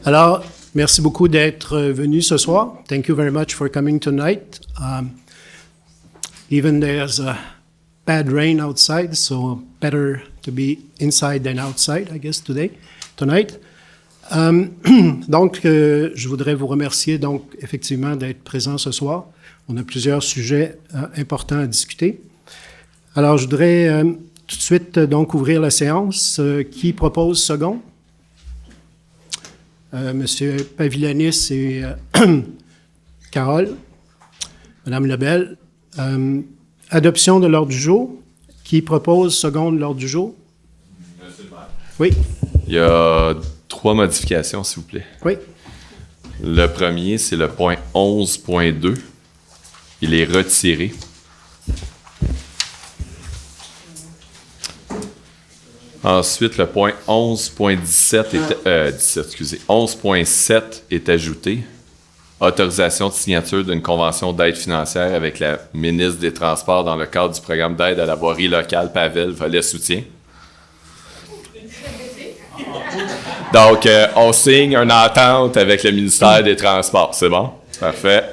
Alors, merci beaucoup d'être venu ce soir. Thank you very much for coming tonight. Even there's a bad rain outside, so better to be inside than outside, I guess, tonight. Donc, je voudrais vous remercier, donc, effectivement, d'être présent ce soir. On a plusieurs sujets importants à discuter. Alors, je voudrais tout de suite, donc, ouvrir la séance. Qui propose second? Monsieur Pavillanis et Carole. Madame Lebel. Adoption de l'ordre du jour. Qui propose second de l'ordre du jour? Monsieur le maire. Oui. Il y a 3 modifications, s'il vous plaît. Oui. Le premier, c'est le point 11.2. Il est retiré. Ensuite, le point 11.7 est ajouté. Autorisation de signature d'une convention d'aide financière avec la ministre des Transports dans le cadre du programme d'aide à la voirie locale Pavel, volet soutien. Donc, on signe une entente avec le ministère des Transports. C'est bon? Parfait.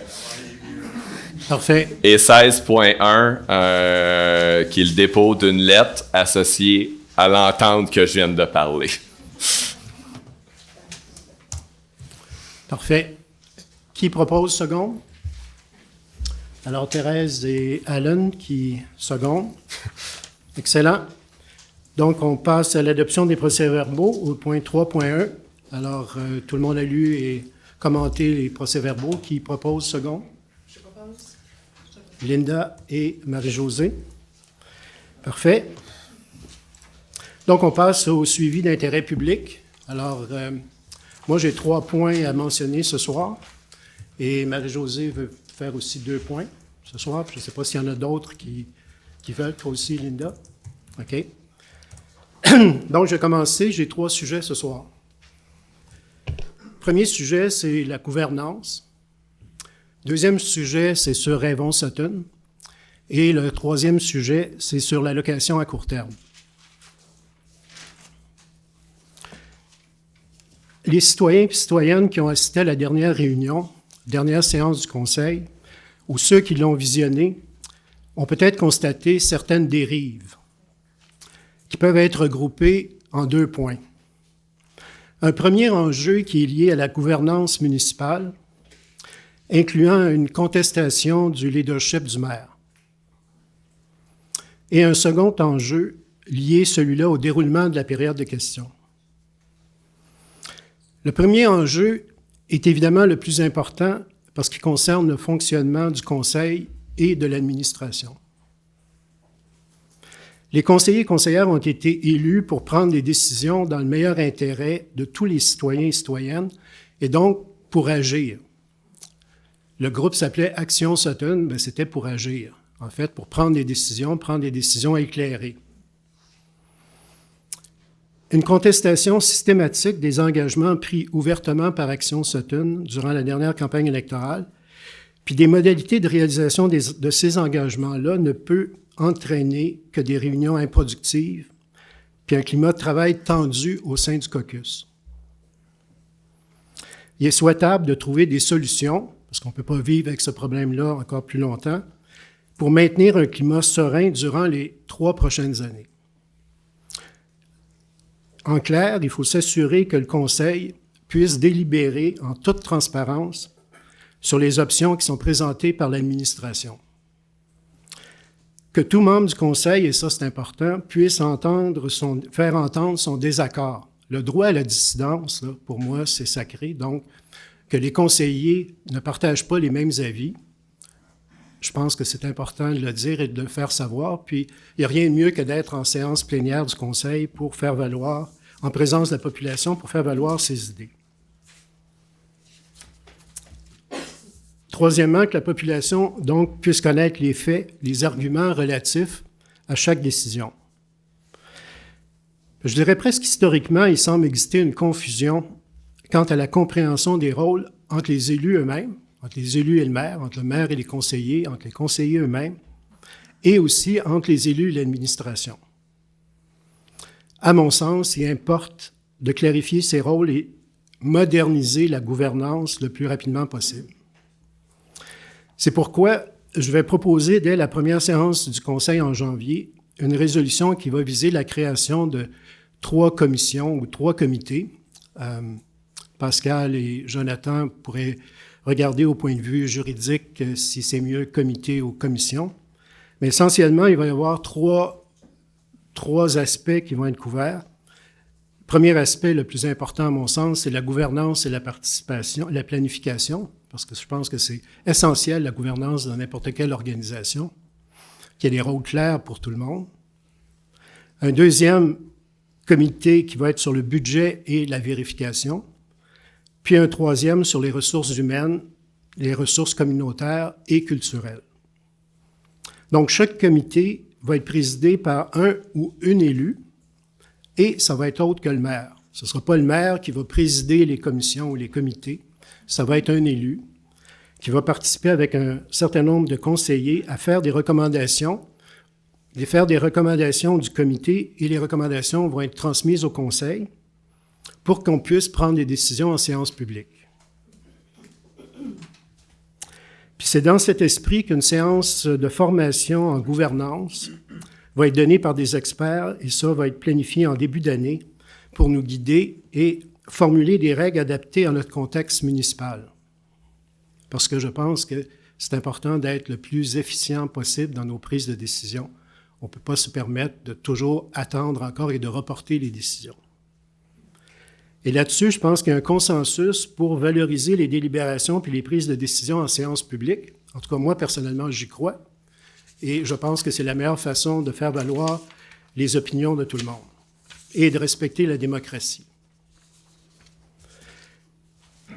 Parfait. Et 16.1, qui est le dépôt d'une lettre associée à l'entente que je viens de parler. Parfait. Qui propose second? Alors, Thérèse et Alan qui secondent. Excellent. Donc, on passe à l'adoption des procès-verbaux au point 3.1. Alors, tout le monde a lu et commenté les procès-verbaux. Qui propose second? Je propose. Linda et Marie-Josée. Parfait. Donc, on passe au suivi d'intérêt public. Alors, moi, j'ai 3 points à mentionner ce soir. Et Marie-Josée veut faire aussi 2 points ce soir. Je ne sais pas s'il y en a d'autres qui veulent. Toi aussi, Linda? OK. Donc, je vais commencer. J'ai 3 sujets ce soir. Premier sujet, c'est la gouvernance. Deuxième sujet, c'est sur Raymond-Sutton. Et le troisième sujet, c'est sur l'allocation à court terme. Les citoyens et citoyennes qui ont assisté à la dernière réunion, dernière séance du Conseil, ou ceux qui l'ont visionné, ont peut-être constaté certaines dérives qui peuvent être regroupées en 2 points. Un premier enjeu qui est lié à la gouvernance municipale, incluant une contestation du leadership du maire. Et un second enjeu lié, celui-là, au déroulement de la période de questions. Le premier enjeu est évidemment le plus important parce qu'il concerne le fonctionnement du Conseil et de l'administration. Les conseillers et conseillères ont été élus pour prendre des décisions dans le meilleur intérêt de tous les citoyens et citoyennes et donc pour agir. Le groupe s'appelait Action Sutton, bien, c'était pour agir, en fait, pour prendre des décisions éclairées. Une contestation systématique des engagements pris ouvertement par Action Sutton durant la dernière campagne électorale, puis des modalités de réalisation de ces engagements-là ne peut entraîner que des réunions improductives, puis un climat de travail tendu au sein du caucus. Il est souhaitable de trouver des solutions, parce qu'on ne peut pas vivre avec ce problème-là encore plus longtemps, pour maintenir un climat serein durant les 3 prochaines années. En clair, il faut s'assurer que le Conseil puisse délibérer en toute transparence sur les options qui sont présentées par l'administration. Que tout membre du Conseil, et ça c'est important, puisse faire entendre son désaccord. Le droit à la dissidence, là, pour moi, c'est sacré, donc que les conseillers ne partagent pas les mêmes avis. Je pense que c'est important de le dire et de le faire savoir. Puis, il n'y a rien de mieux que d'être en séance plénière du Conseil pour faire valoir, en présence de la population, pour faire valoir ses idées. Troisièmement, que la population, donc, puisse connaître les faits, les arguments relatifs à chaque décision. Je dirais presque historiquement, il semble exister une confusion quant à la compréhension des rôles entre les élus eux-mêmes, entre les élus et le maire, entre le maire et les conseillers, entre les conseillers eux-mêmes, et aussi entre les élus et l'administration. À mon sens, il importe de clarifier ces rôles et moderniser la gouvernance le plus rapidement possible. C'est pourquoi je vais proposer, dès la première séance du Conseil en janvier, une résolution qui va viser la création de 3 commissions ou 3 comités. Pascal et Jonathan pourraient regarder au point de vue juridique si c'est mieux comité ou commission. Mais essentiellement, il va y avoir trois aspects qui vont être couverts. Le premier aspect, le plus important à mon sens, c'est la gouvernance et la participation, la planification, parce que je pense que c'est essentiel, la gouvernance dans n'importe quelle organisation, qu'il y ait des rôles clairs pour tout le monde. Un deuxième comité qui va être sur le budget et la vérification. Puis un troisième sur les ressources humaines, les ressources communautaires et culturelles. Donc, chaque comité va être présidé par un ou une élue et ça va être autre que le maire. Ce ne sera pas le maire qui va présider les commissions ou les comités. Ça va être un élu qui va participer avec un certain nombre de conseillers à faire des recommandations, du comité et les recommandations vont être transmises au conseil pour qu'on puisse prendre des décisions en séance publique. Puis c'est dans cet esprit qu'une séance de formation en gouvernance va être donnée par des experts et ça va être planifié en début d'année pour nous guider et formuler des règles adaptées à notre contexte municipal. Parce que je pense que c'est important d'être le plus efficient possible dans nos prises de décision. On ne peut pas se permettre de toujours attendre encore et de reporter les décisions. Et là-dessus, je pense qu'il y a un consensus pour valoriser les délibérations puis les prises de décision en séance publique. En tout cas, moi, personnellement, j'y crois. Et je pense que c'est la meilleure façon de faire valoir les opinions de tout le monde et de respecter la démocratie.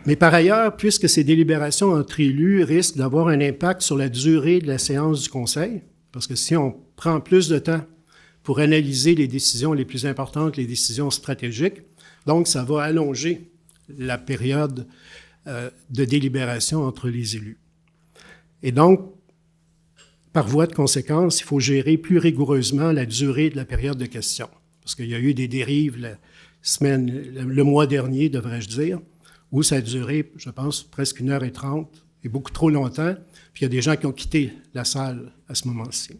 Mais par ailleurs, puisque ces délibérations entre élus risquent d'avoir un impact sur la durée de la séance du Conseil, parce que si on prend plus de temps pour analyser les décisions les plus importantes, les décisions stratégiques, donc ça va allonger la période de délibération entre les élus. Et donc, par voie de conséquence, il faut gérer plus rigoureusement la durée de la période de questions, parce qu'il y a eu des dérives le mois dernier, devrais-je dire, où ça a duré, je pense, presque 1h30, et beaucoup trop longtemps, puis il y a des gens qui ont quitté la salle à ce moment-ci.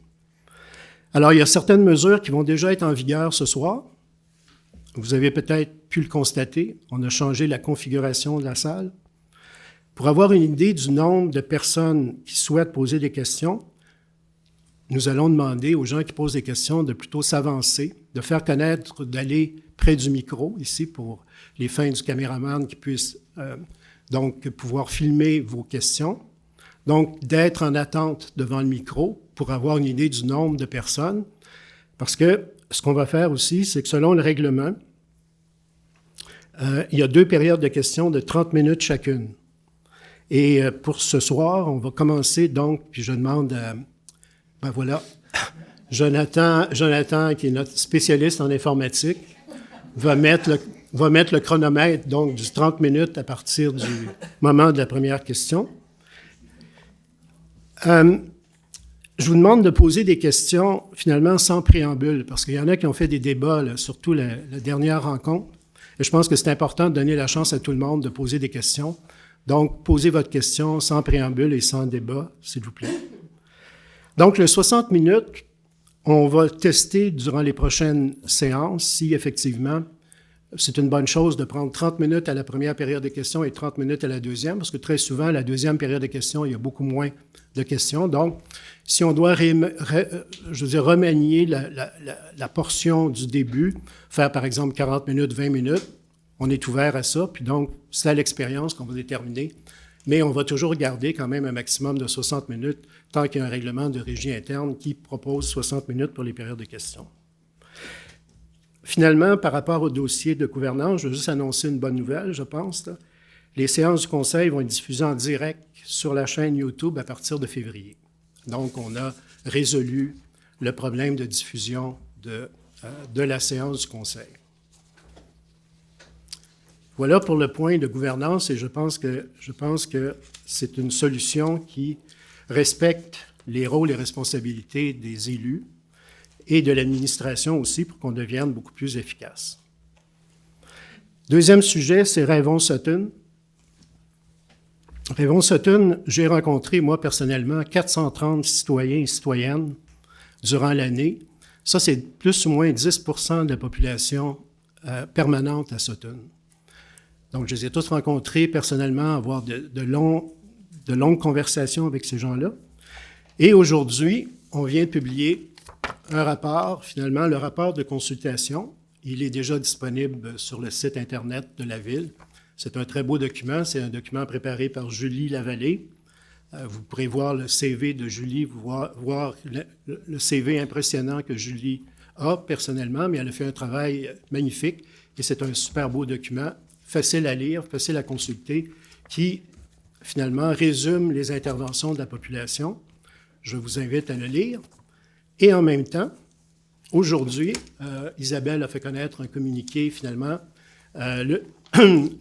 Alors, il y a certaines mesures qui vont déjà être en vigueur ce soir. Vous avez peut-être pu le constater, on a changé la configuration de la salle. Pour avoir une idée du nombre de personnes qui souhaitent poser des questions, nous allons demander aux gens qui posent des questions de plutôt s'avancer, de faire connaître, d'aller près du micro, ici, pour les fins du caméraman qui puisse donc pouvoir filmer vos questions. Donc, d'être en attente devant le micro pour avoir une idée du nombre de personnes. Parce que ce qu'on va faire aussi, c'est que selon le règlement, il y a 2 périodes de questions de 30 minutes chacune. Et pour ce soir, on va commencer donc, puis je demande à, Jonathan, qui est notre spécialiste en informatique, va mettre le chronomètre donc du 30 minutes à partir du moment de la première question. Je vous demande de poser des questions, finalement, sans préambule, parce qu'il y en a qui ont fait des débats, là, surtout la dernière rencontre. Et je pense que c'est important de donner la chance à tout le monde de poser des questions. Donc, posez votre question sans préambule et sans débat, s'il vous plaît. Donc, le 60 minutes, on va tester durant les prochaines séances si, effectivement, c'est une bonne chose de prendre 30 minutes à la première période de questions et 30 minutes à la deuxième, parce que très souvent, la deuxième période de questions, il y a beaucoup moins de questions. Donc, si on doit remanier la portion du début, faire par exemple 40 minutes, 20 minutes, on est ouvert à ça, puis donc, c'est à l'expérience qu'on va déterminer. Mais on va toujours garder quand même un maximum de 60 minutes, tant qu'il y a un règlement de régie interne qui propose 60 minutes pour les périodes de questions. Finalement, par rapport au dossier de gouvernance, je veux juste annoncer une bonne nouvelle, je pense. Là. Les séances du Conseil vont être diffusées en direct sur la chaîne YouTube à partir de février. Donc, on a résolu le problème de diffusion de la séance du Conseil. Voilà pour le point de gouvernance et je pense que c'est une solution qui respecte les rôles et responsabilités des élus et de l'administration aussi pour qu'on devienne beaucoup plus efficace. Deuxième sujet, c'est Ravensthorn. Ravensthorn, j'ai rencontré, moi, personnellement, 430 citoyens et citoyennes durant l'année. Ça, c'est plus ou moins 10 de la population permanente à Sutton. Donc, je les ai tous rencontrés personnellement, avoir de longues conversations avec ces gens-là. Et aujourd'hui, on vient de publier un rapport, finalement, le rapport de consultation. Il est déjà disponible sur le site Internet de la Ville. C'est un très beau document. C'est un document préparé par Julie Lavallée. Vous pourrez voir le CV de Julie, voir le CV impressionnant que Julie a personnellement, mais elle a fait un travail magnifique et c'est un super beau document, facile à lire, facile à consulter, qui finalement résume les interventions de la population. Je vous invite à le lire. Et en même temps, aujourd'hui, Isabelle a fait connaître un communiqué finalement.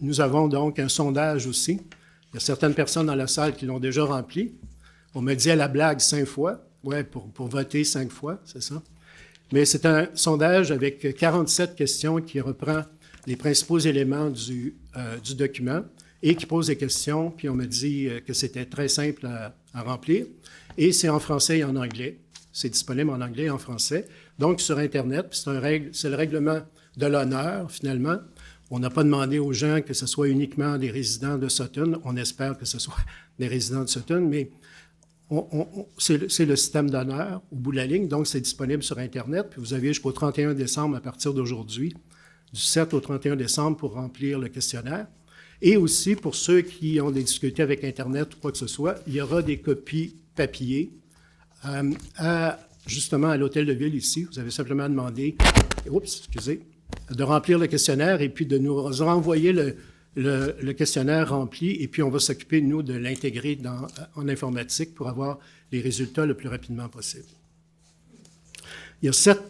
Nous avons donc un sondage aussi. Il y a certaines personnes dans la salle qui l'ont déjà rempli. On m'a dit à la blague 5 fois. Oui, pour voter 5 fois, c'est ça. Mais c'est un sondage avec 47 questions qui reprend les principaux éléments du document et qui pose des questions. Puis on m'a dit que c'était très simple à remplir. Et c'est en français et en anglais. C'est disponible en anglais et en français. Donc, sur Internet, c'est le règlement de l'honneur, finalement. On n'a pas demandé aux gens que ce soit uniquement des résidents de Sutton. On espère que ce soit des résidents de Sutton, mais c'est le système d'honneur au bout de la ligne. Donc, c'est disponible sur Internet. Puis vous avez jusqu'au 31 décembre à partir d'aujourd'hui, du 7 au 31 décembre pour remplir le questionnaire. Et aussi, pour ceux qui ont des difficultés avec Internet ou quoi que ce soit, il y aura des copies papier justement à l'hôtel de ville ici. Vous avez simplement demandé, de remplir le questionnaire et puis de nous renvoyer le questionnaire rempli et puis on va s'occuper, nous, de l'intégrer en informatique pour avoir les résultats le plus rapidement possible. Il y a 7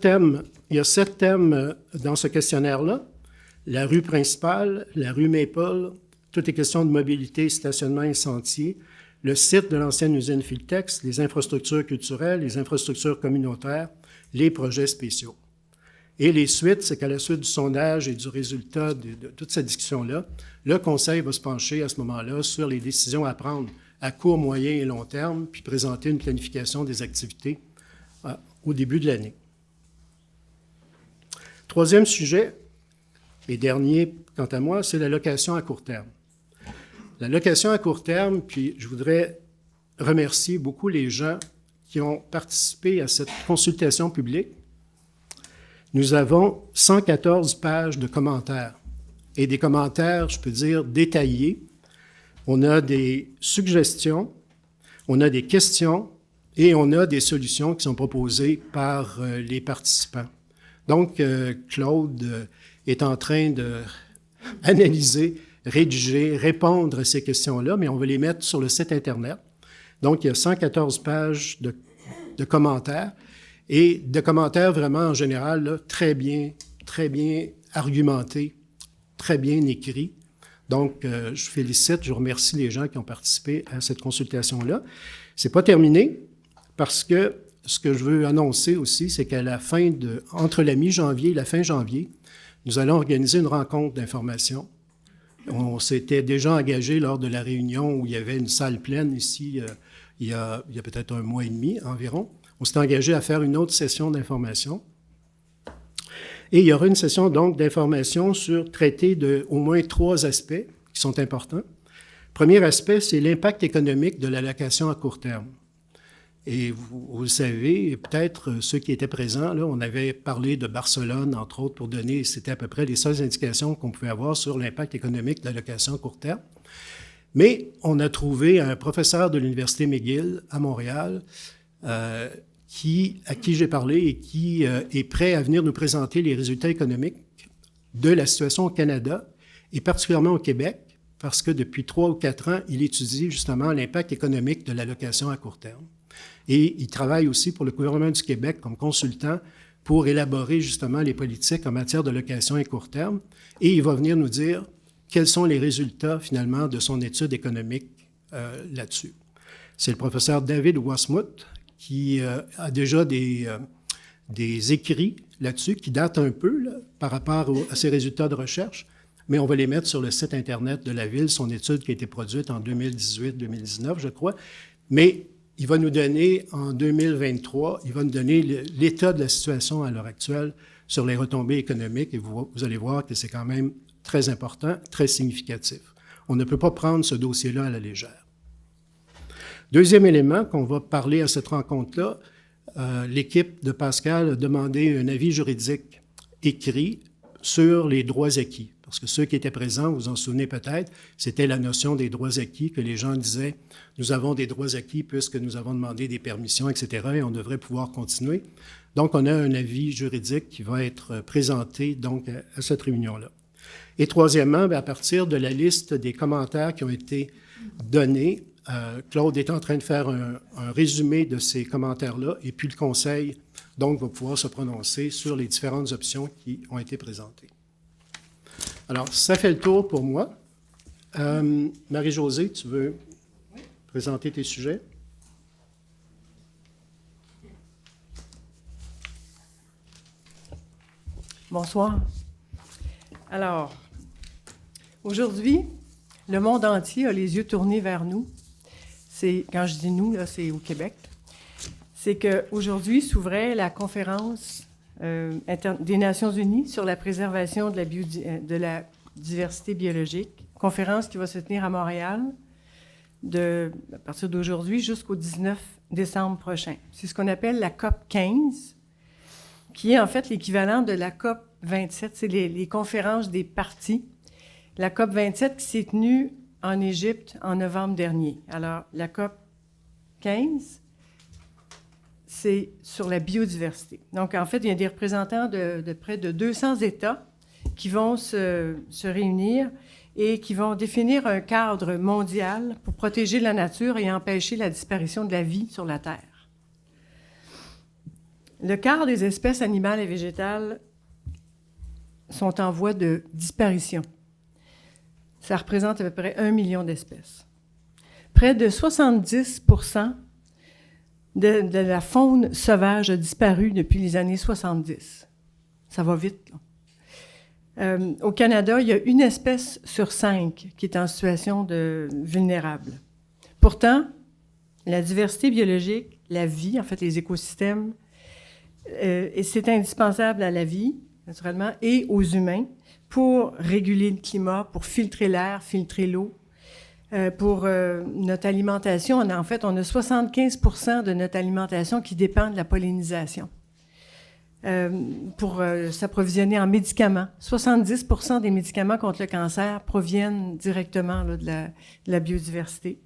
thèmes dans ce questionnaire-là. La rue principale, la rue Maple, toutes les questions de mobilité, stationnement et sentiers, le site de l'ancienne usine Filtex, les infrastructures culturelles, les infrastructures communautaires, les projets spéciaux. Et les suites, c'est qu'à la suite du sondage et du résultat de toute cette discussion-là, le Conseil va se pencher à ce moment-là sur les décisions à prendre à court, moyen et long terme, puis présenter une planification des activités au début de l'année. Troisième sujet, et dernier quant à moi, c'est la location à court terme. La location à court terme, puis je voudrais remercier beaucoup les gens qui ont participé à cette consultation publique. Nous avons 114 pages de commentaires, et des commentaires, je peux dire, détaillés. On a des suggestions, on a des questions, et on a des solutions qui sont proposées par les participants. Donc, Claude est en train d'analyser, rédiger, répondre à ces questions-là, mais on va les mettre sur le site Internet. Donc, il y a 114 pages de commentaires, et de commentaires vraiment en général là, très bien argumentés, très bien écrits. Donc, je félicite, je remercie les gens qui ont participé à cette consultation-là. C'est pas terminé, parce que ce que je veux annoncer aussi, c'est qu'à la fin entre la mi-janvier et la fin janvier, nous allons organiser une rencontre d'information. On s'était déjà engagé lors de la réunion où il y avait une salle pleine ici, il y a peut-être 1 mois et demi environ. On s'est engagé à faire une autre session d'information. Et il y aura une session donc d'information traiter de au moins 3 aspects qui sont importants. Premier aspect, c'est l'impact économique de la location à court terme. Et vous le savez, peut-être ceux qui étaient présents, là, on avait parlé de Barcelone, entre autres, pour donner, c'était à peu près les seules indications qu'on pouvait avoir sur l'impact économique de la location à court terme. Mais on a trouvé un professeur de l'Université McGill à Montréal à qui j'ai parlé et qui est prêt à venir nous présenter les résultats économiques de la situation au Canada et particulièrement au Québec, parce que depuis 3 ou 4 ans, il étudie justement l'impact économique de la location à court terme. Et il travaille aussi pour le gouvernement du Québec comme consultant pour élaborer justement les politiques en matière de location à court terme. Et il va venir nous dire quels sont les résultats finalement de son étude économique là-dessus. C'est le professeur David Wasmuth qui a déjà des écrits là-dessus qui datent un peu là, par rapport à ses résultats de recherche. mais on va les mettre sur le site Internet de la Ville, son étude qui a été produite en 2018-2019, je crois. Mais il va nous donner, en 2023, il va nous donner l'état de la situation à l'heure actuelle sur les retombées économiques, et vous allez voir que c'est quand même très important, très significatif. On ne peut pas prendre ce dossier-là à la légère. Deuxième élément qu'on va parler à cette rencontre-là, l'équipe de Pascal a demandé un avis juridique écrit sur les droits acquis. Parce que ceux qui étaient présents, vous vous en souvenez peut-être, c'était la notion des droits acquis, que les gens disaient « nous avons des droits acquis puisque nous avons demandé des permissions, etc. » et on devrait pouvoir continuer. Donc, on a un avis juridique qui va être présenté donc à cette réunion-là. Et troisièmement, bien, à partir de la liste des commentaires qui ont été donnés, Claude est en train de faire un résumé de ces commentaires-là, et puis le Conseil, donc, va pouvoir se prononcer sur les différentes options qui ont été présentées. Alors, ça fait le tour pour moi. Marie-Josée, tu veux présenter tes sujets? Bonsoir. Alors, aujourd'hui, le monde entier a les yeux tournés vers nous. Quand je dis nous, là, c'est au Québec. C'est qu'aujourd'hui s'ouvrait la conférence des Nations unies sur la préservation de la diversité biologique, conférence qui va se tenir à Montréal à partir d'aujourd'hui jusqu'au 19 décembre prochain. C'est ce qu'on appelle la COP 15, qui est en fait l'équivalent de la COP 27. C'est les conférences des parties. La COP 27 qui s'est tenue en Égypte en novembre dernier. Alors, la COP 15, c'est sur la biodiversité. Donc, en fait, il y a des représentants de près de 200 États qui vont se réunir et qui vont définir un cadre mondial pour protéger la nature et empêcher la disparition de la vie sur la Terre. Le quart des espèces animales et végétales sont en voie de disparition. Ça représente à peu près 1 million d'espèces. Près de 70% de la faune sauvage a disparu depuis les années 70. Ça va vite, là. Au Canada, il y a une espèce sur 5 qui est en situation de vulnérable. Pourtant, la diversité biologique, la vie, en fait, les écosystèmes, et c'est indispensable à la vie, naturellement, et aux humains pour réguler le climat, pour filtrer l'air, filtrer l'eau. Pour notre alimentation, on a 75% de notre alimentation qui dépend de la pollinisation. Pour s'approvisionner en médicaments, 70% des médicaments contre le cancer proviennent directement là, de la biodiversité.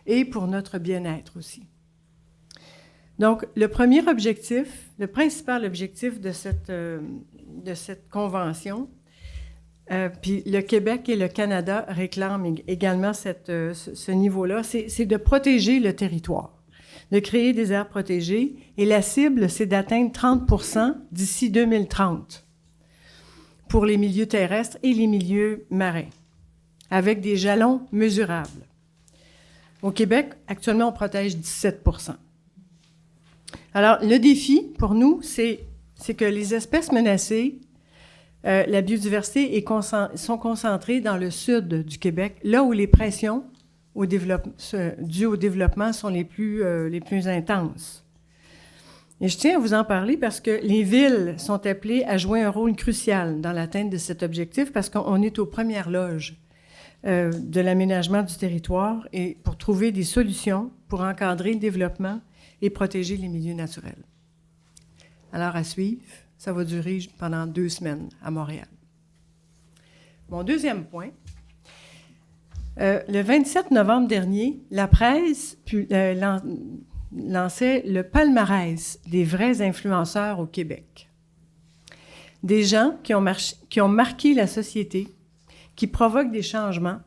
Et pour notre bien-être aussi. Donc, le principal objectif de cette convention, puis le Québec et le Canada réclament également ce niveau-là, c'est de protéger le territoire, de créer des aires protégées. Et la cible, c'est d'atteindre 30% d'ici 2030 pour les milieux terrestres et les milieux marins, avec des jalons mesurables. Au Québec, actuellement, on protège 17%. Alors, le défi pour nous, c'est que les espèces menacées, la biodiversité sont concentrées dans le sud du Québec, là où les pressions dues au développement sont les plus intenses. Et je tiens à vous en parler parce que les villes sont appelées à jouer un rôle crucial dans l'atteinte de cet objectif parce qu'on est aux premières loges de l'aménagement du territoire et pour trouver des solutions pour encadrer le développement et protéger les milieux naturels. Alors, à suivre. Ça va durer pendant 2 semaines à Montréal. Mon deuxième point, le 27 novembre dernier, la presse lançait le palmarès des vrais influenceurs au Québec. Des gens qui ont marqué la société, qui provoquent des changements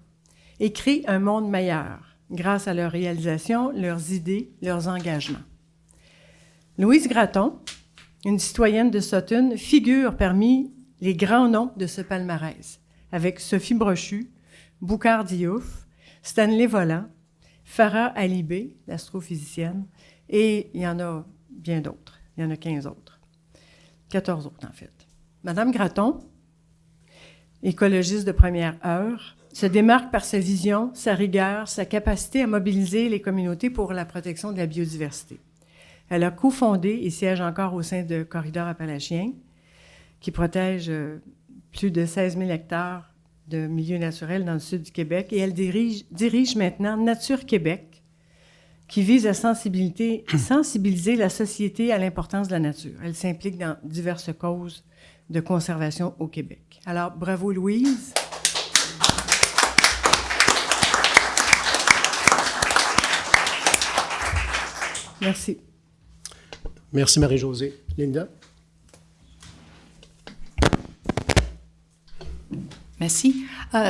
et créent un monde meilleur grâce à leurs réalisations, leurs idées, leurs engagements. Louise Gratton, une citoyenne de Sutton, figure parmi les grands noms de ce palmarès, avec Sophie Brochu, Boucard Diouf, Stanley Volant, Farah Alibé, l'astrophysicienne, et il y en a bien d'autres. Il y en a 15 autres. 14 autres, en fait. Madame Gratton écologiste de première heure, se démarque par sa vision, sa rigueur, sa capacité à mobiliser les communautés pour la protection de la biodiversité. Elle a cofondé et siège encore au sein de Corridor Appalachien, qui protège plus de 16 000 hectares de milieux naturels dans le sud du Québec. Et elle dirige maintenant Nature Québec, qui vise à sensibiliser la société à l'importance de la nature. Elle s'implique dans diverses causes de conservation au Québec. Alors, bravo Louise. Merci. Merci Marie-Josée. Linda? Merci.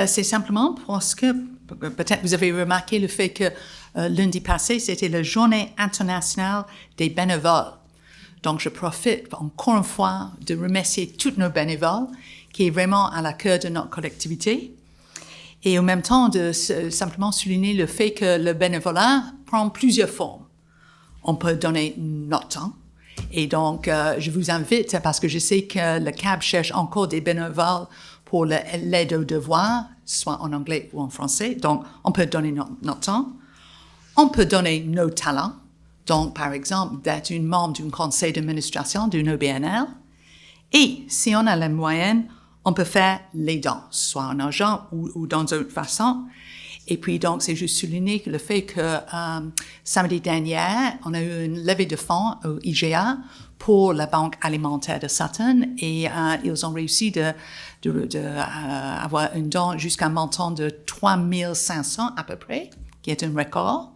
C'est simplement parce que peut-être vous avez remarqué le fait que lundi passé, c'était la Journée internationale des bénévoles. Donc, je profite encore une fois de remercier tous nos bénévoles qui est vraiment à la cœur de notre collectivité. Et en même temps, de simplement souligner le fait que le bénévolat prend plusieurs formes. On peut donner notre temps. Et donc, je vous invite, parce que je sais que le CAB cherche encore des bénévoles pour l'aide aux devoirs, soit en anglais ou en français. Donc, on peut donner notre temps. On peut donner nos talents. Donc, par exemple, d'être une membre d'un conseil d'administration d'une OBNL. Et si on a les moyens, on peut faire les dons, soit en argent ou dans une autre façon. Et puis, donc, c'est juste souligner le fait que samedi dernier, on a eu une levée de fonds au IGA pour la Banque alimentaire de Sutton et ils ont réussi avoir un don jusqu'à un montant de 3 500 à peu près, qui est un record.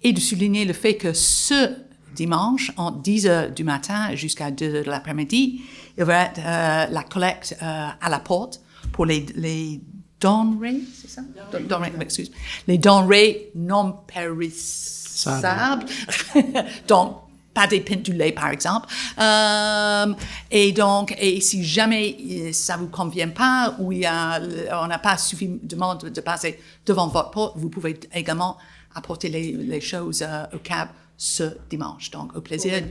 Et de souligner le fait que ce dimanche, entre 10 heures du matin jusqu'à 2 heures de l'après-midi, il va être la collecte à la porte pour les denrées, c'est ça? Excuse. Les denrées non périssables. Donc, pas des pintes du lait, par exemple. Et donc, si jamais ça vous convient pas ou on n'a pas suffisamment de passer devant votre porte, vous pouvez également apporter les choses au CAB ce dimanche. Donc, au plaisir.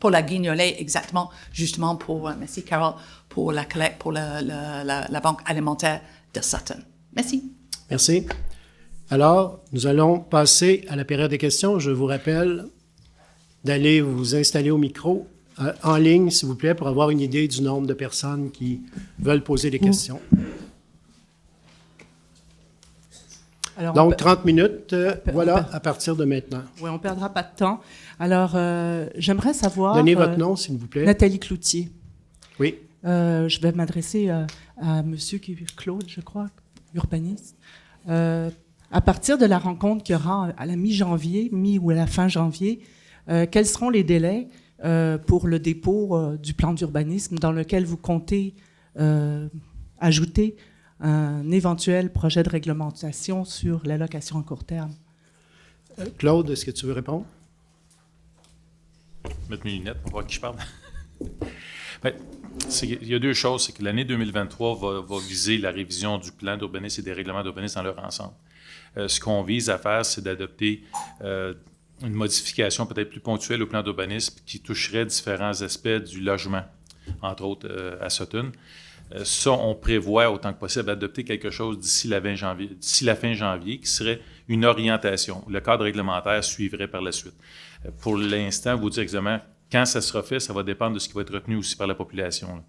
Pour la guignolée, exactement. Justement pour, merci Carole, pour la collecte pour la Banque alimentaire de Sutton. Merci. Merci. Alors, nous allons passer à la période des questions. Je vous rappelle d'aller vous installer au micro en ligne, s'il vous plaît, pour avoir une idée du nombre de personnes qui veulent poser des questions. Alors, donc, 30 minutes, voilà, à partir de maintenant. Oui, on ne perdra pas de temps. Alors, j'aimerais savoir... Donnez votre nom, s'il vous plaît. Nathalie Cloutier. Oui. Je vais m'adresser à monsieur Claude, je crois, urbaniste. À partir de la rencontre qu'il y aura à la mi-janvier, ou à la fin janvier, quels seront les délais pour le dépôt du plan d'urbanisme dans lequel vous comptez ajouter un éventuel projet de réglementation sur la location à court terme? Claude, est-ce que tu veux répondre? Mettre mes lunettes pour voir qui je parle. Bien, il y a deux choses. C'est que l'année 2023 va viser la révision du plan d'urbanisme et des règlements d'urbanisme dans leur ensemble. Ce qu'on vise à faire, c'est d'adopter une modification peut-être plus ponctuelle au plan d'urbanisme qui toucherait différents aspects du logement, entre autres à Sutton. Ça, on prévoit autant que possible d'adopter quelque chose d'ici la fin janvier, qui serait une orientation. Le cadre réglementaire suivrait par la suite. Pour l'instant, vous dire exactement quand ça sera fait, ça va dépendre de ce qui va être retenu aussi par la population. Là.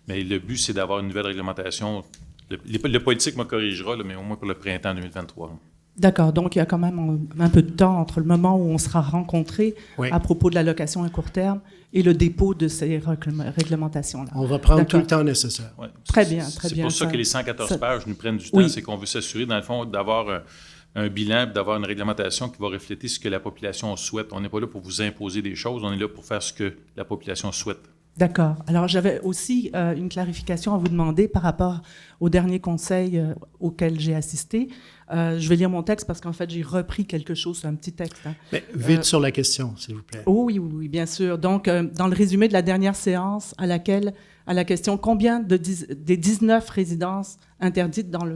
Mais le but, c'est d'avoir une nouvelle réglementation. Le politique me corrigera, là, mais au moins pour le printemps 2023. Là. D'accord, donc il y a quand même un peu de temps entre le moment où on sera rencontré à propos de la location à court terme et le dépôt de ces réglementations-là. On va prendre tout le temps nécessaire. Ouais. Très bien, très bien. C'est pour ça que les 114 pages nous prennent du temps, c'est qu'on veut s'assurer, dans le fond, d'avoir un bilan, d'avoir une réglementation qui va refléter ce que la population souhaite. On n'est pas là pour vous imposer des choses, on est là pour faire ce que la population souhaite. D'accord. Alors, j'avais aussi une clarification à vous demander par rapport au dernier conseil auquel j'ai assisté. Je vais lire mon texte parce qu'en fait, j'ai repris quelque chose, c'est un petit texte. Hein. Mais vite sur la question, s'il vous plaît. Oh, oui, bien sûr. Donc, dans le résumé de la dernière séance, à la question combien des 19 résidences interdites dans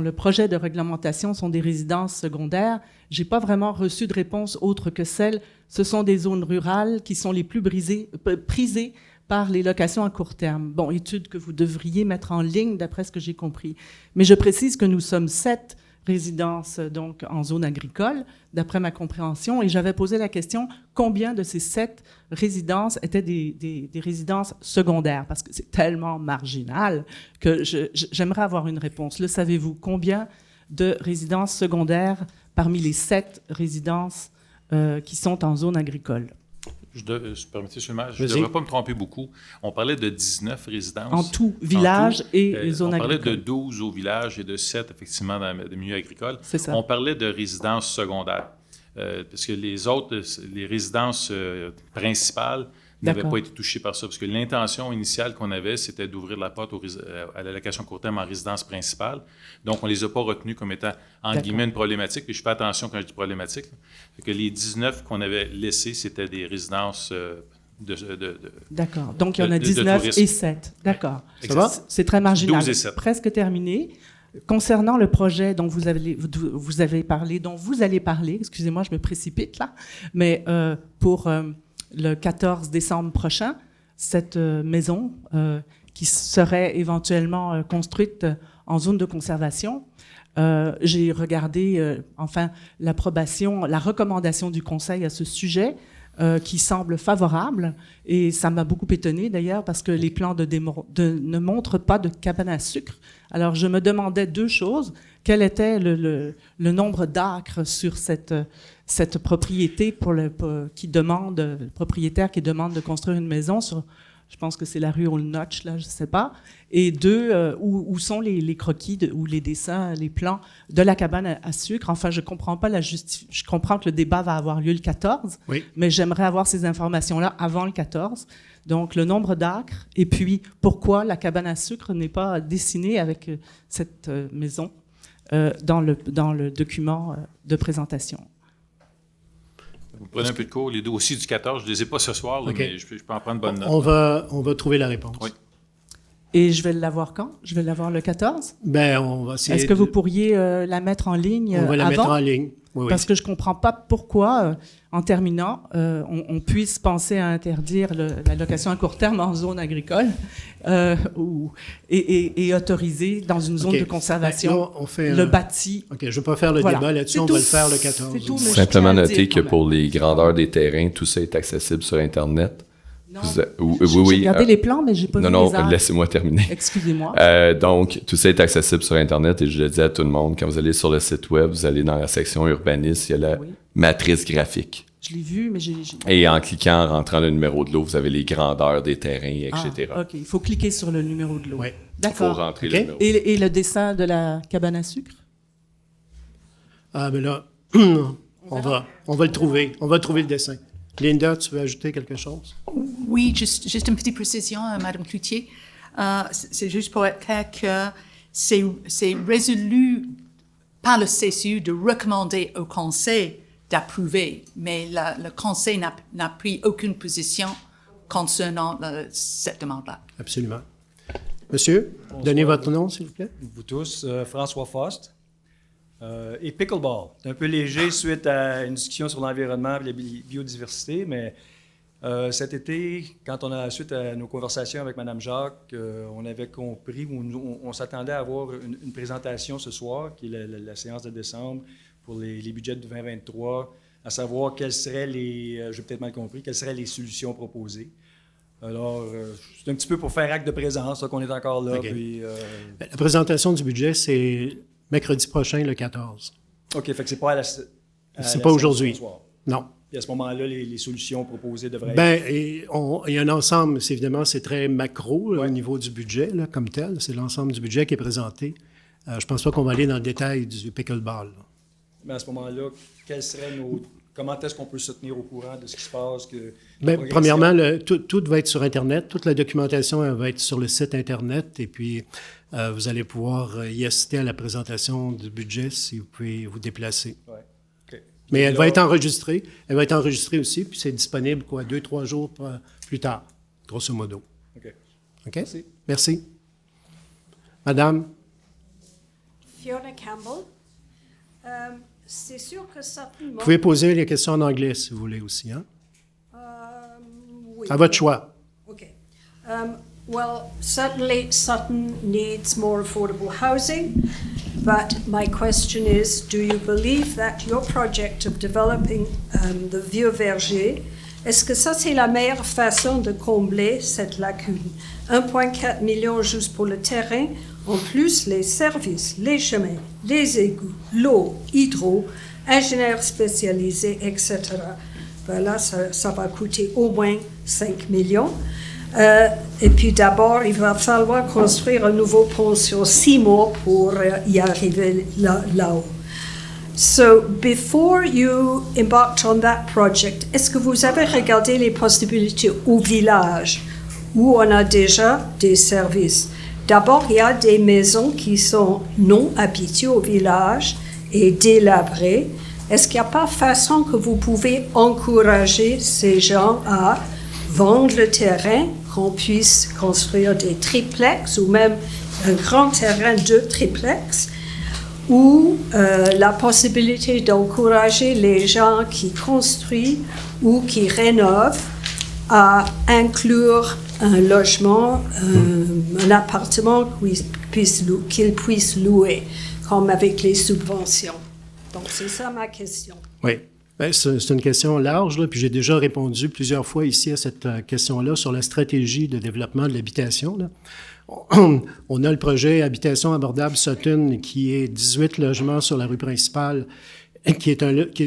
le projet de réglementation sont des résidences secondaires, j'ai pas vraiment reçu de réponse autre que celle, ce sont des zones rurales qui sont les plus prisées par les locations à court terme. Bon, étude que vous devriez mettre en ligne, d'après ce que j'ai compris. Mais je précise que nous sommes 7 résidences donc en zone agricole, d'après ma compréhension, et j'avais posé la question, combien de ces 7 résidences étaient des résidences secondaires? Parce que c'est tellement marginal que j'aimerais avoir une réponse. Le savez-vous? Combien de résidences secondaires parmi les 7 résidences qui sont en zone agricole? Permettez seulement, je ne devrais pas me tromper beaucoup. On parlait de 19 résidences. En tout, village et zone agricole. On parlait de 12 au village et de 7, effectivement, dans le milieu agricole. C'est ça. On parlait de résidences secondaires. Parce que les autres, les résidences principales n'avaient pas été touchées par ça. Parce que l'intention initiale qu'on avait, c'était d'ouvrir la porte à la location court terme en résidence principale. Donc, on ne les a pas retenus comme étant, entre guillemets, une problématique. Puis je fais attention quand je dis problématique. C'est que les 19 qu'on avait laissés, c'était des résidences D'accord. Donc, il y en a 19 et 7. D'accord. Ça va? C'est très marginal. 12 et 7. Presque terminé. Concernant le projet dont vous avez parlé, dont vous allez parler, excusez-moi, je me précipite là, mais pour le 14 décembre prochain, cette maison qui serait éventuellement construite en zone de conservation, j'ai regardé la recommandation du Conseil à ce sujet, qui semble favorable, et ça m'a beaucoup étonnée d'ailleurs parce que les plans ne montrent pas de cabane à sucre. Alors je me demandais 2 choses. Quel était le nombre d'acres sur cette propriété le propriétaire qui demande de construire une maison sur, je pense que c'est la rue Old Notch, là, je ne sais pas. Et 2, où sont les croquis ou les dessins, les plans de la cabane à sucre? Enfin, je ne comprends pas je comprends que le débat va avoir lieu le 14, mais j'aimerais avoir ces informations-là avant le 14. Donc, le nombre d'acres, et puis pourquoi la cabane à sucre n'est pas dessinée avec cette maison dans le document de présentation. Vous prenez un peu de cours. Les dossiers du 14, je ne les ai pas ce soir, là, mais je peux en prendre bonne note. On va trouver la réponse. Oui. Et je vais l'avoir quand? Je vais l'avoir le 14? Ben, on va essayer. Est-ce que vous pourriez la mettre en ligne On va la avant? mettre en ligne. Oui, Parce que je ne comprends pas pourquoi, en terminant, on puisse penser à interdire la location à court terme en zone agricole et autoriser dans une zone de conservation là, on fait le bâti. OK, je ne vais pas faire le débat là-dessus, on va le faire le 14. C'est tout, mais je Simplement tiens à noter dire que pour les grandeurs des terrains, tout ça est accessible sur Internet. Non. J'ai regardé les plans, mais j'ai pas vu les arbres. Laissez-moi terminer. Excusez-moi. Donc, tout ça est accessible sur Internet et je le dis à tout le monde, quand vous allez sur le site web, vous allez dans la section urbanisme, il y a la matrice graphique. Je l'ai vu, mais Et en cliquant, en rentrant le numéro de l'eau, vous avez les grandeurs des terrains, etc. OK, il faut cliquer sur le numéro de l'eau. Oui. Il faut D'accord. rentrer le numéro. Et le dessin de la cabane à sucre? Ah, mais là, on va le trouver. On va trouver le dessin. Linda, tu veux ajouter quelque chose? Oui, juste une petite précision, Madame Cloutier. C'est juste pour être clair que c'est résolu par le CCU de recommander au Conseil d'approuver, mais le Conseil n'a pris aucune position concernant cette demande-là. Absolument. Monsieur, bonsoir. Donnez votre nom, s'il vous plaît. Vous tous, François Faust. Et pickleball. C'est un peu léger suite à une discussion sur l'environnement et la biodiversité, mais cet été, suite à nos conversations avec Mme Jacques, on avait compris, on s'attendait à avoir une présentation ce soir, qui est la séance de décembre, pour les budgets de 2023, à savoir quelles seraient j'ai peut-être mal compris, quelles seraient les solutions proposées. Alors, c'est un petit peu pour faire acte de présence qu'on est encore là. Okay. Puis, La présentation du budget, c'est mercredi prochain, le 14. OK, fait que c'est pas c'est pas aujourd'hui. Non. Puis à ce moment-là, les solutions proposées devraient il y a un ensemble, évidemment, c'est très macro au niveau du budget, là, comme tel. C'est l'ensemble du budget qui est présenté. Je pense pas qu'on va aller dans le détail du pickleball. Là. Mais à ce moment-là, comment est-ce qu'on peut se tenir au courant de ce qui se passe? Premièrement, tout va être sur Internet. Toute la documentation va être sur le site Internet. Et puis, vous allez pouvoir y assister à la présentation du budget si vous pouvez vous déplacer. Ouais. Okay. Mais elle va être enregistrée. Elle va être enregistrée aussi, puis c'est disponible 2-3 jours plus tard, grosso modo. OK? Merci. Madame? Fiona Campbell. C'est sûr que certainement... Vous pouvez poser les questions en anglais, si vous voulez aussi. Hein? Oui. À votre choix. OK. Well, certainly Sutton needs more affordable housing, but my question is, do you believe that your project of developing the Vieux Verger, est-ce que ça c'est la meilleure façon de combler cette lacune? 1,4 million juste pour le terrain, en plus les services, les chemins, les égouts, l'eau, hydro, ingénieurs spécialisés, etc. Ben là, ça va coûter au moins 5 millions. Et puis d'abord, il va falloir construire un nouveau pont sur 6 mois pour y arriver là-haut. So, before you embarked on that project, est-ce que vous avez regardé les possibilités au village où on a déjà des services? D'abord, il y a des maisons qui sont non habitées au village et délabrées. Est-ce qu'il n'y a pas façon que vous pouvez encourager ces gens à vendre le terrain, qu'on puisse construire des triplex ou même un grand terrain de triplex, ou la possibilité d'encourager les gens qui construisent ou qui rénovent à inclure un logement, un appartement qu'ils puissent louer, comme avec les subventions. Donc, c'est ça ma question. Oui. Bien, c'est une question large, là, puis j'ai déjà répondu plusieurs fois ici à cette question-là sur la stratégie de développement de l'habitation, là. On a le projet Habitation abordable Sutton, qui est 18 logements sur la rue principale, qui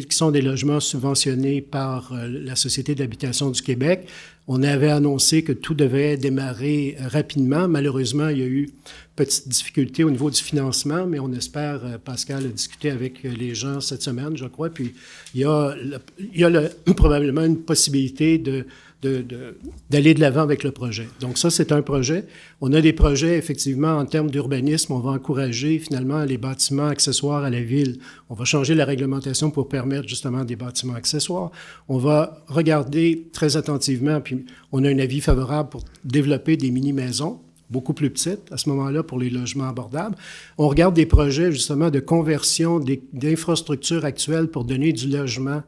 sont des logements subventionnés par la Société d'habitation du Québec. On avait annoncé que tout devait démarrer rapidement. Malheureusement, il y a eu petite difficulté au niveau du financement, mais on espère, Pascal a discuté avec les gens cette semaine, je crois, puis il y a probablement une possibilité d'aller de l'avant avec le projet. Donc ça, c'est un projet. On a des projets, effectivement, en termes d'urbanisme. On va encourager, finalement, les bâtiments accessoires à la ville. On va changer la réglementation pour permettre, justement, des bâtiments accessoires. On va regarder très attentivement, puis on a un avis favorable pour développer des mini-maisons, beaucoup plus petites, à ce moment-là, pour les logements abordables. On regarde des projets, justement, de conversion d'infrastructures actuelles pour donner du logement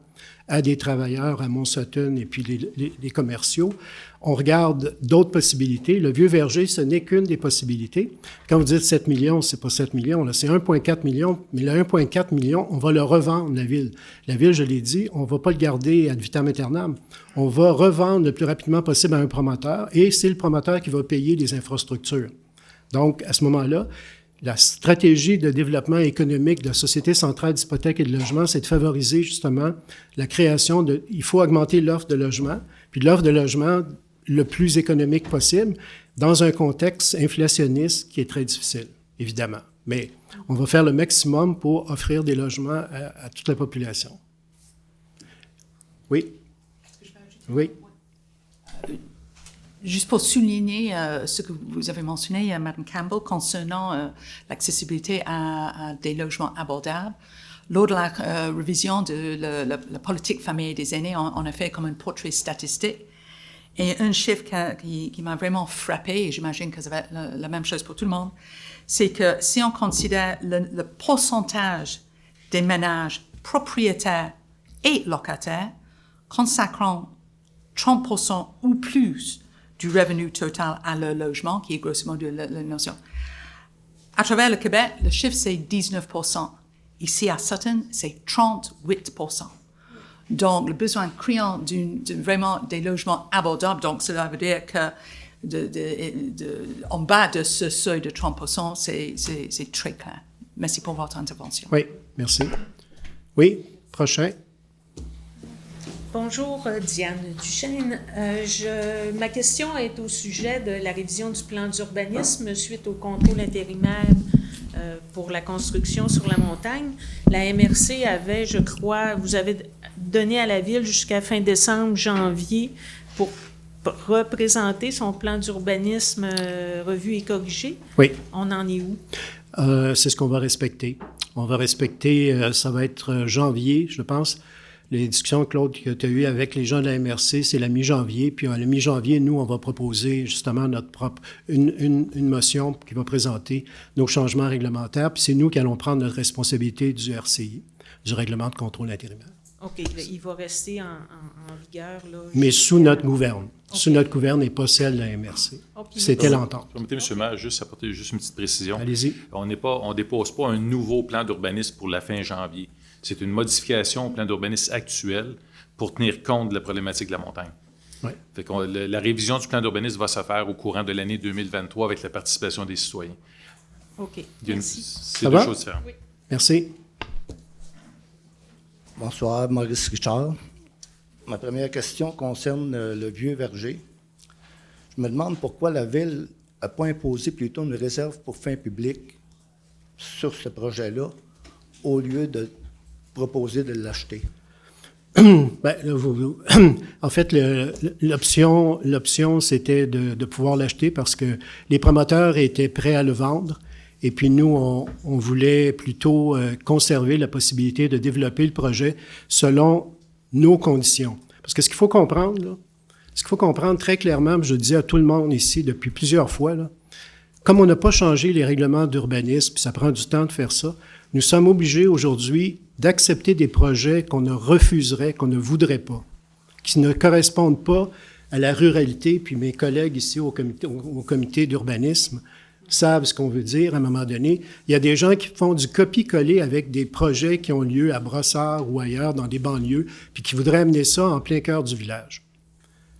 à des travailleurs à Mont-Sutton et puis les commerciaux. On regarde d'autres possibilités. Le Vieux Verger, ce n'est qu'une des possibilités. Quand vous dites 7 millions, c'est pas 7 millions, là, c'est 1,4 million, mais le 1,4 million, on va le revendre, la ville. La ville, je l'ai dit, on ne va pas le garder ad vitam aeternam. On va revendre le plus rapidement possible à un promoteur et c'est le promoteur qui va payer les infrastructures. Donc, à ce moment-là, la stratégie de développement économique de la Société centrale d'hypothèques et de logement, c'est de favoriser justement la création de... Il faut augmenter l'offre de logement, puis l'offre de logement le plus économique possible dans un contexte inflationniste qui est très difficile, évidemment. Mais on va faire le maximum pour offrir des logements à toute la population. Oui? Oui? Juste pour souligner ce que vous avez mentionné, Mme Campbell, concernant l'accessibilité à des logements abordables. Lors de la révision de la politique famille et des aînés, on a fait comme un portrait statistique. Et un chiffre qui m'a vraiment frappé, et j'imagine que ça va être la même chose pour tout le monde, c'est que si on considère le pourcentage des ménages propriétaires et locataires consacrant 30% ou plus du revenu total à leur logement, qui est grosso modo la notion. À travers le Québec, le chiffre, c'est 19%. Ici, à Sutton, c'est 38%. Donc, le besoin criant vraiment des logements abordables, donc cela veut dire que en bas de ce seuil de 30%, c'est très clair. Merci pour votre intervention. Oui, merci. Oui, prochain. Bonjour, Diane Duchesne. Ma question est au sujet de la révision du plan d'urbanisme suite au contrôle intérimaire pour la construction sur la montagne. La MRC avait, je crois, vous avez donné à la Ville jusqu'à fin décembre, janvier, pour représenter son plan d'urbanisme revu et corrigé. Oui. On en est où? C'est ce qu'on va respecter. On va respecter, ça va être janvier, je pense. Les discussions, Claude, que tu as eues avec les gens de la MRC, c'est la mi-janvier. Puis à la mi-janvier, nous, on va proposer justement une motion qui va présenter nos changements réglementaires. Puis c'est nous qui allons prendre notre responsabilité du RCI, du règlement de contrôle intérimaire. OK, il va rester en vigueur, là. Mais sous notre gouverne. Sous notre gouverne et pas celle de la MRC. OK. C'était l'entente. Permettez, M. le maire, juste apporter juste une petite précision. Allez-y. On ne dépose pas un nouveau plan d'urbanisme pour la fin janvier. C'est une modification au plan d'urbanisme actuel pour tenir compte de la problématique de la montagne. Ouais. Fait que la révision du plan d'urbanisme va se faire au courant de l'année 2023 avec la participation des citoyens. OK, C'est Ça deux va? choses différentes. Oui. Merci. Bonsoir, Maurice Richard. Ma première question concerne le vieux verger. Je me demande pourquoi la Ville n'a pas imposé plutôt une réserve pour fin public sur ce projet-là, au lieu de proposer de l'acheter. Ben, là, en fait, l'option, c'était de pouvoir l'acheter parce que les promoteurs étaient prêts à le vendre. Et puis nous, on voulait plutôt conserver la possibilité de développer le projet selon nos conditions. Parce que ce qu'il faut comprendre très clairement, je le dis à tout le monde ici depuis plusieurs fois, là, comme on n'a pas changé les règlements d'urbanisme, puis ça prend du temps de faire ça, nous sommes obligés aujourd'hui d'accepter des projets qu'on ne refuserait, qu'on ne voudrait pas, qui ne correspondent pas à la ruralité. Puis mes collègues ici au comité d'urbanisme savent ce qu'on veut dire à un moment donné. Il y a des gens qui font du copier-coller avec des projets qui ont lieu à Brossard ou ailleurs, dans des banlieues, puis qui voudraient amener ça en plein cœur du village.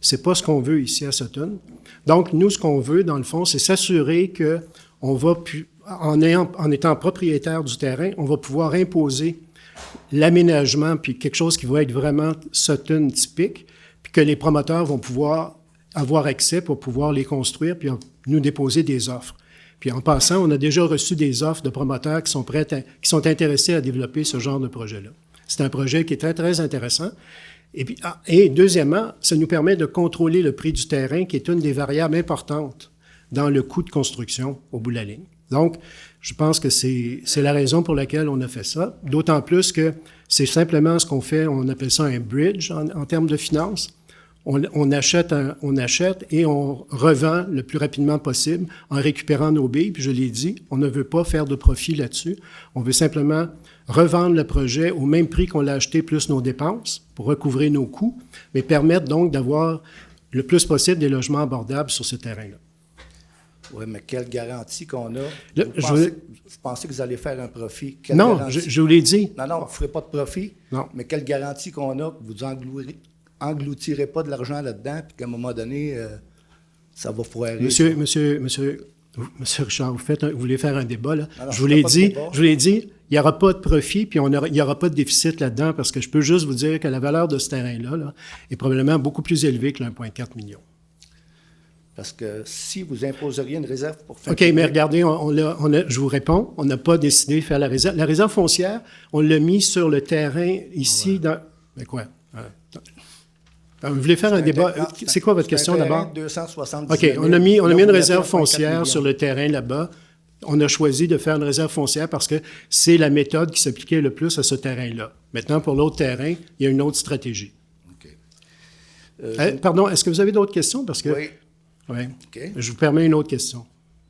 C'est pas ce qu'on veut ici à Sutton. Donc, nous, ce qu'on veut, dans le fond, c'est s'assurer qu'on va, en étant propriétaire du terrain, on va pouvoir imposer l'aménagement, puis quelque chose qui va être vraiment Sutton typique, puis que les promoteurs vont pouvoir avoir accès pour pouvoir les construire, puis nous déposer des offres. Puis en passant, on a déjà reçu des offres de promoteurs qui sont intéressés à développer ce genre de projet-là. C'est un projet qui est très, très intéressant. Et deuxièmement, ça nous permet de contrôler le prix du terrain, qui est une des variables importantes dans le coût de construction au bout de la ligne. Donc, je pense que c'est la raison pour laquelle on a fait ça, d'autant plus que c'est simplement ce qu'on fait, on appelle ça un bridge en termes de finances. On achète et on revend le plus rapidement possible en récupérant nos billes. Puis je l'ai dit, on ne veut pas faire de profit là-dessus. On veut simplement revendre le projet au même prix qu'on l'a acheté plus nos dépenses pour recouvrir nos coûts, mais permettre donc d'avoir le plus possible des logements abordables sur ce terrain-là. Oui, mais quelle garantie qu'on a? Là, Vous pensez que vous allez faire un profit? Non, je vous l'ai dit. Non, vous ne ferez pas de profit. Non. Mais quelle garantie qu'on a que vous engloutirez pas de l'argent là-dedans, puis qu'à un moment donné, ça va foirer? Monsieur Richard, vous voulez faire un débat, là? Non, je vous l'ai dit, il n'y aura pas de profit, puis il n'y aura pas de déficit là-dedans, parce que je peux juste vous dire que la valeur de ce terrain-là là, est probablement beaucoup plus élevée que 1,4 million. Parce que si vous imposeriez une réserve pour faire... OK, mais regardez, je vous réponds, on n'a pas décidé de faire la réserve. La réserve foncière, on l'a mis sur le terrain ici dans... Mais quoi? Vous voulez faire un débat? C'est quoi votre question d'abord? 270 OK, on a mis une réserve foncière sur le terrain là-bas. On a choisi de faire une réserve foncière parce que c'est la méthode qui s'appliquait le plus à ce terrain-là. Maintenant, pour l'autre terrain, il y a une autre stratégie. OK. Pardon, est-ce que vous avez d'autres questions? Parce que... Oui. Oui. OK. Je vous permets une autre question.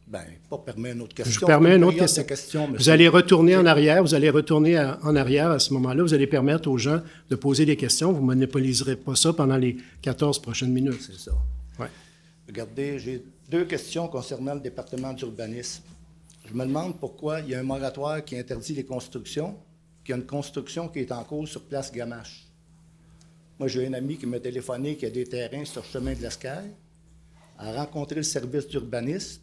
Bien, pas permet une autre question. Je vous permets une autre question. Vous allez retourner en arrière, en arrière à ce moment-là. Vous allez permettre aux gens de poser des questions. Vous ne monopoliserez pas ça pendant les 14 prochaines minutes. C'est ça. Ouais. Regardez, j'ai 2 questions concernant le département d'urbanisme. Je me demande pourquoi il y a un moratoire qui interdit les constructions, qu'il y a une construction qui est en cours sur Place Gamache. Moi, j'ai un ami qui m'a téléphoné qui a des terrains sur le chemin de l'Escaille, a rencontré le service d'urbanisme.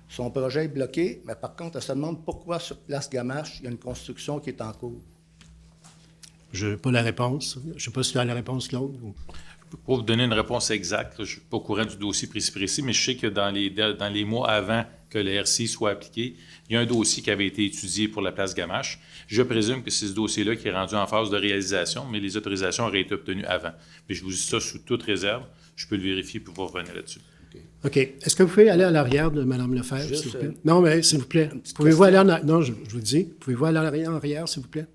Son projet est bloqué, mais par contre, elle se demande pourquoi sur Place Gamache, il y a une construction qui est en cours. Je n'ai pas la réponse. Je ne sais pas si tu as la réponse, Claude. Ou... Je ne peux pas vous donner une réponse exacte. Je ne suis pas au courant du dossier précis, mais je sais que dans les mois avant que le RCI soit appliqué, il y a un dossier qui avait été étudié pour la Place Gamache. Je présume que c'est ce dossier-là qui est rendu en phase de réalisation, mais les autorisations auraient été obtenues avant. Mais je vous dis ça sous toute réserve. Je peux le vérifier et pouvoir revenir là-dessus. OK. Est-ce que vous pouvez aller à l'arrière de Mme Lefebvre, s'il vous plaît? Non, mais s'il vous plaît. Pouvez-vous aller en arrière? Non, je vous dis. Pouvez-vous aller en arrière, s'il vous plaît?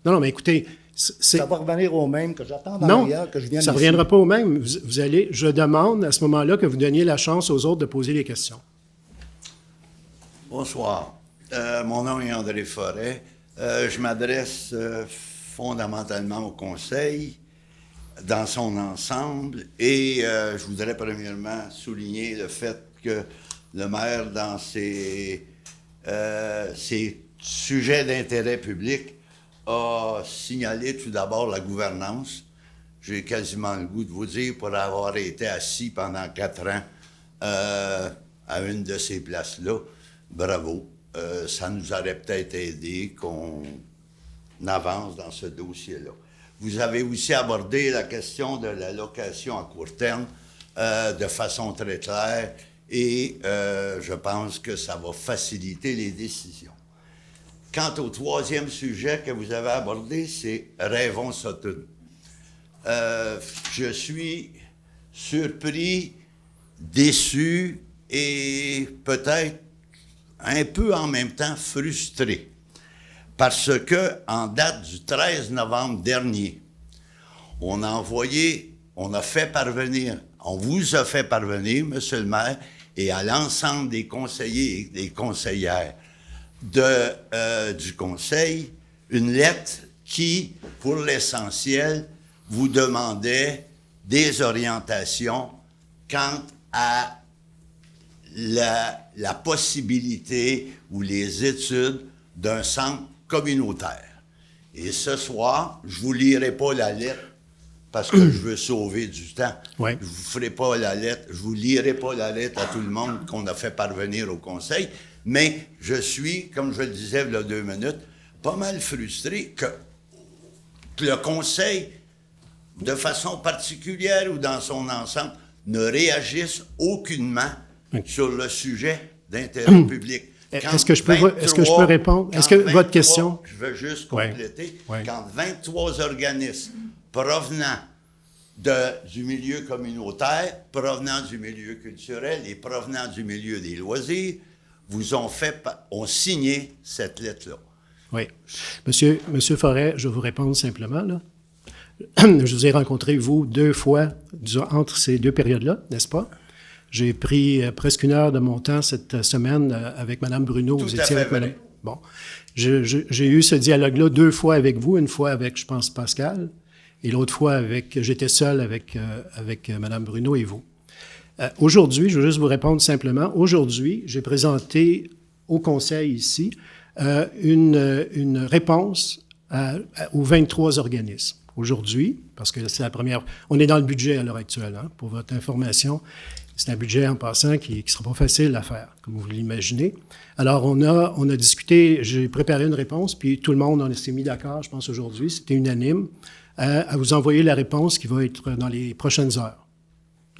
Non, mais écoutez... Ça va revenir au même que j'attends en arrière, que je viens de... Ça ne reviendra pas au même. Vous allez... Je demande à ce moment-là que vous donniez la chance aux autres de poser les questions. Bonsoir. Mon nom est André Forêt. Je m'adresse fondamentalement au conseil dans son ensemble et je voudrais premièrement souligner le fait que le maire, dans ses sujets d'intérêt public, a signalé tout d'abord la gouvernance. J'ai quasiment le goût de vous dire, pour avoir été assis pendant 4 ans à une de ces places-là, bravo. Ça nous aurait peut-être aidé qu'on avance dans ce dossier-là. Vous avez aussi abordé la question de la location à court terme de façon très claire et je pense que ça va faciliter les décisions. Quant au 3e sujet que vous avez abordé, c'est Rêvons-Sutton. Je suis surpris, déçu et peut-être un peu en même temps frustré. Parce que, en date du 13 novembre dernier, on vous a fait parvenir, Monsieur le maire, et à l'ensemble des conseillers et des conseillères du conseil, une lettre qui, pour l'essentiel, vous demandait des orientations quant à la possibilité ou les études d'un centre communautaire. Et ce soir, je ne vous lirai pas la lettre parce que je veux sauver du temps. Ouais. Je ne vous ferai pas la lettre, je ne vous lirai pas la lettre à tout le monde qu'on a fait parvenir au conseil, mais je suis, comme je le disais il y a 2 minutes, pas mal frustré que le conseil, de façon particulière ou dans son ensemble, ne réagisse aucunement sur le sujet d'intérêt public. Est-ce que je peux répondre? Est-ce que votre question... Je veux juste compléter. Ouais. Quand 23 organismes provenant du milieu communautaire, provenant du milieu culturel et provenant du milieu des loisirs, vous ont signé cette lettre-là. Oui. Monsieur Forêt, je vais vous répondre simplement, là. Je vous ai rencontré, vous, 2 fois entre ces 2 périodes-là, n'est-ce pas? J'ai pris presque 1 heure de mon temps cette semaine avec Mme Bruno. Tout à fait vrai. Bon. J'ai eu ce dialogue-là 2 fois avec vous, une fois avec, je pense, Pascal, et l'autre fois j'étais seul avec Mme Bruno et vous. Aujourd'hui, je veux juste vous répondre simplement. Aujourd'hui, j'ai présenté au conseil ici une réponse aux 23 organismes. Aujourd'hui, parce que c'est la première... On est dans le budget à l'heure actuelle, hein, pour votre information. C'est un budget, en passant, qui ne sera pas facile à faire, comme vous l'imaginez. Alors, on a discuté, j'ai préparé une réponse, puis tout le monde s'est mis d'accord, je pense, aujourd'hui, c'était unanime, à vous envoyer la réponse qui va être dans les prochaines heures.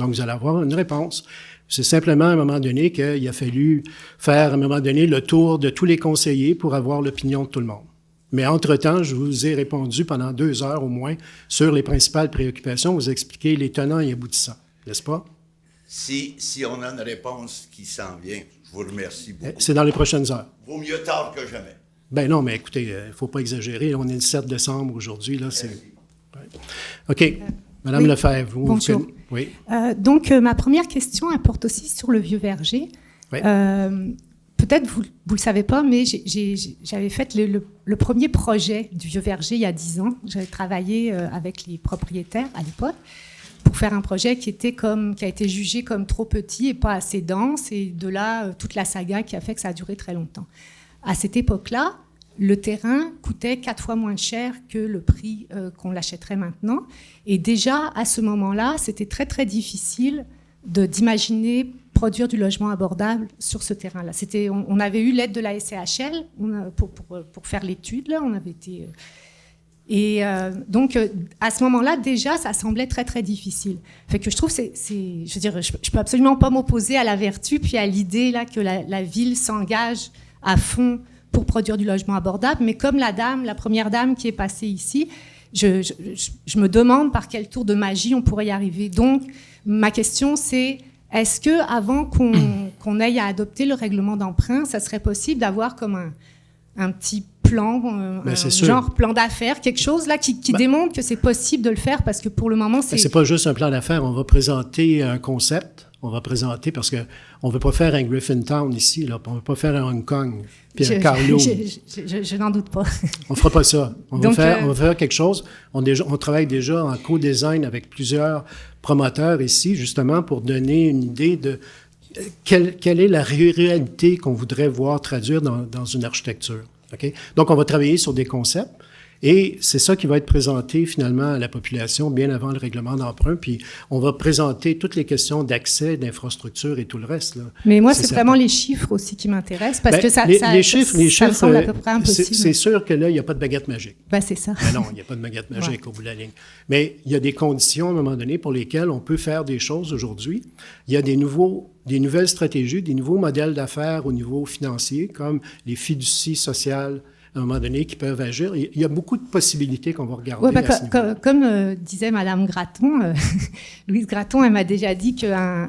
Donc, vous allez avoir une réponse. C'est simplement, à un moment donné, qu'il a fallu faire, à un moment donné, le tour de tous les conseillers pour avoir l'opinion de tout le monde. Mais entre-temps, je vous ai répondu pendant 2 heures au moins sur les principales préoccupations, vous expliquer les tenants et aboutissants, n'est-ce pas? Si on a une réponse qui s'en vient, je vous remercie beaucoup. C'est dans les prochaines heures. Vaut mieux tard que jamais. Ben non, mais écoutez, il ne faut pas exagérer. On est le 7 décembre aujourd'hui. Là, c'est... Ouais. OK. Madame oui. Lefebvre. Vous Bonjour. Oui. Donc, ma première question porte aussi sur le Vieux Verger. Oui. Peut-être vous le savez pas, mais j'avais fait le premier projet du Vieux Verger il y a 10 ans. J'avais travaillé avec les propriétaires à l'époque pour faire un projet qui a été jugé comme trop petit et pas assez dense, et de là, toute la saga qui a fait que ça a duré très longtemps. À cette époque-là, le terrain coûtait 4 fois moins cher que le prix qu'on l'achèterait maintenant. Et déjà, à ce moment-là, c'était très, très difficile d'imaginer produire du logement abordable sur ce terrain-là. On avait eu l'aide de la SCHL pour faire l'étude. Là, on avait été... Donc, à ce moment-là, déjà, ça semblait très, très difficile. Fait que je trouve je veux dire, je peux absolument pas m'opposer à la vertu puis à l'idée là que la ville s'engage à fond pour produire du logement abordable. Mais comme la première dame qui est passée ici, je me demande par quel tour de magie on pourrait y arriver. Donc, ma question, c'est est-ce que avant qu'on aille à adopter le règlement d'emprunt, ça serait possible d'avoir comme un petit plan, genre plan d'affaires, quelque chose là qui démontre que c'est possible de le faire, parce que pour le moment, c'est pas juste un plan d'affaires. On va présenter un concept. On va présenter, parce qu'on ne veut pas faire un Griffintown ici, là, on ne veut pas faire un Hong Kong, puis un Kowloon. Je n'en doute pas. On ne fera pas ça. On va Donc, faire quelque chose. On travaille déjà en co-design avec plusieurs promoteurs ici, justement, pour donner une idée de quelle est la réalité qu'on voudrait voir traduire dans une architecture. Okay? Donc, on va travailler sur des concepts. Et c'est ça qui va être présenté finalement à la population bien avant le règlement d'emprunt. Puis on va présenter toutes les questions d'accès, d'infrastructure et tout le reste. Là. Mais moi, c'est vraiment les chiffres aussi qui m'intéressent parce que ça les chiffres, me semble à peu près impossible. C'est sûr que là, il n'y a pas de baguette magique. Ben, c'est ça. Ben non, il n'y a pas de baguette magique au bout de la ligne. Mais il y a des conditions à un moment donné pour lesquelles on peut faire des choses aujourd'hui. Il y a des nouvelles stratégies, des nouveaux modèles d'affaires au niveau financier, comme les fiducies sociales, à un moment donné, qui peuvent agir. Il y a beaucoup de possibilités qu'on va regarder à ce niveau-là. Comme disait Mme Gratton, Louise Gratton, elle m'a déjà dit qu'un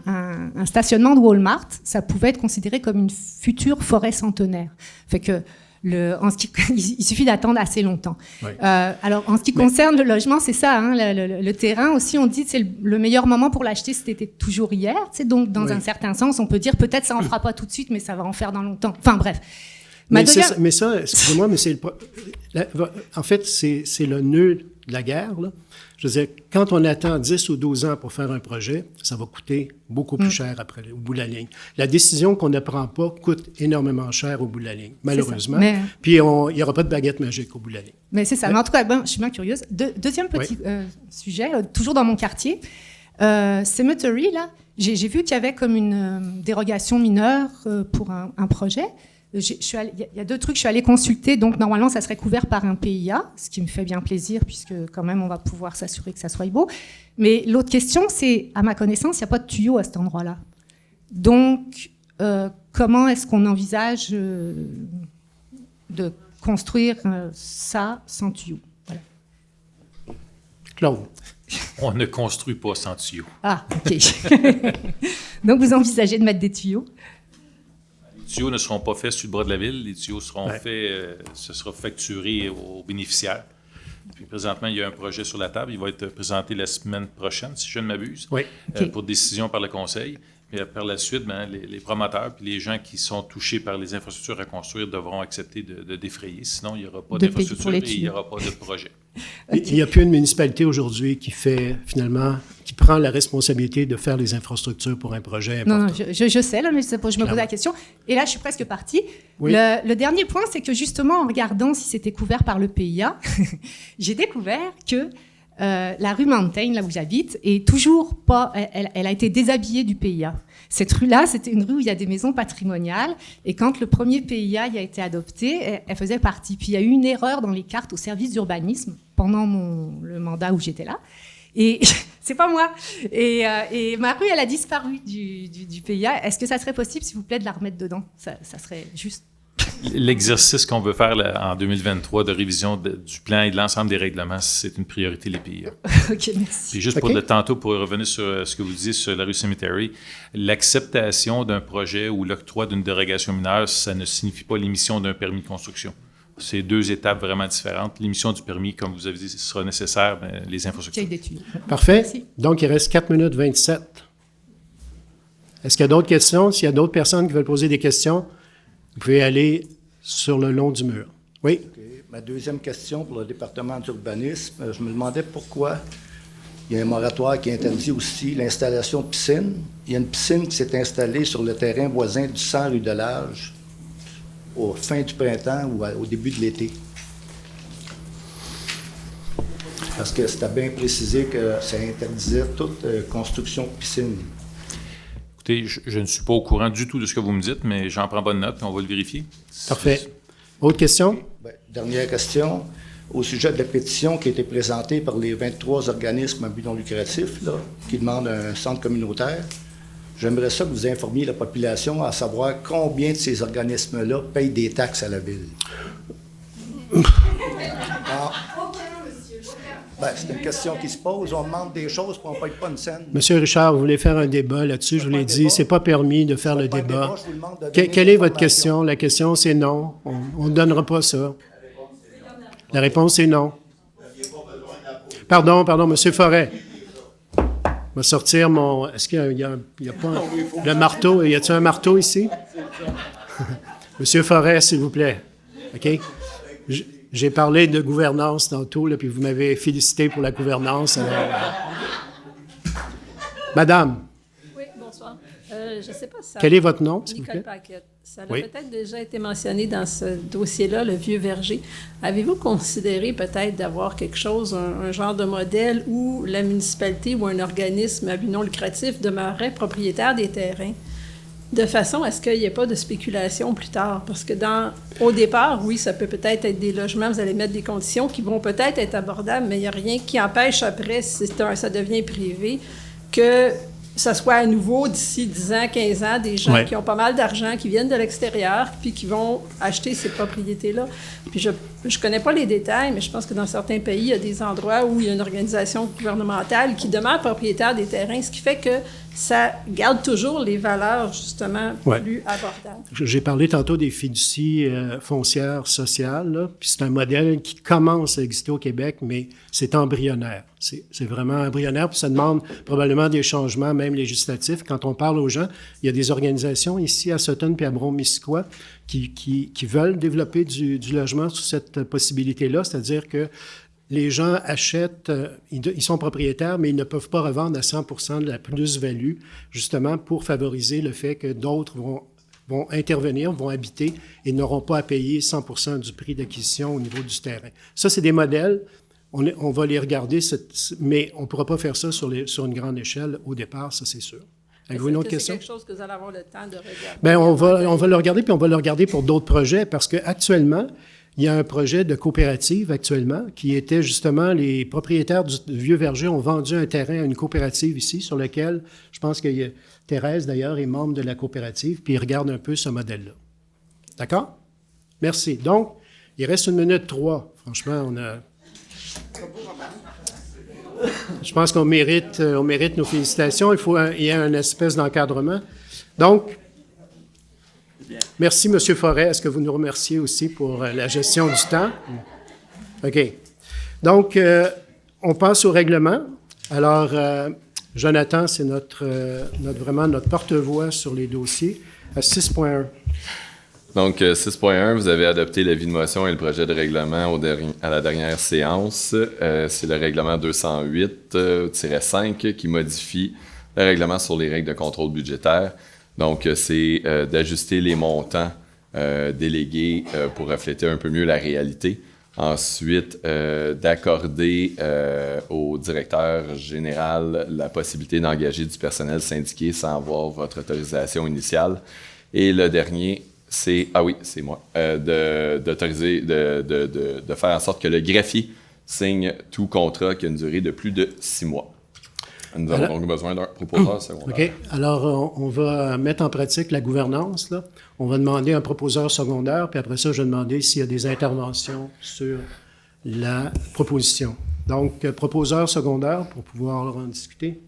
stationnement de Walmart, ça pouvait être considéré comme une future forêt centenaire. Fait que il suffit d'attendre assez longtemps. Oui. Alors, en ce qui concerne le logement, c'est ça. Hein, le terrain aussi, on dit que c'est le meilleur moment pour l'acheter, c'était toujours hier. Donc, dans un certain sens, on peut dire peut-être ça en fera pas tout de suite, mais ça va en faire dans longtemps. Enfin, bref. Mais ça, excusez-moi, mais en fait, c'est le nœud de la guerre, là. Je veux dire, quand on attend 10 ou 12 ans pour faire un projet, ça va coûter beaucoup plus cher au bout de la ligne. La décision qu'on ne prend pas coûte énormément cher au bout de la ligne, malheureusement. Puis, il n'y aura pas de baguette magique au bout de la ligne. Mais c'est ça. Mais en tout cas, je suis bien curieuse. Deuxième petit sujet, toujours dans mon quartier. Cemetery, là, j'ai vu qu'il y avait comme une dérogation mineure pour un projet. Il y a deux trucs, je suis allée consulter, donc normalement ça serait couvert par un PIA, ce qui me fait bien plaisir puisque quand même on va pouvoir s'assurer que ça soit beau. Mais l'autre question, c'est, à ma connaissance, il n'y a pas de tuyau à cet endroit-là. Donc, comment est-ce qu'on envisage de construire ça sans tuyau? Voilà. Claude. On ne construit pas sans tuyau. Ah, OK. Donc vous envisagez de mettre des tuyaux? Les tuyaux ne seront pas faits sur le bras de la ville. Les tuyaux seront faits, ce sera facturé aux bénéficiaires. Puis présentement, il y a un projet sur la table. Il va être présenté la semaine prochaine, si je ne m'abuse, pour décision par le conseil. Puis par la suite, les promoteurs puis les gens qui sont touchés par les infrastructures à construire devront accepter de défrayer. Sinon, il n'y aura pas d'infrastructure et il n'y aura pas de projet. Il n'y a plus une municipalité aujourd'hui qui prend la responsabilité de faire les infrastructures pour un projet important. Non, je sais, là, mais je me posais la question. Et là, je suis presque partie. Oui. Le dernier point, c'est que justement, en regardant si c'était couvert par le PIA, j'ai découvert que la rue Mountain, là où j'habite, est toujours pas... Elle a été déshabillée du PIA. Cette rue-là, c'était une rue où il y a des maisons patrimoniales. Et quand le premier PIA y a été adopté, elle faisait partie. Puis il y a eu une erreur dans les cartes au service d'urbanisme pendant le mandat où j'étais là. Et c'est pas moi. Et ma rue, elle a disparu du PIA. Est-ce que ça serait possible, s'il vous plaît, de la remettre dedans? Ça serait juste... L'exercice qu'on veut faire en 2023 de révision du plan et de l'ensemble des règlements, c'est une priorité, les PIA. OK, merci. Puis juste pour revenir sur ce que vous disiez sur la rue Cemetery, l'acceptation d'un projet ou l'octroi d'une dérogation mineure, ça ne signifie pas l'émission d'un permis de construction. C'est deux étapes vraiment différentes. L'émission du permis, comme vous avez dit, sera nécessaire, les infrastructures. Parfait. Merci. Donc, il reste 4 minutes 27. Est-ce qu'il y a d'autres questions? S'il y a d'autres personnes qui veulent poser des questions, vous pouvez aller sur le long du mur. Oui? Okay. Ma deuxième question pour le département d'urbanisme, je me demandais pourquoi il y a un moratoire qui interdit aussi l'installation de piscine. Il y a une piscine qui s'est installée sur le terrain voisin du 100 rue de l'Âge au fin du printemps ou au début de l'été. Parce que c'était bien précisé que ça interdisait toute construction de piscine. Écoutez, je ne suis pas au courant du tout de ce que vous me dites, mais j'en prends bonne note et on va le vérifier. Parfait. Autre question? Bien, dernière question. Au sujet de la pétition qui a été présentée par les 23 organismes à but non lucratif là, qui demandent un centre communautaire, j'aimerais ça que vous informiez la population à savoir combien de ces organismes-là payent des taxes à la ville. Ben, c'est une question qui se pose. On demande des choses pour on ne paye pas une scène. Monsieur Richard, vous voulez faire un débat là-dessus? Je vous l'ai dit, c'est pas permis de faire le débat. Quelle est votre question? La question, c'est non. On ne donnera pas ça. La réponse est non. Pardon, Monsieur Forêt. Je vais sortir mon... Est-ce qu'il y a pas le marteau? Y a-t-il un marteau ici? Monsieur Forêt, s'il vous plaît. OK? J'ai parlé de gouvernance tantôt, là, puis vous m'avez félicité pour la gouvernance. Madame. Oui, bonsoir. Je ne sais pas si ça... Quel est votre nom, s'il vous plaît? Nicole Paquette. Ça a Oui. peut-être déjà été mentionné dans ce dossier-là, le Vieux Verger. Avez-vous considéré peut-être d'avoir quelque chose, un genre de modèle où la municipalité ou un organisme à but non lucratif demeurerait propriétaire des terrains, de façon à ce qu'il n'y ait pas de spéculation plus tard? Parce que au départ, oui, ça peut peut-être être des logements, vous allez mettre des conditions qui vont peut-être être abordables, mais il n'y a rien qui empêche après, si ça devient privé, que ça soit à nouveau, d'ici 10 ans, 15 ans, des gens qui ont pas mal d'argent, qui viennent de l'extérieur, puis qui vont acheter ces propriétés-là. Puis je connais pas les détails, mais je pense que dans certains pays, il y a des endroits où il y a une organisation gouvernementale qui demeure propriétaire des terrains, ce qui fait que ça garde toujours les valeurs, justement, plus abordables. J'ai parlé tantôt des fiducies foncières sociales, là, puis c'est un modèle qui commence à exister au Québec, mais c'est embryonnaire. C'est vraiment embryonnaire, puis ça demande probablement des changements, même législatifs. Quand on parle aux gens, il y a des organisations ici à Sutton puis à Brome-Missisquoi qui veulent développer du logement sous cette possibilité-là, c'est-à-dire que les gens achètent, ils sont propriétaires, mais ils ne peuvent pas revendre à 100% de la plus-value, justement pour favoriser le fait que d'autres vont intervenir, vont habiter et n'auront pas à payer 100% du prix d'acquisition au niveau du terrain. Ça, c'est des modèles. On va les regarder, mais on ne pourra pas faire ça sur une grande échelle au départ, ça c'est sûr. Avez-vous une autre question? C'est quelque chose que vous allez avoir le temps de regarder. Bien, on va le regarder, puis on va le regarder pour d'autres projets, parce qu'actuellement, il y a un projet de coopérative actuellement qui était justement, les propriétaires du Vieux Verger ont vendu un terrain à une coopérative ici, sur lequel, je pense que Thérèse d'ailleurs est membre de la coopérative, puis il regarde un peu ce modèle-là. D'accord? Merci. Donc, il reste 1 minute 3. Franchement, on a... Je pense qu'on mérite nos félicitations. Il y a une espèce d'encadrement. Donc, merci, M. Forêt. Est-ce que vous nous remerciez aussi pour la gestion du temps? OK. Donc, on passe au règlement. Alors, Jonathan, c'est vraiment notre porte-voix sur les dossiers. À 6.1. Donc, 6.1, vous avez adopté l'avis de motion et le projet de règlement à la dernière séance. C'est le règlement 208-5 qui modifie le règlement sur les règles de contrôle budgétaire. Donc, c'est d'ajuster les montants délégués pour refléter un peu mieux la réalité. Ensuite, d'accorder au directeur général la possibilité d'engager du personnel syndiqué sans avoir votre autorisation initiale. Et le dernier, c'est moi, d'autoriser, de faire en sorte que le greffier signe tout contrat qui a une durée de plus de 6 mois. Nous avons donc besoin d'un proposeur secondaire. OK. Alors, on va mettre en pratique la gouvernance, là. On va demander un proposeur secondaire, puis après ça, je vais demander s'il y a des interventions sur la proposition. Donc, proposeur secondaire, pour pouvoir en discuter.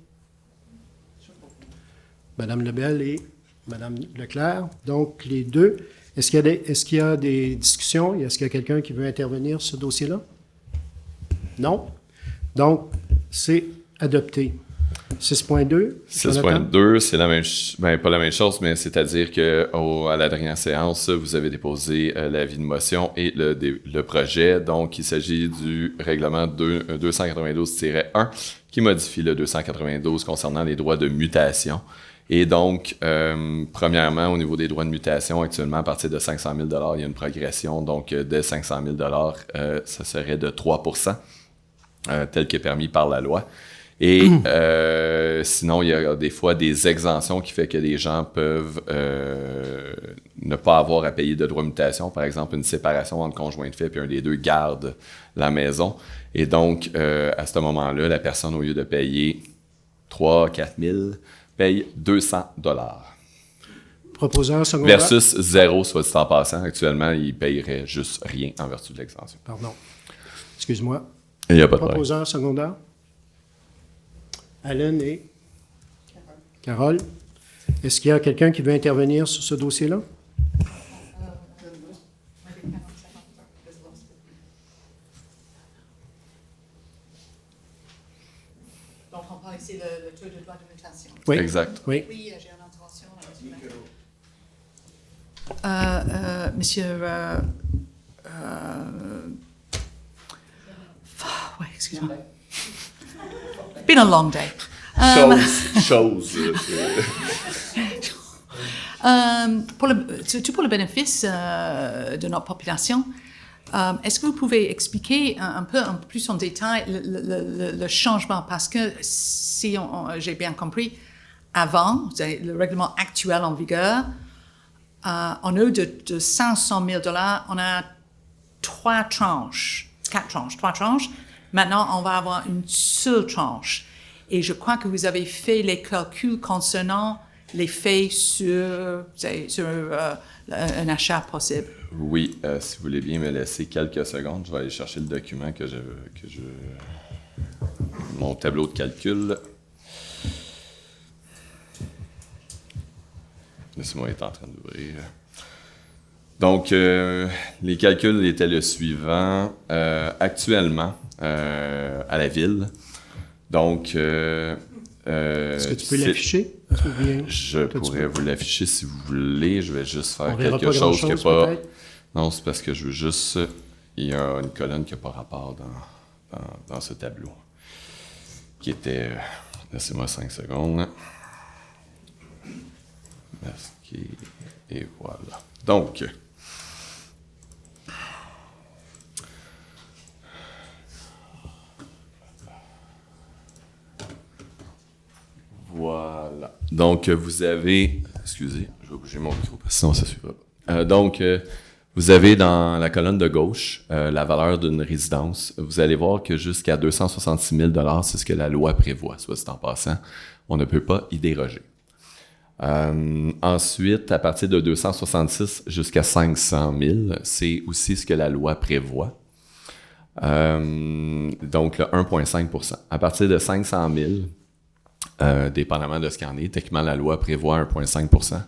Madame Lebel et Madame Leclerc. Donc, les deux. Est-ce qu'il y a des discussions? Est-ce qu'il y a quelqu'un qui veut intervenir sur ce dossier-là? Non? Donc, c'est adopté. 6.2. 6.2, c'est la même pas la même chose, mais c'est-à-dire qu'à la dernière séance, vous avez déposé l'avis de motion et le projet. Donc, il s'agit du règlement 292-1 qui modifie le 292 concernant les droits de mutation. Et donc, premièrement, au niveau des droits de mutation, actuellement, à partir de 500 000 $, il y a une progression. Donc, dès 500 000 $, ça serait de 3 % tel que permis par la loi. Et sinon, il y a des fois des exemptions qui fait que les gens peuvent ne pas avoir à payer de droits de mutation. Par exemple, une séparation entre conjoint de fait puis un des deux garde la maison. Et donc, à ce moment-là, la personne, au lieu de payer 3 000 4 000 paye 200 $. Proposeur secondaire. Versus 0, soit dit en passant. Actuellement, il payerait juste rien en vertu de l'exemption. Pardon. Excuse-moi. Il n'y a pas de problème. Proposeur secondaire. Alain et Carole. Est-ce qu'il y a quelqu'un qui veut intervenir sur ce dossier-là? Donc, on parle ici le taux de Oui. Exact. Oui. Oui, j'ai une intervention. Monsieur... ouais, excuse-moi. Been a long day. Pour le bénéfice de notre population, est-ce que vous pouvez expliquer un peu plus en détail le changement? Parce que si j'ai bien compris, avant, le règlement actuel en vigueur, en haut de 500 000 $, on a 3 tranches. Maintenant, on va avoir une seule tranche. Et je crois que vous avez fait les calculs concernant l'effet sur un achat possible. Oui, si vous voulez bien me laisser quelques secondes, je vais aller chercher le document mon tableau de calcul. Laissez-moi être en train d'ouvrir. Donc, les calculs étaient le suivant. Actuellement, à la ville, donc... Est-ce que tu peux l'afficher? Je pourrais vous l'afficher si vous voulez. Je vais juste faire quelque chose qui n'a pas... Non, c'est parce que je veux juste... Il y a une colonne qui n'a pas rapport dans ce tableau. Qui était... Laissez-moi 5 secondes. Masqué. Et voilà. Donc... Voilà. Donc, vous avez... Excusez, je vais bouger mon micro parce que sinon ça ne suivra pas. Donc, vous avez dans la colonne de gauche la valeur d'une résidence. Vous allez voir que jusqu'à 266 000 $, c'est ce que la loi prévoit, soit dit en passant. On ne peut pas y déroger. Ensuite, à partir de 266 jusqu'à 500 000, c'est aussi ce que la loi prévoit. Donc, le 1,5 %. À partir de 500 000, dépendamment de ce qu'il y en est, techniquement, la loi prévoit 1,5 %,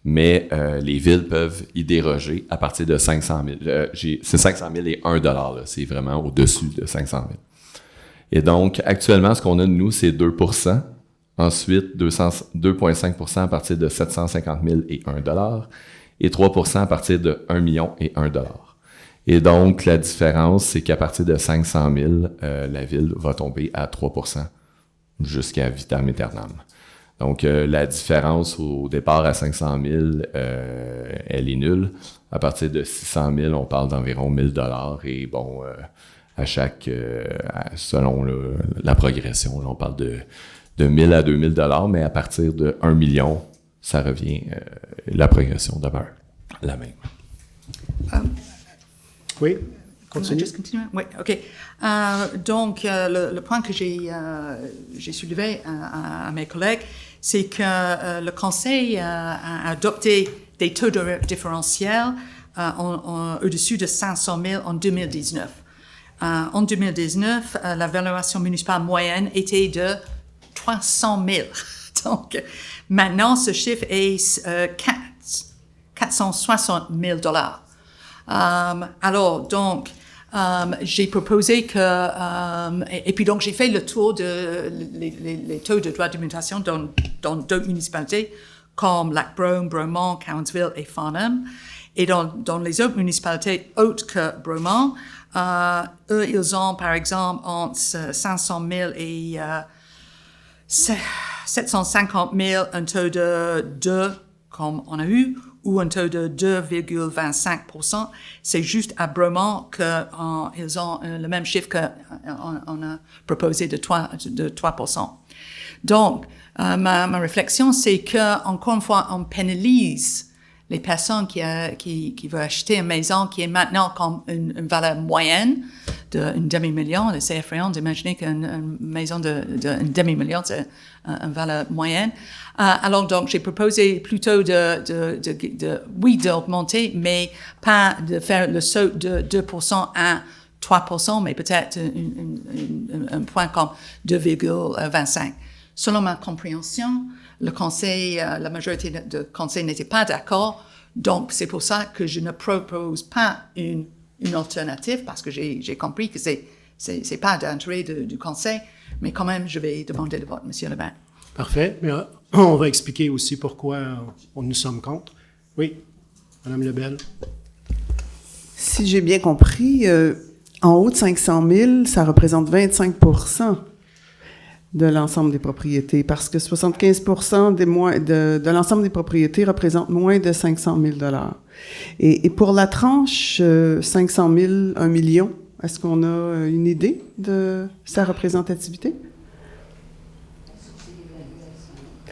mais les villes peuvent y déroger à partir de 500 000. C'est 500 000 et 1 $, là, c'est vraiment au-dessus de 500 000. Et donc, actuellement, ce qu'on a de nous, c'est 2 %. Ensuite, 2,5 % à partir de 750 000 et 1 $, et 3 % à partir de 1 million et 1 $. Et donc, la différence, c'est qu'à partir de 500 000, la ville va tomber à 3 % jusqu'à vitam aeternam. Donc, la différence au départ à 500 000, elle est nulle. À partir de 600 000, on parle d'environ 1 000 $. Et bon, à chaque, selon la progression, là, on parle de 1 000 à 2 000 $, mais à partir de 1 million, ça revient, la progression demeure la même. Oui, continue. Oui, OK. Donc, le point que j'ai soulevé à mes collègues, c'est que le Conseil a adopté des taux différentiels au-dessus de 500 000 en 2019. En 2019, la valorisation municipale moyenne était de 300 000. Donc, maintenant, ce chiffre est 460 000 $. Alors, donc, j'ai proposé que... et puis, donc, j'ai fait le tour les taux de droit de mutation dans d'autres municipalités, comme Lac-Brome, Bromont, Cowansville et Farnham. Et dans les autres municipalités autres que Bromont, eux, ils ont, par exemple, entre 500 000 et 750 000, un taux de 2, comme on a eu, ou un taux de 2,25 %. C'est juste à Bromont qu'ils ont le même chiffre qu'on a proposé de 3 %. Donc, ma réflexion, c'est que, encore une fois, on pénalise les personnes qui veulent acheter une maison qui est maintenant comme une valeur moyenne d'une demi-million. C'est effrayant d'imaginer qu'une maison d'une demi-million, c'est une valeur moyenne. Alors, donc, j'ai proposé plutôt d'augmenter, mais pas de faire le saut de 2% à 3 %, mais peut-être un point comme 2,25. Selon ma compréhension, le Conseil, la majorité du Conseil n'était pas d'accord. Donc, c'est pour ça que je ne propose pas une alternative, parce que j'ai compris que c'est pas d'intérêt du Conseil, mais quand même, je vais demander le vote, M. Leblanc. Parfait. Mais on va expliquer aussi pourquoi nous sommes contre. Oui, Mme Lebel. Si j'ai bien compris, en haut de 500 000, ça représente 25 de l'ensemble des propriétés, parce que 75 de l'ensemble des propriétés représentent moins de 500 000 Et pour la tranche 500 000, 1 million, est-ce qu'on a une idée de sa représentativité?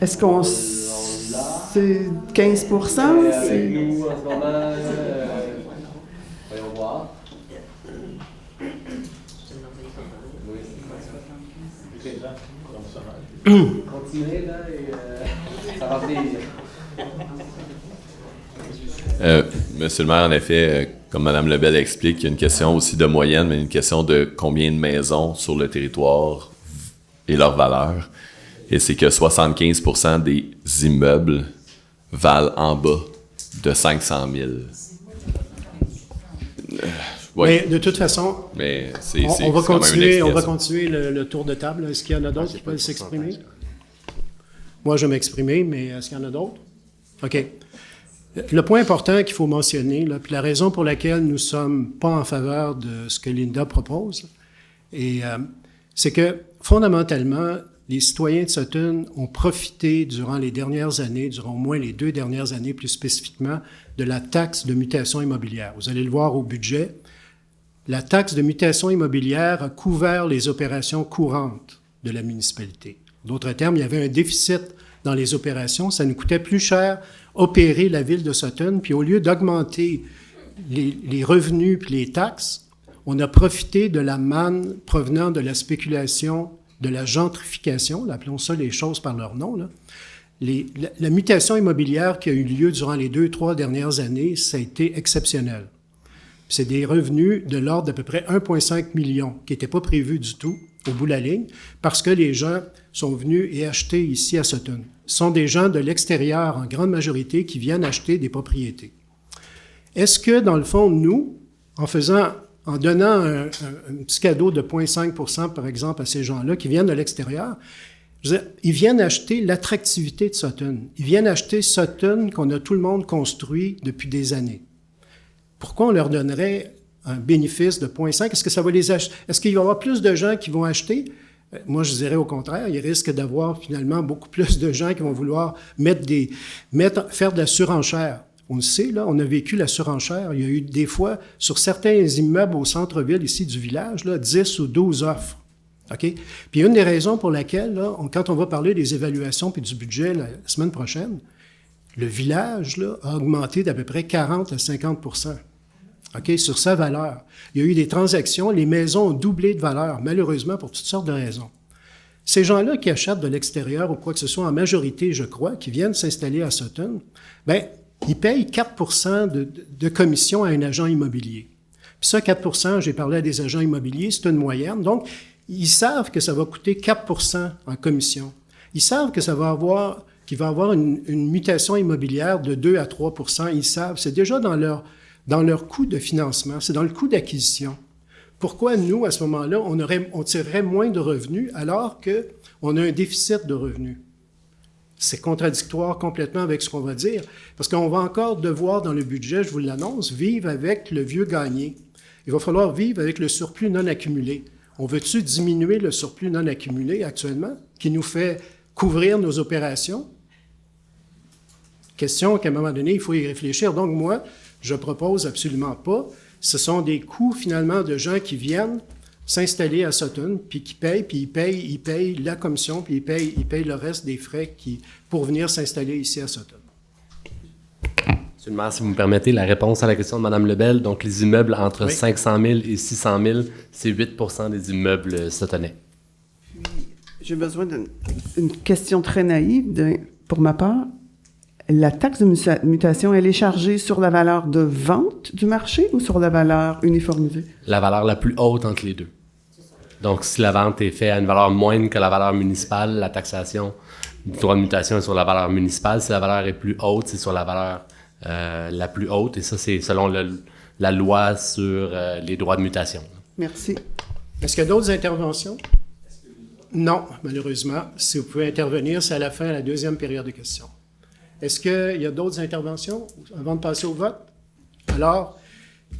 Est-ce qu'on... C'est 15 Nous, en ce moment, voyons voir. Continuez, là, et ça va venir. Monsieur le maire, en effet, comme Mme Lebel explique, il y a une question aussi de moyenne, mais une question de combien de maisons sur le territoire et leur valeur. Et c'est que 75% des immeubles valent en bas de 500 000. Oui. Mais de toute façon, on va continuer le tour de table. Est-ce qu'il y en a d'autres qui peuvent s'exprimer? Moi, je vais m'exprimer, mais est-ce qu'il y en a d'autres? OK. Le point important qu'il faut mentionner, là, puis la raison pour laquelle nous ne sommes pas en faveur de ce que Linda propose, c'est que fondamentalement, les citoyens de Sutton ont profité durant les dernières années, durant au moins les 2 dernières années plus spécifiquement, de la taxe de mutation immobilière. Vous allez le voir au budget. La taxe de mutation immobilière a couvert les opérations courantes de la municipalité. D'autres termes, il y avait un déficit dans les opérations. Ça nous coûtait plus cher opérer la ville de Sutton, puis au lieu d'augmenter les revenus puis les taxes, on a profité de la manne provenant de la spéculation, de la gentrification, appelons ça les choses par leur nom, là. La mutation immobilière qui a eu lieu durant les 2-3 dernières années, ça a été exceptionnel. C'est des revenus de l'ordre d'à peu près 1,5 million, qui n'étaient pas prévus du tout au bout de la ligne, parce que les gens sont venus et acheter ici à Sutton. Ce sont des gens de l'extérieur, en grande majorité, qui viennent acheter des propriétés. Est-ce que, dans le fond, nous, en donnant un petit cadeau de 0,5 % par exemple à ces gens-là qui viennent de l'extérieur, ils viennent acheter l'attractivité de Sutton. Ils viennent acheter Sutton qu'on a tout le monde construit depuis des années. Pourquoi on leur donnerait un bénéfice de 0,5? Est-ce que ça va les acheter? Est-ce qu'il va y avoir plus de gens qui vont acheter? Moi, je dirais au contraire, il risque d'avoir finalement beaucoup plus de gens qui vont vouloir faire de la surenchère. On le sait, là, on a vécu la surenchère. Il y a eu des fois, sur certains immeubles au centre-ville ici du village, là, 10 ou 12 offres. OK? Puis une des raisons pour laquelle, là, quand on va parler des évaluations puis du budget la semaine prochaine, le village là, a augmenté d'à peu près 40 à 50 % OK, sur sa valeur. Il y a eu des transactions, les maisons ont doublé de valeur, malheureusement, pour toutes sortes de raisons. Ces gens-là qui achètent de l'extérieur ou quoi que ce soit, en majorité, je crois, qui viennent s'installer à Sutton, bien, ils payent 4 % de commission à un agent immobilier. Puis ça, 4 % j'ai parlé à des agents immobiliers, c'est une moyenne. Donc, ils savent que ça va coûter 4 % en commission. Ils savent que qu'il va y avoir une mutation immobilière de 2 à 3 %. Ils savent, c'est déjà dans leur coût de financement, c'est dans le coût d'acquisition. Pourquoi nous, à ce moment-là, on tirerait moins de revenus alors qu'on a un déficit de revenus? C'est contradictoire complètement avec ce qu'on va dire, parce qu'on va encore devoir, dans le budget, je vous l'annonce, vivre avec le vieux gagné. Il va falloir vivre avec le surplus non accumulé. On veut-tu diminuer le surplus non accumulé actuellement, qui nous fait couvrir nos opérations? Question qu'à un moment donné, il faut y réfléchir. Donc moi, je propose absolument pas. Ce sont des coûts, finalement, de gens qui viennent s'installer à Sutton, puis qui payent, puis ils payent la commission, puis ils payent le reste des frais pour venir s'installer ici à Sutton. Monsieur le maire, si vous me permettez, la réponse à la question de Mme Lebel, donc les immeubles entre 500 000 et 600 000, c'est 8 % des immeubles suttonnais. J'ai besoin d'une question très naïve pour ma part. La taxe de mutation, elle est chargée sur la valeur de vente du marché ou sur la valeur uniformisée? La valeur la plus haute entre les deux. Donc, si la vente est faite à une valeur moindre que la valeur municipale, la taxation du droit de mutation est sur la valeur municipale. Si la valeur est plus haute, c'est sur la valeur la plus haute. Et ça, c'est selon la loi sur les droits de mutation. Merci. Est-ce qu'il y a d'autres interventions? Non, malheureusement. Si vous pouvez intervenir, c'est à la fin, à la deuxième période de questions. Est-ce qu'il y a d'autres interventions avant de passer au vote? Alors,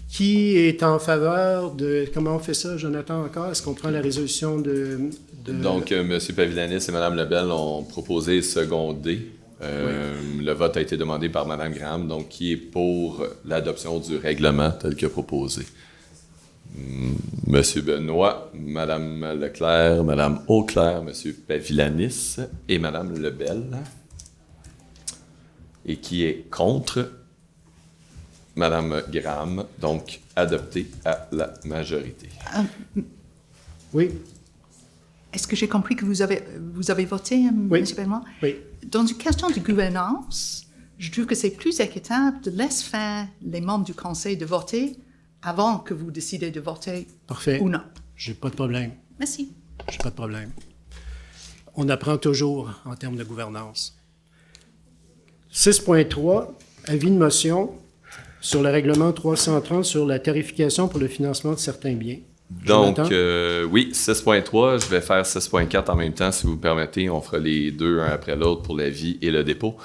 qui est en faveur de... Comment on fait ça, Jonathan, encore? Est-ce qu'on prend la résolution de... Donc, M. Pavilanis et Mme Lebel ont proposé seconder. Oui. Le vote a été demandé par Mme Graham. Donc, qui est pour l'adoption du règlement tel que proposé? M. Benoît, Mme Leclerc, Mme Auclair, M. Pavilanis et Mme Lebel. Et qui est contre? Mme Graham, donc adopté à la majorité. Oui. Est-ce que j'ai compris que vous avez voté, M. Benoît? Oui. Dans une question de gouvernance, je trouve que c'est plus équitable de laisser faire les membres du conseil de voter avant que vous décidez de voter ou non. J'ai pas de problème. Merci. J'ai pas de problème. On apprend toujours en termes de gouvernance. 6.3, avis de motion sur le règlement 330 sur la tarification pour le financement de certains biens. Donc, oui, 6.3, je vais faire 6.4 en même temps, si vous permettez. On fera les deux, un après l'autre, pour l'avis et le dépôt.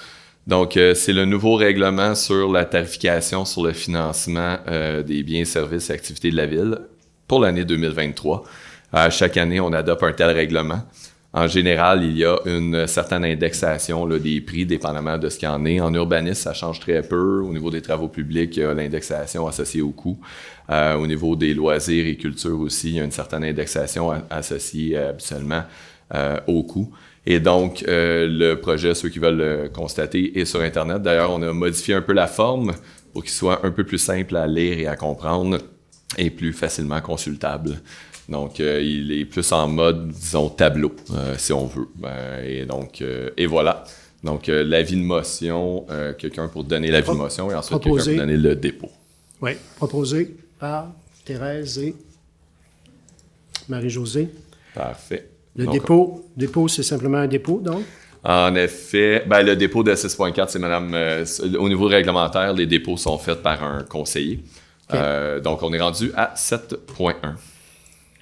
Donc, c'est le nouveau règlement sur la tarification sur le financement des biens, services et activités de la Ville pour l'année 2023. Chaque année, on adopte un tel règlement. En général, il y a une certaine indexation là, des prix, dépendamment de ce qu'il y en est. En urbanisme, ça change très peu. Au niveau des travaux publics, il y a l'indexation associée au coût. Au niveau des loisirs et culture aussi, il y a une certaine indexation associée habituellement au coût. Et donc, le projet, ceux qui veulent le constater, est sur Internet. D'ailleurs, on a modifié un peu la forme pour qu'il soit un peu plus simple à lire et à comprendre et plus facilement consultable. Donc, il est plus en mode, disons, tableau, si on veut. Et voilà. Donc, l'avis de motion, quelqu'un pour donner l'avis de motion et ensuite quelqu'un pour donner le dépôt. Oui, proposé par Thérèse et Marie-Josée. Parfait. Le dépôt, c'est simplement un dépôt, donc? En effet, le dépôt de 6.4, c'est Madame... au niveau réglementaire, les dépôts sont faits par un conseiller. Okay. Donc, on est rendu à 7.1.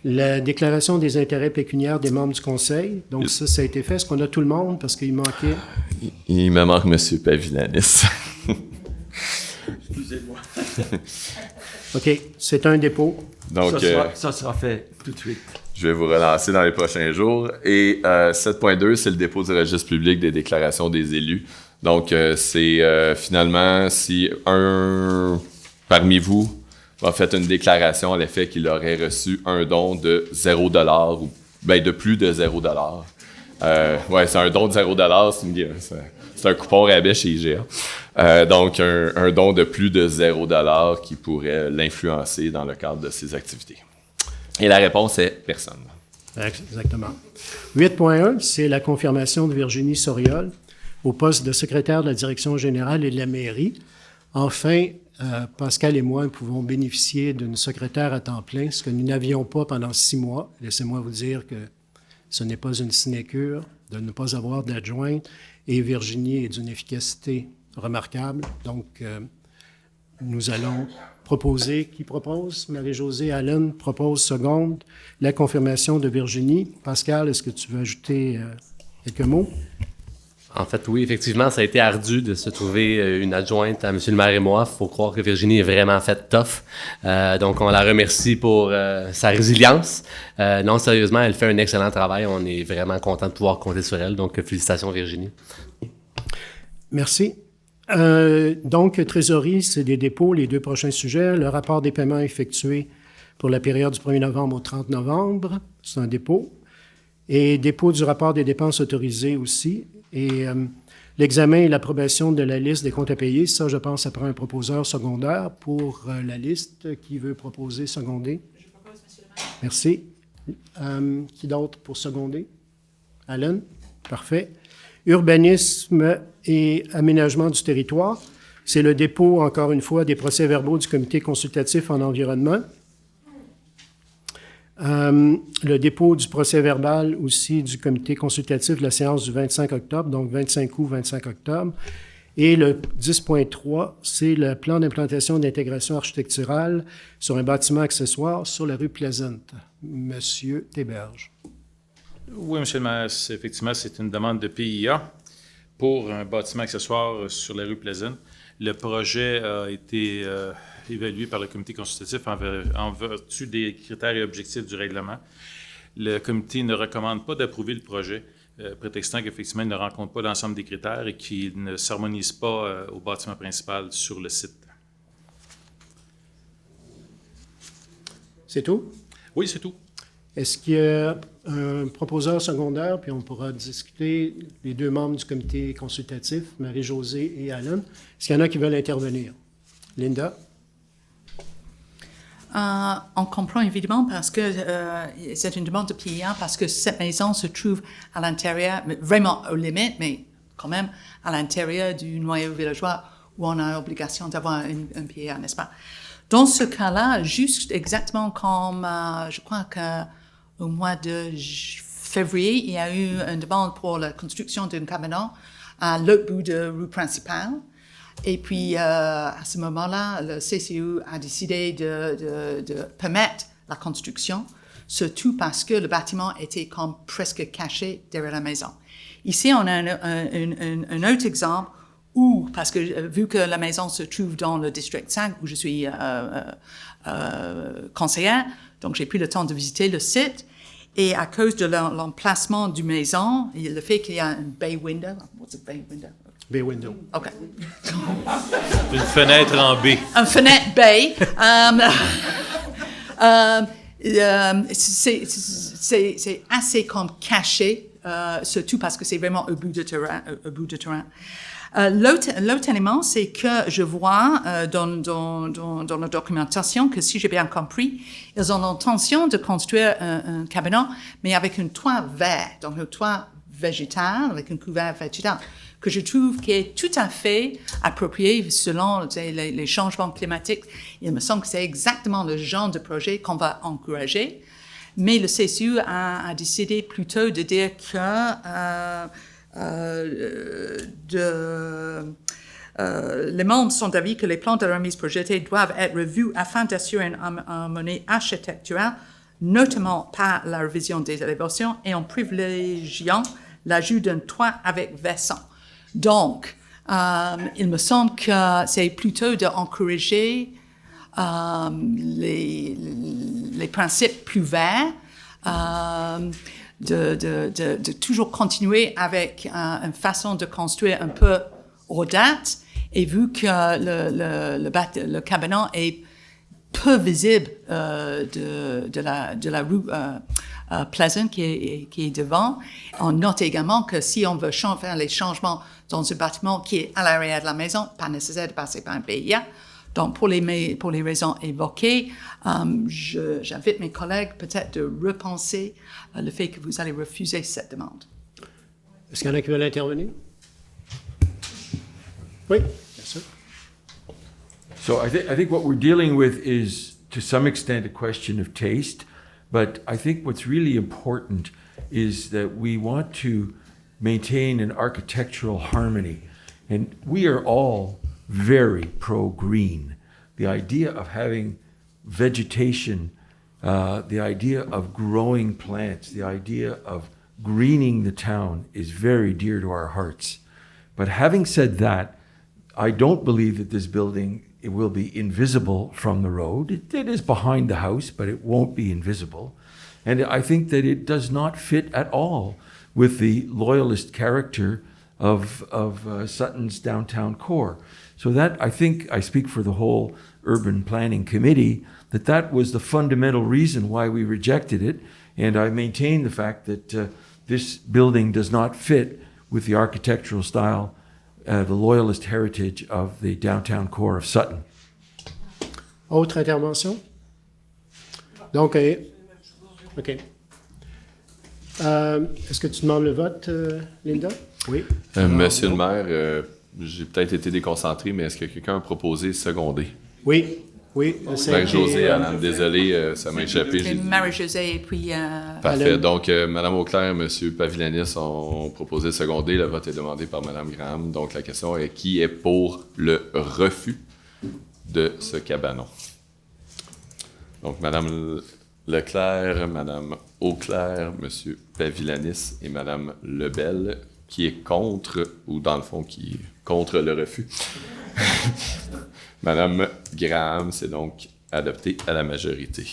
La déclaration des intérêts pécuniaires des membres du conseil. Donc, ça a été fait. Est-ce qu'on a tout le monde? Parce qu'il manquait... Il me manque M. Pavilanis. Excusez-moi. OK. C'est un dépôt. Donc, ça sera fait tout de suite. Je vais vous relancer dans les prochains jours. Et 7.2, c'est le dépôt du registre public des déclarations des élus. Donc, c'est finalement, si un parmi vous a fait une déclaration à l'effet qu'il aurait reçu un don de 0$ ou de plus de 0$. C'est un don de 0$, c'est un coupon rabais chez IGA. Donc, un don de plus de 0$ qui pourrait l'influencer dans le cadre de ses activités. Et la réponse est personne. Exactement. 8.1, c'est la confirmation de Virginie Soriol au poste de secrétaire de la direction générale et de la mairie. Enfin, Pascal et moi, nous pouvons bénéficier d'une secrétaire à temps plein, ce que nous n'avions pas pendant 6 mois. Laissez-moi vous dire que ce n'est pas une sinécure de ne pas avoir d'adjointe. Et Virginie est d'une efficacité remarquable. Donc, nous allons proposer. Qui propose? Marie-Josée Allen propose seconde. La confirmation de Virginie. Pascal, est-ce que tu veux ajouter quelques mots? En fait, oui, effectivement, ça a été ardu de se trouver une adjointe à M. le maire et moi. Il faut croire que Virginie est vraiment faite tough. Donc, on la remercie pour sa résilience. Non, sérieusement, elle fait un excellent travail. On est vraiment content de pouvoir compter sur elle. Donc, félicitations, Virginie. Merci. Donc, trésorerie, c'est des dépôts, les 2 prochains sujets. Le rapport des paiements effectués pour la période du 1er novembre au 30 novembre, c'est un dépôt. Et dépôt du rapport des dépenses autorisées aussi. Et l'examen et l'approbation de la liste des comptes à payer, ça, je pense, ça prend un proposeur secondaire pour la liste. Qui veut proposer seconder? Je propose, M. le maire. Merci. Qui d'autre pour seconder? Allen? Parfait. Urbanisme et aménagement du territoire. C'est le dépôt, encore une fois, des procès-verbaux du comité consultatif en environnement. Le dépôt du procès-verbal aussi du comité consultatif de la séance du 25 octobre, donc 25 août, 25 octobre. Et le 10.3, c'est le plan d'implantation d'intégration architecturale sur un bâtiment accessoire sur la rue Pleasant. Monsieur Théberge. Oui, M. le maire, effectivement, c'est une demande de PIA pour un bâtiment accessoire sur la rue Pleasant. Le projet a été évalué par le comité consultatif en vertu des critères et objectifs du règlement. Le comité ne recommande pas d'approuver le projet, prétextant qu'effectivement, il ne rencontre pas l'ensemble des critères et qu'il ne s'harmonise pas au bâtiment principal sur le site. C'est tout? Oui, c'est tout. Est-ce qu'il y a un proposeur secondaire, puis on pourra discuter les deux membres du comité consultatif, Marie-Josée et Alan. Est-ce qu'il y en a qui veulent intervenir? Linda? On comprend évidemment parce que c'est une demande de PIA parce que cette maison se trouve à l'intérieur, vraiment aux limites, mais quand même à l'intérieur du noyau villageois où on a l'obligation d'avoir un PIA, n'est-ce pas? Dans ce cas-là, juste exactement comme je crois qu'au mois de février, il y a eu une demande pour la construction d'un cabinet à l'autre bout de rue principale. Et puis, à ce moment-là, le CCU a décidé de permettre la construction, surtout parce que le bâtiment était comme presque caché derrière la maison. Ici, on a un autre exemple où, parce que vu que la maison se trouve dans le district 5 où je suis conseillère, donc j'ai pris le temps de visiter le site. Et à cause de l'emplacement du maison, et le fait qu'il y a un bay window, what's a bay window? Bay window. OK. Une fenêtre en baie. Une fenêtre baie. C'est assez comme caché, surtout parce que c'est vraiment au bout de terrain. L'autre élément, c'est que je vois dans la documentation que, si j'ai bien compris, ils ont l'intention de construire un cabinet, mais avec un toit vert, donc un toit végétal, avec un couvert végétal, que je trouve qui est tout à fait approprié selon les changements climatiques. Il me semble que c'est exactement le genre de projet qu'on va encourager. Mais le CCU a décidé plutôt de dire que les membres sont d'avis que les plans de remise projetés doivent être revus afin d'assurer une harmonie architecturale, notamment par la révision des élévations et en privilégiant l'ajout d'un toit avec versant. Donc, il me semble que c'est plutôt d'encourager les principes plus verts, de toujours continuer avec une façon de construire un peu hors date, et vu que le cabinet est peu visible de la rue Pleasant qui est devant, on note également que si on veut faire les changements dans un bâtiment qui est à l'arrière de la maison, pas nécessaire de passer par un PIA. Donc, pour les raisons évoquées, j'invite mes collègues peut-être de repenser le fait que vous allez refuser cette demande. Est-ce qu'il y en a qui veulent intervenir? Oui, bien sûr. So I think what we're dealing with is, to some extent, a question of taste. But I think what's really important is that we want to maintain an architectural harmony. And we are all very pro-green. The idea of having vegetation, the idea of growing plants, the idea of greening the town is very dear to our hearts. But having said that, I don't believe that this building it will be invisible from the road. It is behind the house, but it won't be invisible. And I think that it does not fit at all with the loyalist character of Sutton's downtown core. So that, I think, I speak for the whole urban planning committee, that was the fundamental reason why we rejected it. And I maintain the fact that this building does not fit with the architectural style, the loyalist heritage of the downtown core of Sutton. Autre intervention? Donc, OK. Est-ce que tu demandes le vote, Linda? Oui. Monsieur le maire, j'ai peut-être été déconcentré, mais est-ce que quelqu'un a proposé seconder? Oui. Oui. Marie-Josée, Alan, désolé, ça m'a échappé. Marie-Josée et puis... Parfait. Alan. Donc, Mme Auclair et M. Pavilanis ont proposé seconder. Le vote est demandé par Mme Graham. Donc, la question est qui est pour le refus de ce cabanon? Donc, Mme Leclerc, Mme Auclair, M. Pavillanis et Mme Lebel, qui est contre, ou dans le fond, qui est contre le refus. Mme Graham, c'est donc adopté à la majorité.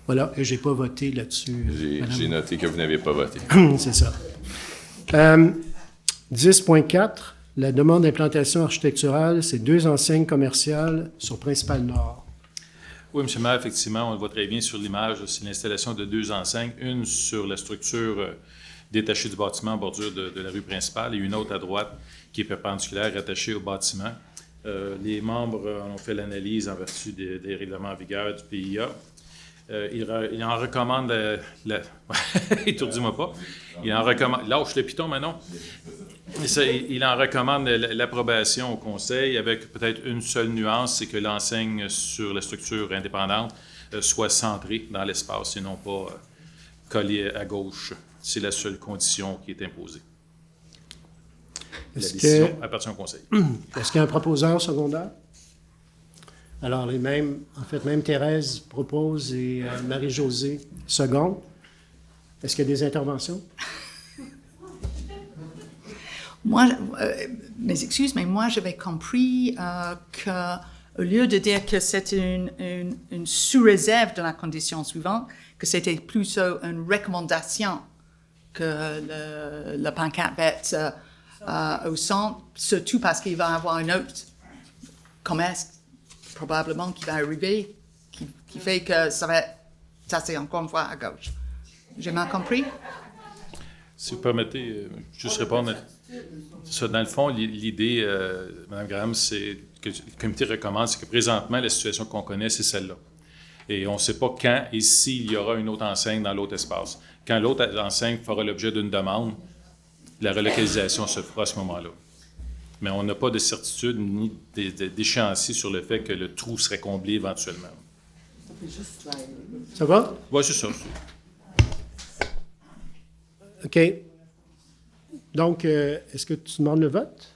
Voilà, et je n'ai pas voté là-dessus. J'ai noté que vous n'avez pas voté. C'est ça. 10.4, la demande d'implantation architecturale, c'est 2 enseignes commerciales sur Principal Nord. Oui, M. le maire, effectivement, on le voit très bien sur l'image, c'est l'installation de 2 enseignes, une sur la structure détachée du bâtiment en bordure de la rue principale et une autre à droite qui est perpendiculaire, attachée au bâtiment. Les membres ont fait l'analyse en vertu des règlements en vigueur du PIA. Il en recommande étourdis-moi pas. Il en recommande... Lâche le piton, Manon. Il en recommande l'approbation au conseil avec peut-être une seule nuance, c'est que l'enseigne sur la structure indépendante soit centrée dans l'espace et non pas collée à gauche. C'est la seule condition qui est imposée. La décision appartient au conseil. Est-ce qu'il y a un proposeur secondaire? Alors, même Thérèse propose et Marie-Josée seconde. Est-ce qu'il y a des interventions? Moi, mes excuses, mais moi, j'avais compris qu'au lieu de dire que c'était une sous-réserve de la condition suivante, que c'était plutôt une recommandation que le pancarte va être au centre, surtout parce qu'il va y avoir un autre commerce probablement qui va arriver, qui fait que ça c'est encore une fois à gauche. J'ai mal compris? Si vous permettez, juste répondre. Ça, dans le fond, l'idée, Mme Graham, c'est que le comité recommande, c'est que présentement, la situation qu'on connaît, c'est celle-là. Et on ne sait pas quand et s'il y aura une autre enseigne dans l'autre espace. Quand l'autre enseigne fera l'objet d'une demande, la relocalisation se fera à ce moment-là. Mais on n'a pas de certitude ni d'échéancier sur le fait que le trou serait comblé éventuellement. Ça va? Oui, c'est ça. OK. Donc, est-ce que tu demandes le vote?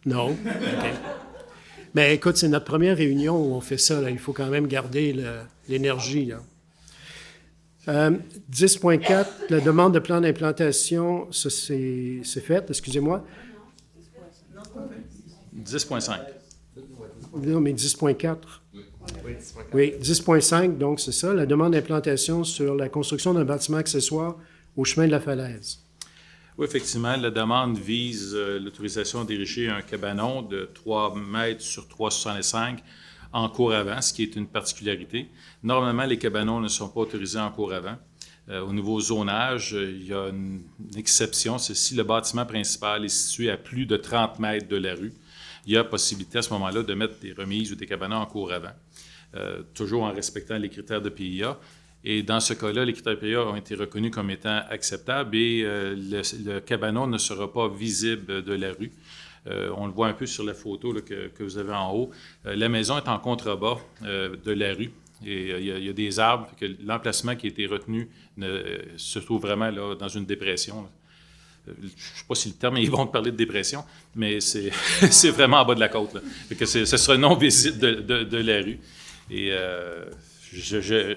Non. OK. Mais écoute, c'est notre première réunion où on fait ça. Là. Il faut quand même garder l'énergie. Là. 10.4, la demande de plan d'implantation, ça c'est fait, excusez-moi. 10.5. Non, mais 10.4. Oui, 10.5, donc c'est ça, la demande d'implantation sur la construction d'un bâtiment accessoire au chemin de la Falaise. Oui, effectivement, la demande vise l'autorisation d'ériger un cabanon de 3 mètres sur 3,65 en cour avant, ce qui est une particularité. Normalement, les cabanons ne sont pas autorisés en cour avant. Au niveau zonage, il y a une exception, c'est si le bâtiment principal est situé à plus de 30 mètres de la rue, il y a possibilité à ce moment-là de mettre des remises ou des cabanons en cour avant, toujours en respectant les critères de PIA. Et dans ce cas-là, les critères de PIA ont été reconnus comme étant acceptables et le cabanon ne sera pas visible de la rue. On le voit un peu sur la photo là, que vous avez en haut. La maison est en contrebas de la rue et il y a des arbres. Que l'emplacement qui a été retenu se trouve vraiment là, dans une dépression. Je ne sais pas si le terme est bon de parler de dépression, mais c'est vraiment en bas de la côte. Là. Que ce sera non visible de la rue. Et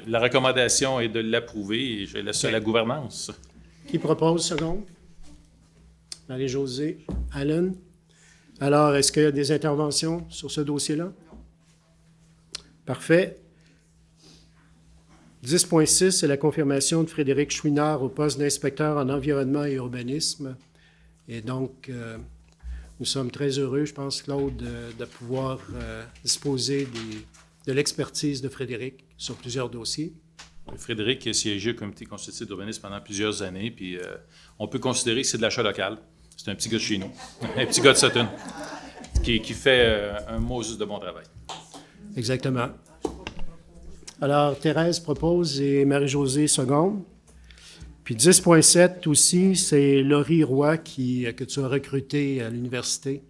la recommandation est de l'approuver et je laisse à la gouvernance. Qui propose seconde? Marie-Josée. Allen? Alors, est-ce qu'il y a des interventions sur ce dossier-là? Parfait. 10.6, c'est la confirmation de Frédéric Chouinard au poste d'inspecteur en environnement et urbanisme. Et donc, nous sommes très heureux, je pense, Claude, de pouvoir disposer de l'expertise de Frédéric sur plusieurs dossiers. Frédéric a siégé au comité consultatif d'urbanisme pendant plusieurs années, puis on peut considérer que c'est de l'achat local. C'est un petit gars de chez nous, un petit gars de Sutton, qui fait un Moses de bon travail. Exactement. Alors, Thérèse propose et Marie-Josée seconde. Puis 10.7 aussi, c'est Laurie Roy que tu as recruté à l'université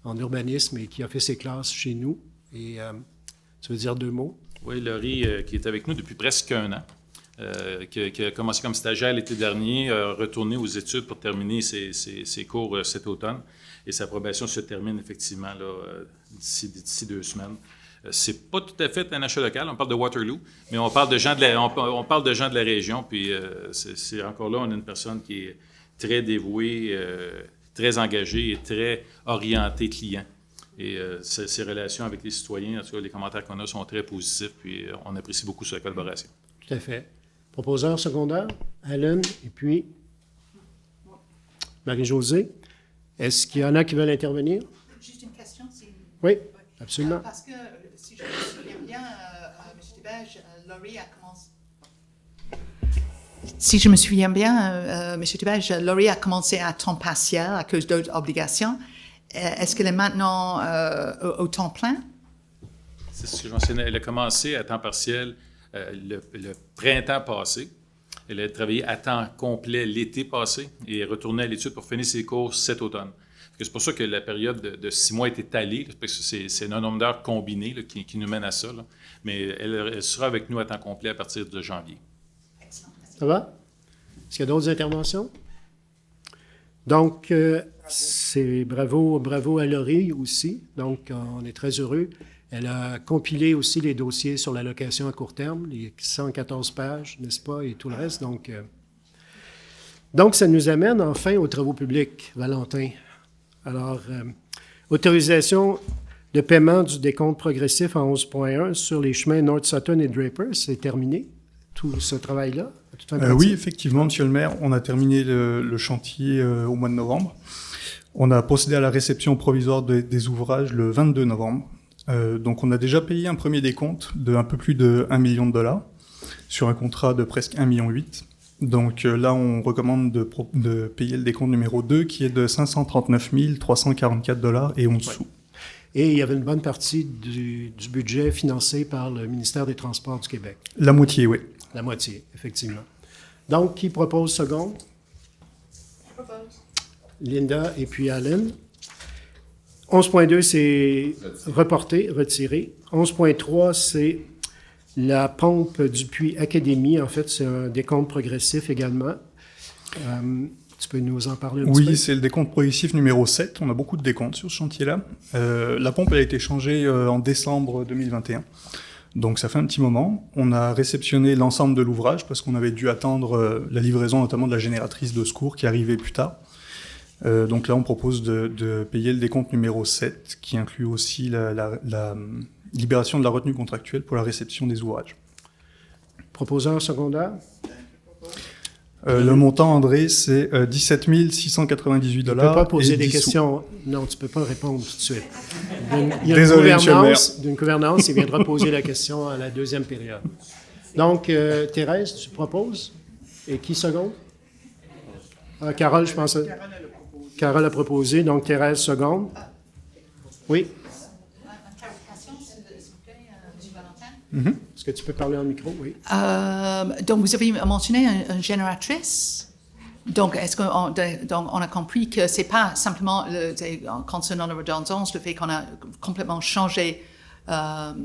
en urbanisme et qui a fait ses classes chez nous. Et tu veux dire 2 mots? Oui, Laurie, qui est avec nous depuis presque 1 an, qui a commencé comme stagiaire l'été dernier, retourné aux études pour terminer ses cours cet automne. Et sa probation se termine effectivement là, d'ici 2 semaines. C'est pas tout à fait un achat local, on parle de Waterloo, mais on parle de gens de la, on parle de gens de la région, puis c'est encore là, on a une personne qui est très dévouée, très engagée et très orientée client. Et ses relations avec les citoyens, en tout cas, les commentaires qu'on a sont très positifs, puis on apprécie beaucoup sa collaboration. Tout à fait. Proposeur secondaire, Alan, et puis Marie-Josée. Est-ce qu'il y en a qui veulent intervenir? Juste une question. Oui, absolument. Parce que, si je me souviens bien, M. Thibage, Laurie a commencé... Si je me souviens bien, M. Thibage, Laurie a commencé à temps partiel à cause d'autres obligations. Est-ce qu'elle est maintenant au temps plein? C'est ce que je mentionnais. Elle a commencé à temps partiel le printemps passé. Elle a travaillé à temps complet l'été passé et est retournée à l'étude pour finir ses cours cet automne. C'est pour ça que la période de 6 mois est étalée, parce que c'est un nombre d'heures combiné là, qui nous mène à ça. Là. Mais elle sera avec nous à temps complet à partir de janvier. Ça va? Est-ce qu'il y a d'autres interventions? Donc, c'est bravo à Laurie aussi. Donc, on est très heureux. Elle a compilé aussi les dossiers sur la location à court terme, les 114 pages, n'est-ce pas, et tout le reste. Donc, ça nous amène enfin aux travaux publics, Valentin. Alors, autorisation de paiement du décompte progressif en 11.1 sur les chemins North Sutton et Draper, c'est terminé, tout ce travail-là? Oui, effectivement, Monsieur le maire, on a terminé le chantier au mois de novembre. On a procédé à la réception provisoire des ouvrages le 22 novembre. Donc on a déjà payé un premier décompte de un peu plus de $1 million sur un contrat de presque 1,8 million. Donc là, on recommande de payer le décompte numéro 2 qui est de $539 344 et 11 sous. Et il y avait une bonne partie du budget financé par le ministère des Transports du Québec. La moitié, oui. La moitié, effectivement. Donc, qui propose seconde? Je propose. Linda et puis Alan. 11.2, c'est retiré. 11.3, c'est la pompe du puits Académie. En fait, c'est un décompte progressif également. Tu peux nous en parler un petit peu? Oui, c'est le décompte progressif numéro 7. On a beaucoup de décomptes sur ce chantier-là. La pompe elle a été changée en décembre 2021. Donc ça fait un petit moment. On a réceptionné l'ensemble de l'ouvrage parce qu'on avait dû attendre la livraison notamment de la génératrice de secours qui arrivait plus tard. Donc là, on propose de payer le décompte numéro 7 qui inclut aussi la libération de la retenue contractuelle pour la réception des ouvrages. Proposeur secondaire? Le montant, André, c'est 17 698 $. Tu ne peux pas poser des questions. Non, tu ne peux pas répondre tout de suite. Il y a une gouvernance, il viendra poser la question à la deuxième période. Donc, Thérèse, tu proposes? Et qui seconde? Carole, je pense. Carole a proposé, donc Thérèse seconde. Oui? Est-ce que tu peux parler en micro? Oui. Donc, vous avez mentionné une génératrice. Donc, est-ce qu'on a compris que c'est pas simplement, concernant la redondance, le fait qu'on a complètement changé la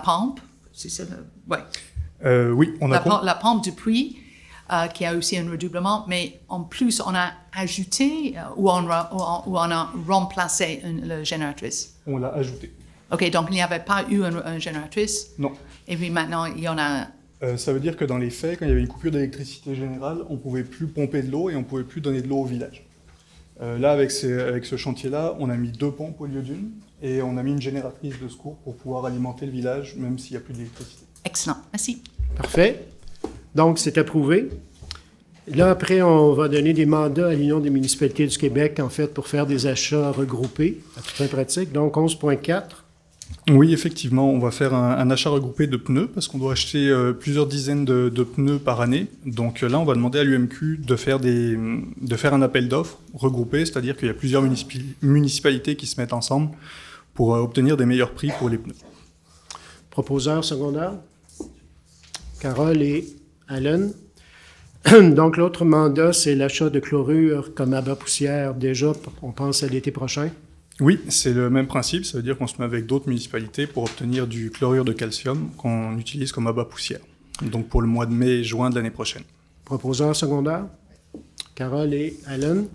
pompe? C'est ça? Ouais. Oui, on a... La pompe du puits, qui a aussi un redoublement, mais en plus, on a ajouté ou on a remplacé la génératrice? On l'a ajouté. OK, donc il n'y avait pas eu une génératrice? Non. Et puis maintenant, il y en a... Ça veut dire que dans les faits, quand il y avait une coupure d'électricité générale, on ne pouvait plus pomper de l'eau et on ne pouvait plus donner de l'eau au village. Là, avec ce chantier-là, on a mis 2 pompes au lieu d'une et on a mis une génératrice de secours pour pouvoir alimenter le village, même s'il n'y a plus d'électricité. Excellent, merci. Parfait. Donc, c'est approuvé. Là, après, on va donner des mandats à l'Union des municipalités du Québec, en fait, pour faire des achats regroupés, à toute fin pratique. Donc, 11.4. Oui, effectivement, on va faire un achat regroupé de pneus parce qu'on doit acheter plusieurs dizaines de pneus par année. Donc là, on va demander à l'UMQ de faire un appel d'offres regroupé, c'est-à-dire qu'il y a plusieurs municipalités qui se mettent ensemble pour obtenir des meilleurs prix pour les pneus. Proposeur secondaire? Carole et Alan. Donc, l'autre mandat, c'est l'achat de chlorure comme abat poussière. Déjà, on pense à l'été prochain. Oui, c'est le même principe. Ça veut dire qu'on se met avec d'autres municipalités pour obtenir du chlorure de calcium qu'on utilise comme abat poussière. Donc, pour le mois de mai et juin de l'année prochaine. Proposeur secondaire? Carole et Alan.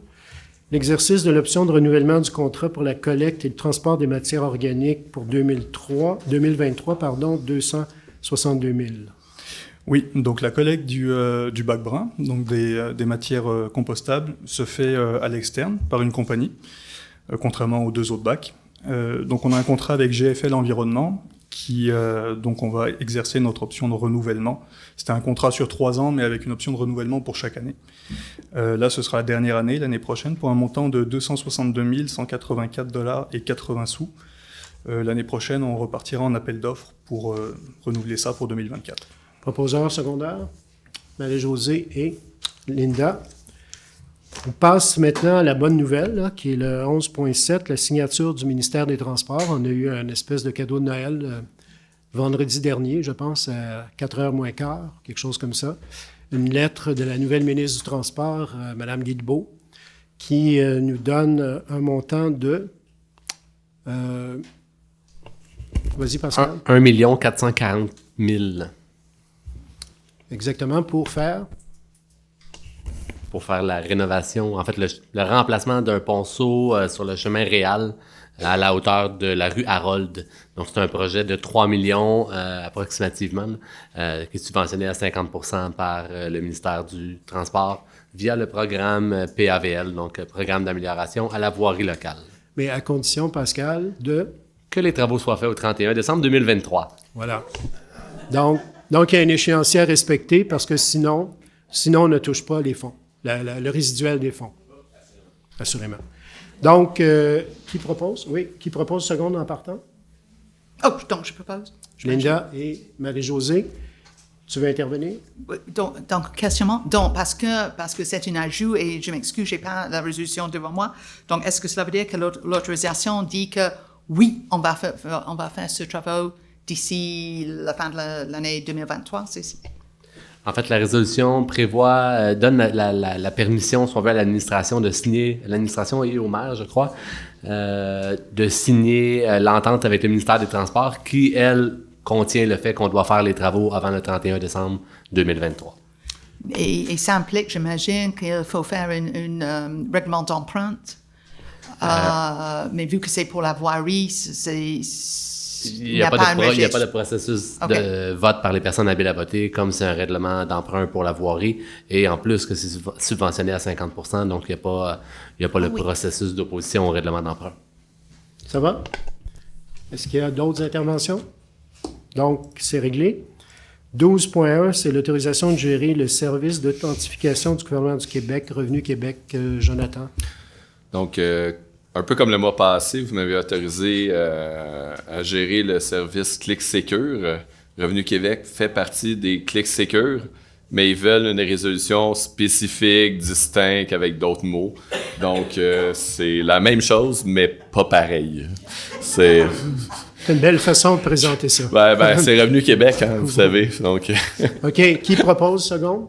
l'exercice de l'option de renouvellement du contrat pour la collecte et le transport des matières organiques pour 2023, 262 000. Oui, donc la collecte du bac brun, donc des matières compostables, se fait à l'externe par une compagnie, contrairement aux 2 autres bacs. Donc on a un contrat avec GFL Environnement donc on va exercer notre option de renouvellement. C'était un contrat sur 3 ans, mais avec une option de renouvellement pour chaque année. Là, ce sera la dernière année, l'année prochaine, pour un montant de 262 184 $ et 80 sous. L'année prochaine, on repartira en appel d'offres pour renouveler ça pour 2024. Proposeur secondaire, Marie-Josée et Linda. On passe maintenant à la bonne nouvelle, là, qui est le 11.7, la signature du ministère des Transports. On a eu un espèce de cadeau de Noël vendredi dernier, je pense, à 4h moins quart, quelque chose comme ça. Une lettre de la nouvelle ministre du Transport, Mme Guilbeault, qui nous donne un montant de... Vas-y, Pascal. 1 440 000. Exactement, pour faire la rénovation, en fait, le remplacement d'un ponceau sur le chemin Réal à la hauteur de la rue Harold. Donc, c'est un projet de 3 millions approximativement, qui est subventionné à 50% par le ministère du Transport via le programme PAVL, donc Programme d'amélioration à la voirie locale. Mais à condition, Pascal, que les travaux soient faits au 31 décembre 2023. Voilà. Donc, il y a un échéancier à respecter parce que sinon on ne touche pas les fonds. Le résiduel des fonds, assurément. Donc, qui propose? Oui, qui propose seconde en partant? Oh, donc je propose. Linda et Marie-Josée, tu veux intervenir? Donc questionnement. Donc, parce que c'est un ajout et je m'excuse, je n'ai pas la résolution devant moi. Donc, est-ce que cela veut dire que l'autorisation dit que oui, on va faire ce travail d'ici la fin de l'année 2023? En fait, la résolution prévoit, donne la permission, si on veut, à l'administration de signer, l'administration et au maire, je crois, de signer l'entente avec le ministère des Transports qui, elle, contient le fait qu'on doit faire les travaux avant le 31 décembre 2023. Et ça implique, j'imagine, qu'il faut faire un règlement d'empreinte. Mais vu que c'est pour la voirie, il n'y a pas de processus de vote par les personnes habiles à voter, comme c'est un règlement d'emprunt pour la voirie. Et en plus, que c'est subventionné à 50%, donc il n'y a pas le processus d'opposition au règlement d'emprunt. Ça va? Est-ce qu'il y a d'autres interventions? Donc, c'est réglé. 12.1, c'est l'autorisation de gérer le service d'authentification du gouvernement du Québec, Revenu Québec, Jonathan. Donc, un peu comme le mois passé, vous m'avez autorisé à gérer le service Clic Secure. Revenu Québec fait partie des Clic Secure, mais ils veulent une résolution spécifique, distincte, avec d'autres mots. Donc, c'est la même chose, mais pas pareil. C'est une belle façon de présenter ça. C'est Revenu Québec, hein, vous savez. Donc... OK. Qui propose seconde?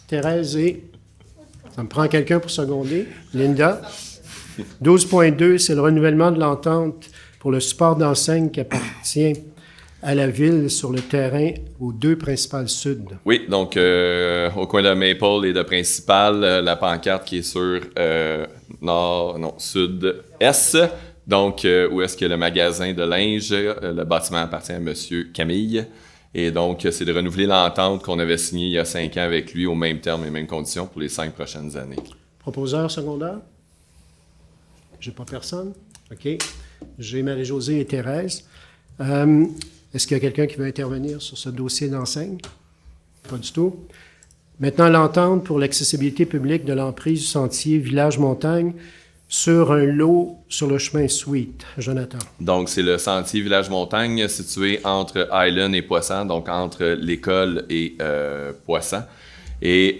Thérèse et... Ça me prend quelqu'un pour seconder. Linda. 12.2, c'est le renouvellement de l'entente pour le support d'enseigne qui appartient à la ville sur le terrain aux 2 principales sud. Oui, donc au coin de Maple et de Principal, la pancarte qui est sur sud-est, donc où est-ce que le magasin de linge, le bâtiment appartient à M. Camille. Et donc, c'est de renouveler l'entente qu'on avait signée il y a 5 ans avec lui aux mêmes termes et mêmes conditions pour les 5 prochaines années. Proposeur secondaire? J'ai pas personne. OK. J'ai Marie-Josée et Thérèse. Est-ce qu'il y a quelqu'un qui veut intervenir sur ce dossier d'enseigne? Pas du tout. Maintenant, l'entente pour l'accessibilité publique de l'emprise du sentier Village-Montagne sur un lot sur le chemin Suite. Jonathan. Donc, c'est le sentier Village-Montagne situé entre Island et Poisson, donc entre l'école et Poisson. Et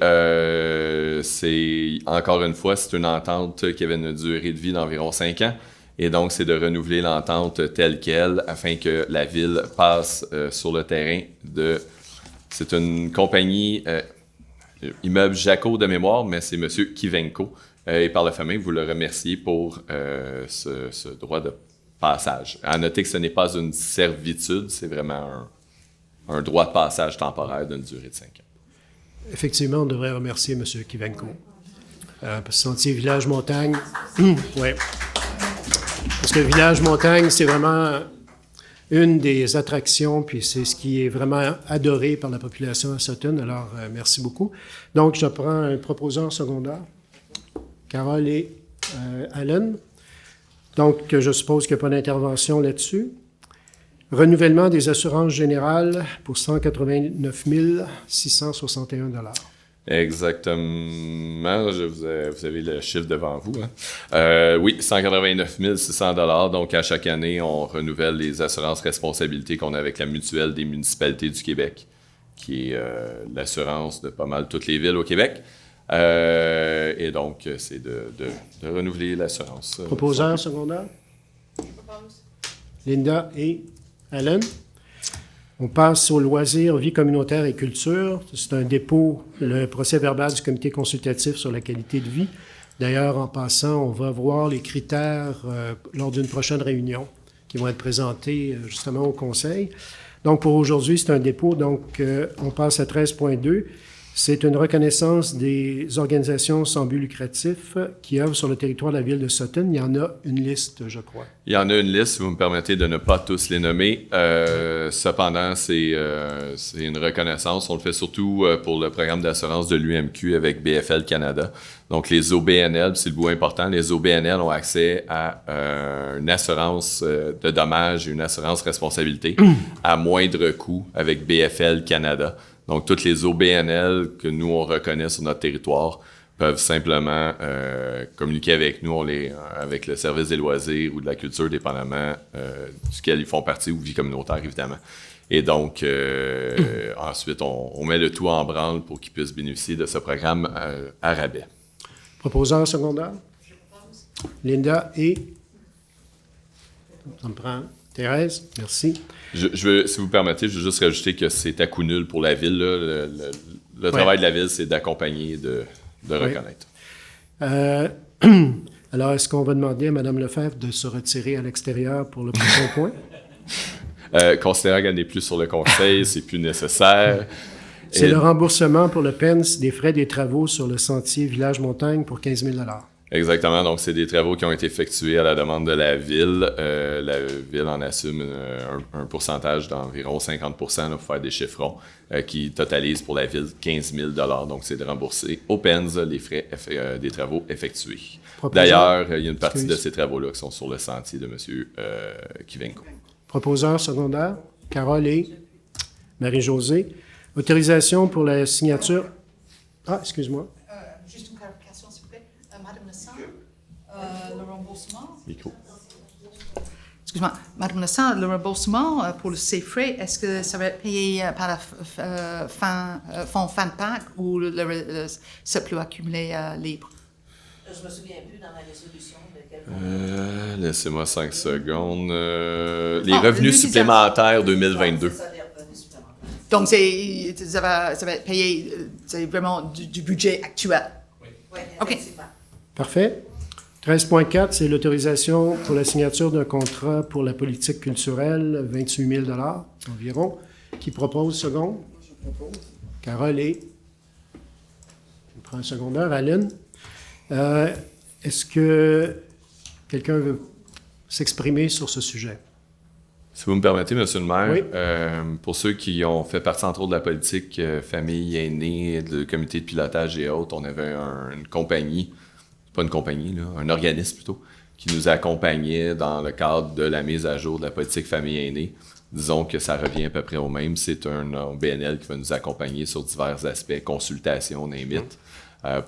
c'est, encore une fois, c'est une entente qui avait une durée de vie d'environ 5 ans. Et donc, c'est de renouveler l'entente telle qu'elle afin que la ville passe sur le terrain de... C'est une compagnie immeuble Jaco de mémoire, mais c'est M. Kivenko. Et par la famille, vous le remerciez pour ce droit de passage. À noter que ce n'est pas une servitude, c'est vraiment un droit de passage temporaire d'une durée de 5 ans. Effectivement, on devrait remercier M. Kivenko. Sentier Village Montagne. Oui. Parce que Village Montagne, c'est vraiment une des attractions, puis c'est ce qui est vraiment adoré par la population à Sutton. Alors, merci beaucoup. Donc, je prends un proposeur secondaire, Carole et Allen. Donc, je suppose qu'il n'y a pas d'intervention là-dessus. Renouvellement des assurances générales pour 189 661 $. Exactement. Vous avez le chiffre devant vous. Hein? Oui, 189 600 $. Donc, à chaque année, on renouvelle les assurances responsabilités qu'on a avec la mutuelle des municipalités du Québec, qui est l'assurance de pas mal toutes les villes au Québec. Et donc, c'est de renouveler l'assurance. Proposeur secondaire? Linda et Allen. On passe aux loisirs, vie communautaire et culture. C'est un dépôt, le procès-verbal du comité consultatif sur la qualité de vie. D'ailleurs, en passant, on va voir les critères lors d'une prochaine réunion qui vont être présentés justement au conseil. Donc, pour aujourd'hui, c'est un dépôt. Donc, on passe à 13.2. C'est une reconnaissance des organisations sans but lucratif qui œuvrent sur le territoire de la ville de Sutton. Il y en a une liste, je crois. Il y en a une liste, si vous me permettez de ne pas tous les nommer. Cependant, c'est une reconnaissance. On le fait surtout pour le programme d'assurance de l'UMQ avec BFL Canada. Donc, les OBNL, c'est le bout important, les OBNL ont accès à une assurance de dommages et une assurance responsabilité à moindre coût avec BFL Canada. Donc, toutes les OBNL que nous, on reconnaît sur notre territoire peuvent simplement communiquer avec nous, avec le service des loisirs ou de la culture, dépendamment duquel ils font partie, ou vie communautaire, évidemment. Et donc, ensuite, on met le tout en branle pour qu'ils puissent bénéficier de ce programme à rabais. Proposeur secondaire? Linda et... Ça me prend... Thérèse, merci. Je veux, si vous permettez, je veux juste rajouter que c'est à coût nul pour la ville. Là. Le travail de la ville, c'est d'accompagner et de reconnaître. Alors, est-ce qu'on va demander à Mme Lefebvre de se retirer à l'extérieur pour le prochain point? Considérant qu'elle n'est plus sur le conseil, c'est plus nécessaire. C'est le remboursement pour le PENS des frais des travaux sur le sentier Village-Montagne pour 15 000 $. Exactement. Donc, c'est des travaux qui ont été effectués à la demande de la ville. La ville en assume un pourcentage d'environ 50 % pour faire des chiffrons qui totalisent pour la ville 15 000 $. Donc, c'est de rembourser au PENS les frais des travaux effectués. D'ailleurs, il y a une partie de ces travaux-là qui sont sur le sentier de M. Kivenko. Proposeur secondaire, Carole et Marie-Josée. Autorisation pour la signature... Ah, excuse-moi. Juste une clarification, s'il vous plaît. Madame Nassan, le remboursement... Micro. Excuse-moi. Madame Nassan, le remboursement pour ces frais, est-ce que ça va être payé par la fonds FANPAC ou le surplus accumulé libre? Je me souviens plus dans la résolution de quel Laissez-moi 5 secondes. Les revenus supplémentaires 2022. Donc, ça va être payé, c'est vraiment du budget actuel. Oui, OK. Parfait. 13.4, c'est l'autorisation pour la signature d'un contrat pour la politique culturelle, 28 000 $ environ. Qui propose seconde? Je propose. Carole et... Je prends un secondaire. Aline. Est-ce que quelqu'un veut s'exprimer sur ce sujet? Si vous me permettez, M. le maire, oui. Pour ceux qui ont fait partie, entre autres, de la politique famille, aînés, du comité de pilotage et autres, on avait une compagnie, pas une compagnie, là, un organisme plutôt, qui nous accompagnait dans le cadre de la mise à jour de la politique famille aînée. Disons que ça revient à peu près au même. C'est un BNL qui va nous accompagner sur divers aspects, consultation, name it,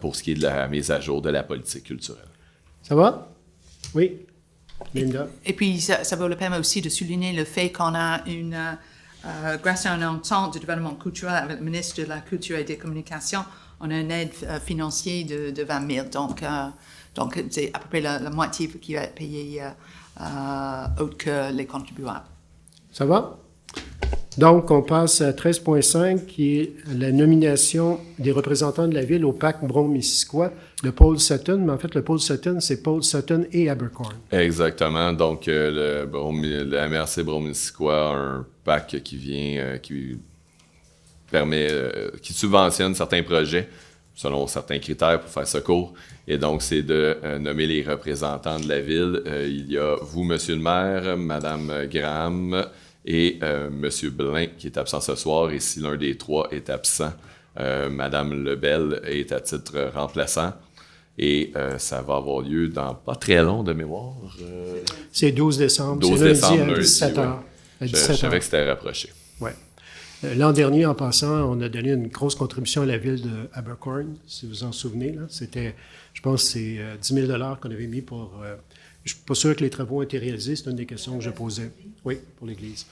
pour ce qui est de la mise à jour de la politique culturelle. Ça va? Oui. Linda. Et puis, ça vaut la peine aussi de souligner le fait qu'on a grâce à une entente de développement culturel avec le ministre de la Culture et des Communications, on a une aide financière de 20 000. Donc c'est à peu près la moitié qui va être payée autre que les contribuables. Ça va? Donc, on passe à 13.5, qui est la nomination des représentants de la ville au pacte Brome-Missisquoi, le pôle Sutton. Mais en fait, le pôle Sutton, c'est pôle Sutton et Abercorn. Exactement. Donc, la MRC Brome-Missisquoi a un pacte qui vient, qui permet, qui subventionne certains projets selon certains critères pour faire ce cours. Et donc, c'est de nommer les représentants de la ville. Il y a vous, Monsieur le maire, Madame Graham et Monsieur Blin qui est absent ce soir. Et si l'un des trois est absent, Madame Lebel est à titre remplaçant. Et ça va avoir lieu dans pas très long de mémoire. C'est 12 décembre. 12 c'est décembre, lundi à 17h. ouais. À Je 17h. savais que c'était rapproché. Oui. L'an dernier, en passant, on a donné une grosse contribution à la ville de Abercorn, si vous vous en souvenez. Là. C'était, je pense, c'est 10 000 $ qu'on avait mis pour... je ne suis pas sûr que les travaux ont été réalisés. C'est une des questions que je posais. Oui, pour l'Église.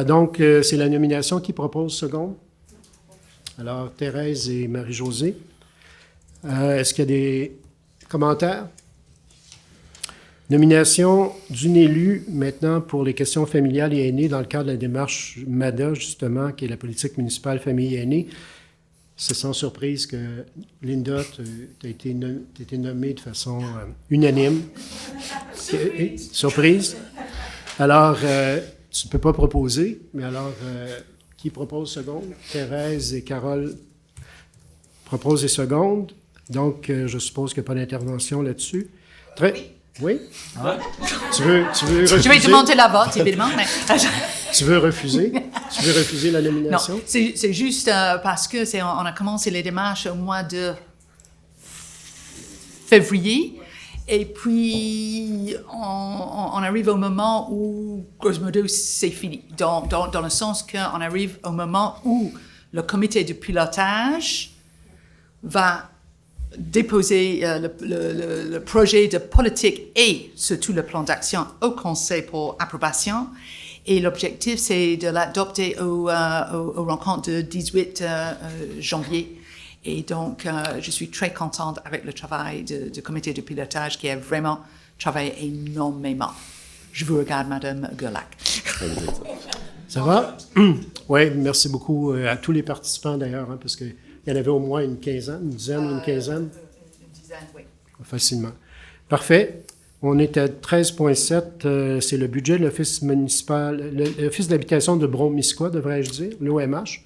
Donc, c'est la nomination qui propose seconde. Alors, Thérèse et Marie-Josée. Est-ce qu'il y a des commentaires? Nomination d'une élue maintenant pour les questions familiales et aînées dans le cadre de la démarche MADA, justement, qui est la politique municipale famille et aînée. C'est sans surprise que Linda, tu as été nommée de façon unanime. Surprise. Alors, tu ne peux pas proposer, mais alors, qui propose seconde? Thérèse et Carole proposent les secondes. Donc, je suppose qu'il n'y a pas d'intervention là-dessus. Oui? Ah. Tu veux refuser? Je vais demander la vote, évidemment, mais... Tu veux refuser? Tu veux refuser la nomination? Non, c'est juste parce que on a commencé les démarches au mois de février, et puis on arrive au moment où, grosso modo, c'est fini. Dans le sens qu'on arrive au moment où le comité de pilotage va déposer le projet de politique et surtout le plan d'action au Conseil pour approbation. Et l'objectif, c'est de l'adopter aux rencontres de 18 janvier. Et donc, je suis très contente avec le travail du comité de pilotage qui a vraiment travaillé énormément. Je vous regarde, Madame Gerlach. Ça va? Oui, merci beaucoup à tous les participants d'ailleurs, hein, parce qu'il y en avait au moins une quinzaine, une dizaine, une quinzaine. Une dizaine, oui. Facilement. Parfait. On est à 13,7. C'est le budget de l'Office municipal, l'Office d'habitation de Brome-Missisquoi, devrais-je dire, l'OMH.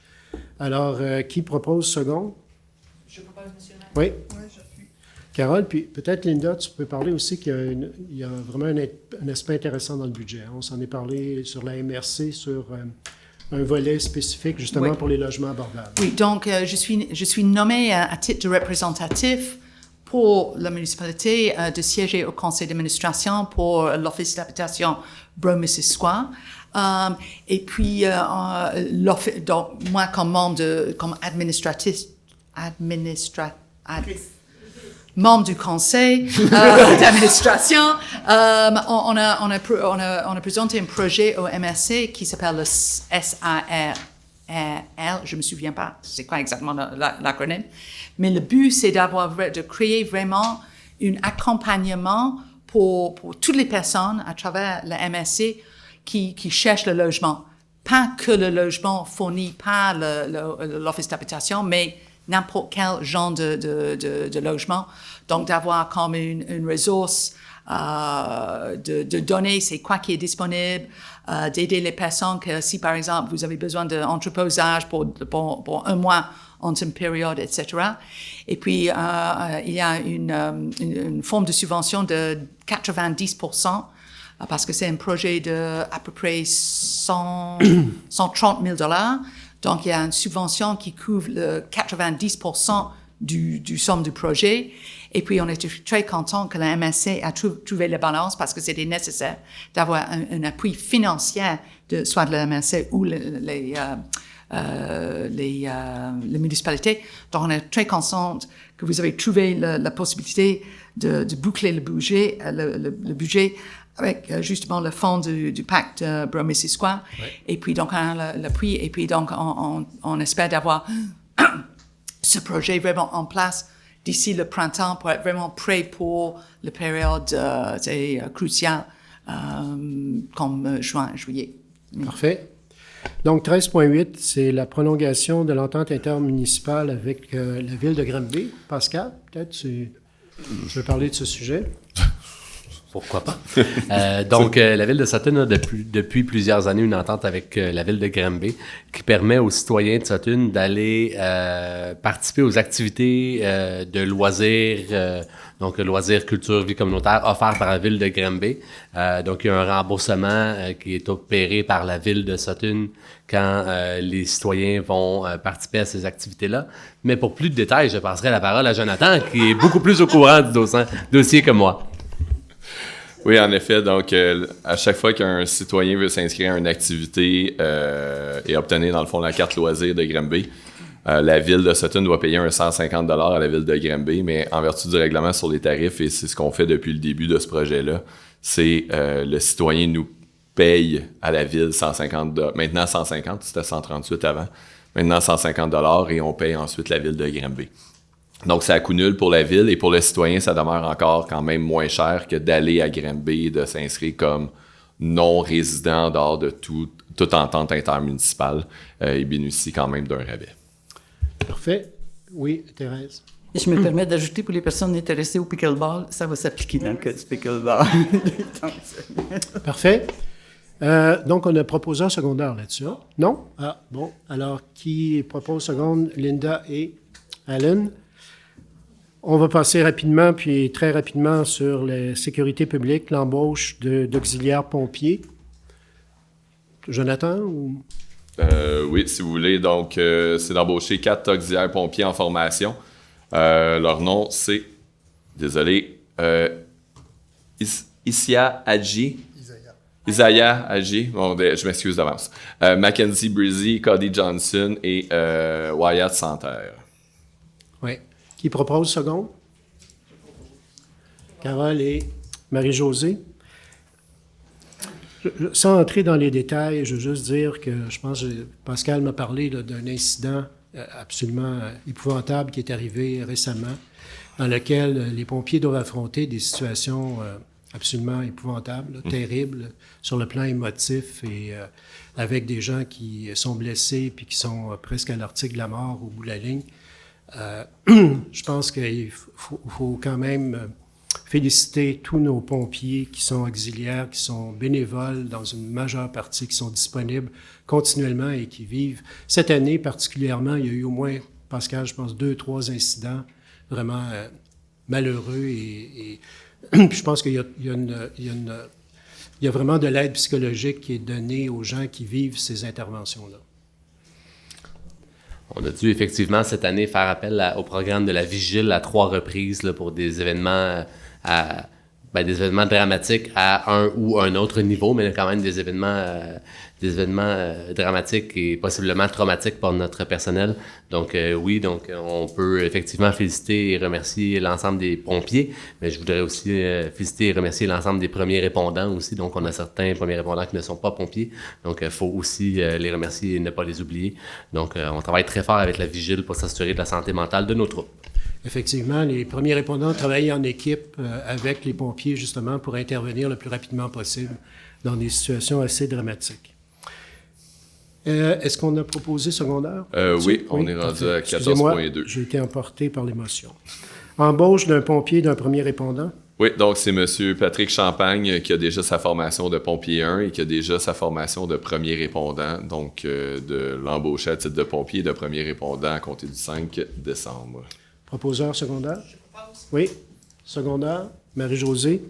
Alors, qui propose seconde? Je propose, monsieur le maire. Oui. Carole, puis peut-être, Linda, tu peux parler aussi qu'il y a vraiment un aspect intéressant dans le budget. On s'en est parlé sur la MRC, sur un volet spécifique, justement, pour les logements abordables. Oui, donc je suis nommée à titre de représentatif pour la municipalité de siéger au conseil d'administration pour l'Office d'habitation Brome-Missisquoi. Et puis, donc, moi, comme membre comme membre du conseil d'administration, on a présenté un projet au MRC qui s'appelle le SARL. Je me souviens pas c'est quoi exactement l'acronyme, mais le but c'est de créer vraiment un accompagnement pour toutes les personnes à travers le MRC qui cherchent le logement. Pas que le logement fourni par l'Office d'habitation, mais n'importe quel genre de logement. Donc, d'avoir comme une ressource, de donner c'est quoi qui est disponible, d'aider les personnes que si, par exemple, vous avez besoin d'entreposage pour un mois en une période, etc. Et puis, il y a une forme de subvention de 90%, parce que c'est un projet de à peu près 130 000 $. Donc, il y a une subvention qui couvre le 90% du somme du projet. Et puis, on était très content que la MRC a trouvé la balance parce que c'était nécessaire d'avoir un appui financier soit de la MRC ou les municipalités. Donc, on est très content que vous avez trouvé la possibilité de boucler le budget avec justement le fonds du pacte Brome-Missisquoi. Et puis, donc, on a l'appui. Et puis, donc, on espère d'avoir ce projet vraiment en place d'ici le printemps pour être vraiment prêt pour la période cruciale comme juin, juillet. Parfait. Donc, 13,8, c'est la prolongation de l'entente intermunicipale avec la ville de Granby. Pascal, peut-être tu veux parler de ce sujet? Pourquoi pas? Donc, la Ville de Sutton a depuis plusieurs années une entente avec la Ville de Granby qui permet aux citoyens de Sutton d'aller participer aux activités de loisirs, donc loisirs, culture, vie communautaire offertes par la Ville de Granby. Donc, il y a un remboursement qui est opéré par la Ville de Sutton quand les citoyens vont participer à ces activités-là. Mais pour plus de détails, je passerai la parole à Jonathan, qui est beaucoup plus au courant du dossier que moi. Oui, en effet. Donc, à chaque fois qu'un citoyen veut s'inscrire à une activité et obtenir, dans le fond, la carte loisir de Granby, la Ville de Sutton doit payer un 150 $ à la Ville de Granby, mais en vertu du règlement sur les tarifs, et c'est ce qu'on fait depuis le début de ce projet-là, c'est le citoyen nous paye à la Ville 150 $. Maintenant, 150, c'était 138 avant. Maintenant, 150 $ et on paye ensuite la Ville de Granby. Donc, c'est à coût nul pour la Ville et pour le citoyen, ça demeure encore quand même moins cher que d'aller à Granby et de s'inscrire comme non-résident en dehors de toute entente intermunicipale. Il bénéficie quand même d'un rabais. Parfait. Oui, Thérèse. Et je me permets d'ajouter pour les personnes intéressées au pickleball, ça va s'appliquer dans le cas du pickleball. Parfait. Donc, on a proposé un secondaire là-dessus. Hein? Non? Ah, bon. Alors, qui propose seconde? Linda et Alan. On va passer rapidement, puis très rapidement, sur la sécurité publique, l'embauche d'auxiliaires pompiers. Jonathan? Ou... Oui, si vous voulez. Donc, c'est d'embaucher 4 auxiliaires pompiers en formation. Leur nom, c'est... Désolé. Isaiah Hadji. Isaiah Hadji. Bon, je m'excuse d'avance. Mackenzie Breezy, Cody Johnson et Wyatt Santerre. Oui. Qui propose seconde? Carole et Marie-Josée. Sans entrer dans les détails, je veux juste dire que je pense que Pascal m'a parlé d'un incident absolument épouvantable qui est arrivé récemment, dans lequel les pompiers doivent affronter des situations absolument épouvantables, terribles, sur le plan émotif et avec des gens qui sont blessés puis qui sont presque à l'article de la mort au bout de la ligne. Je pense qu'il faut quand même féliciter tous nos pompiers qui sont auxiliaires, qui sont bénévoles dans une majeure partie, qui sont disponibles continuellement et qui vivent. Cette année particulièrement, il y a eu au moins, Pascal, je pense, 2-3 incidents vraiment malheureux et puis je pense qu'il y a vraiment de l'aide psychologique qui est donnée aux gens qui vivent ces interventions-là. On a dû effectivement cette année faire appel au programme de la Vigile à 3 reprises là, pour des événements des événements dramatiques à un ou un autre niveau, mais quand même des événements dramatiques et possiblement traumatiques pour notre personnel. Donc oui, donc on peut effectivement féliciter et remercier l'ensemble des pompiers, mais je voudrais aussi féliciter et remercier l'ensemble des premiers répondants aussi. Donc on a certains premiers répondants qui ne sont pas pompiers, donc il faut aussi les remercier et ne pas les oublier. Donc on travaille très fort avec la Vigile pour s'assurer de la santé mentale de nos troupes. Effectivement, les premiers répondants travaillent en équipe avec les pompiers justement pour intervenir le plus rapidement possible dans des situations assez dramatiques. Est-ce qu'on a proposé secondaire? Oui, on est rendu à 14.2. J'ai été emporté par l'émotion. Embauche d'un pompier d'un premier répondant? Oui, donc c'est M. Patrick Champagne qui a déjà sa formation de pompier 1 et qui a déjà sa formation de premier répondant, donc de l'embaucher à titre de pompier de premier répondant à compter du 5 décembre. Proposeur secondaire? Oui, secondaire. Marie-Josée.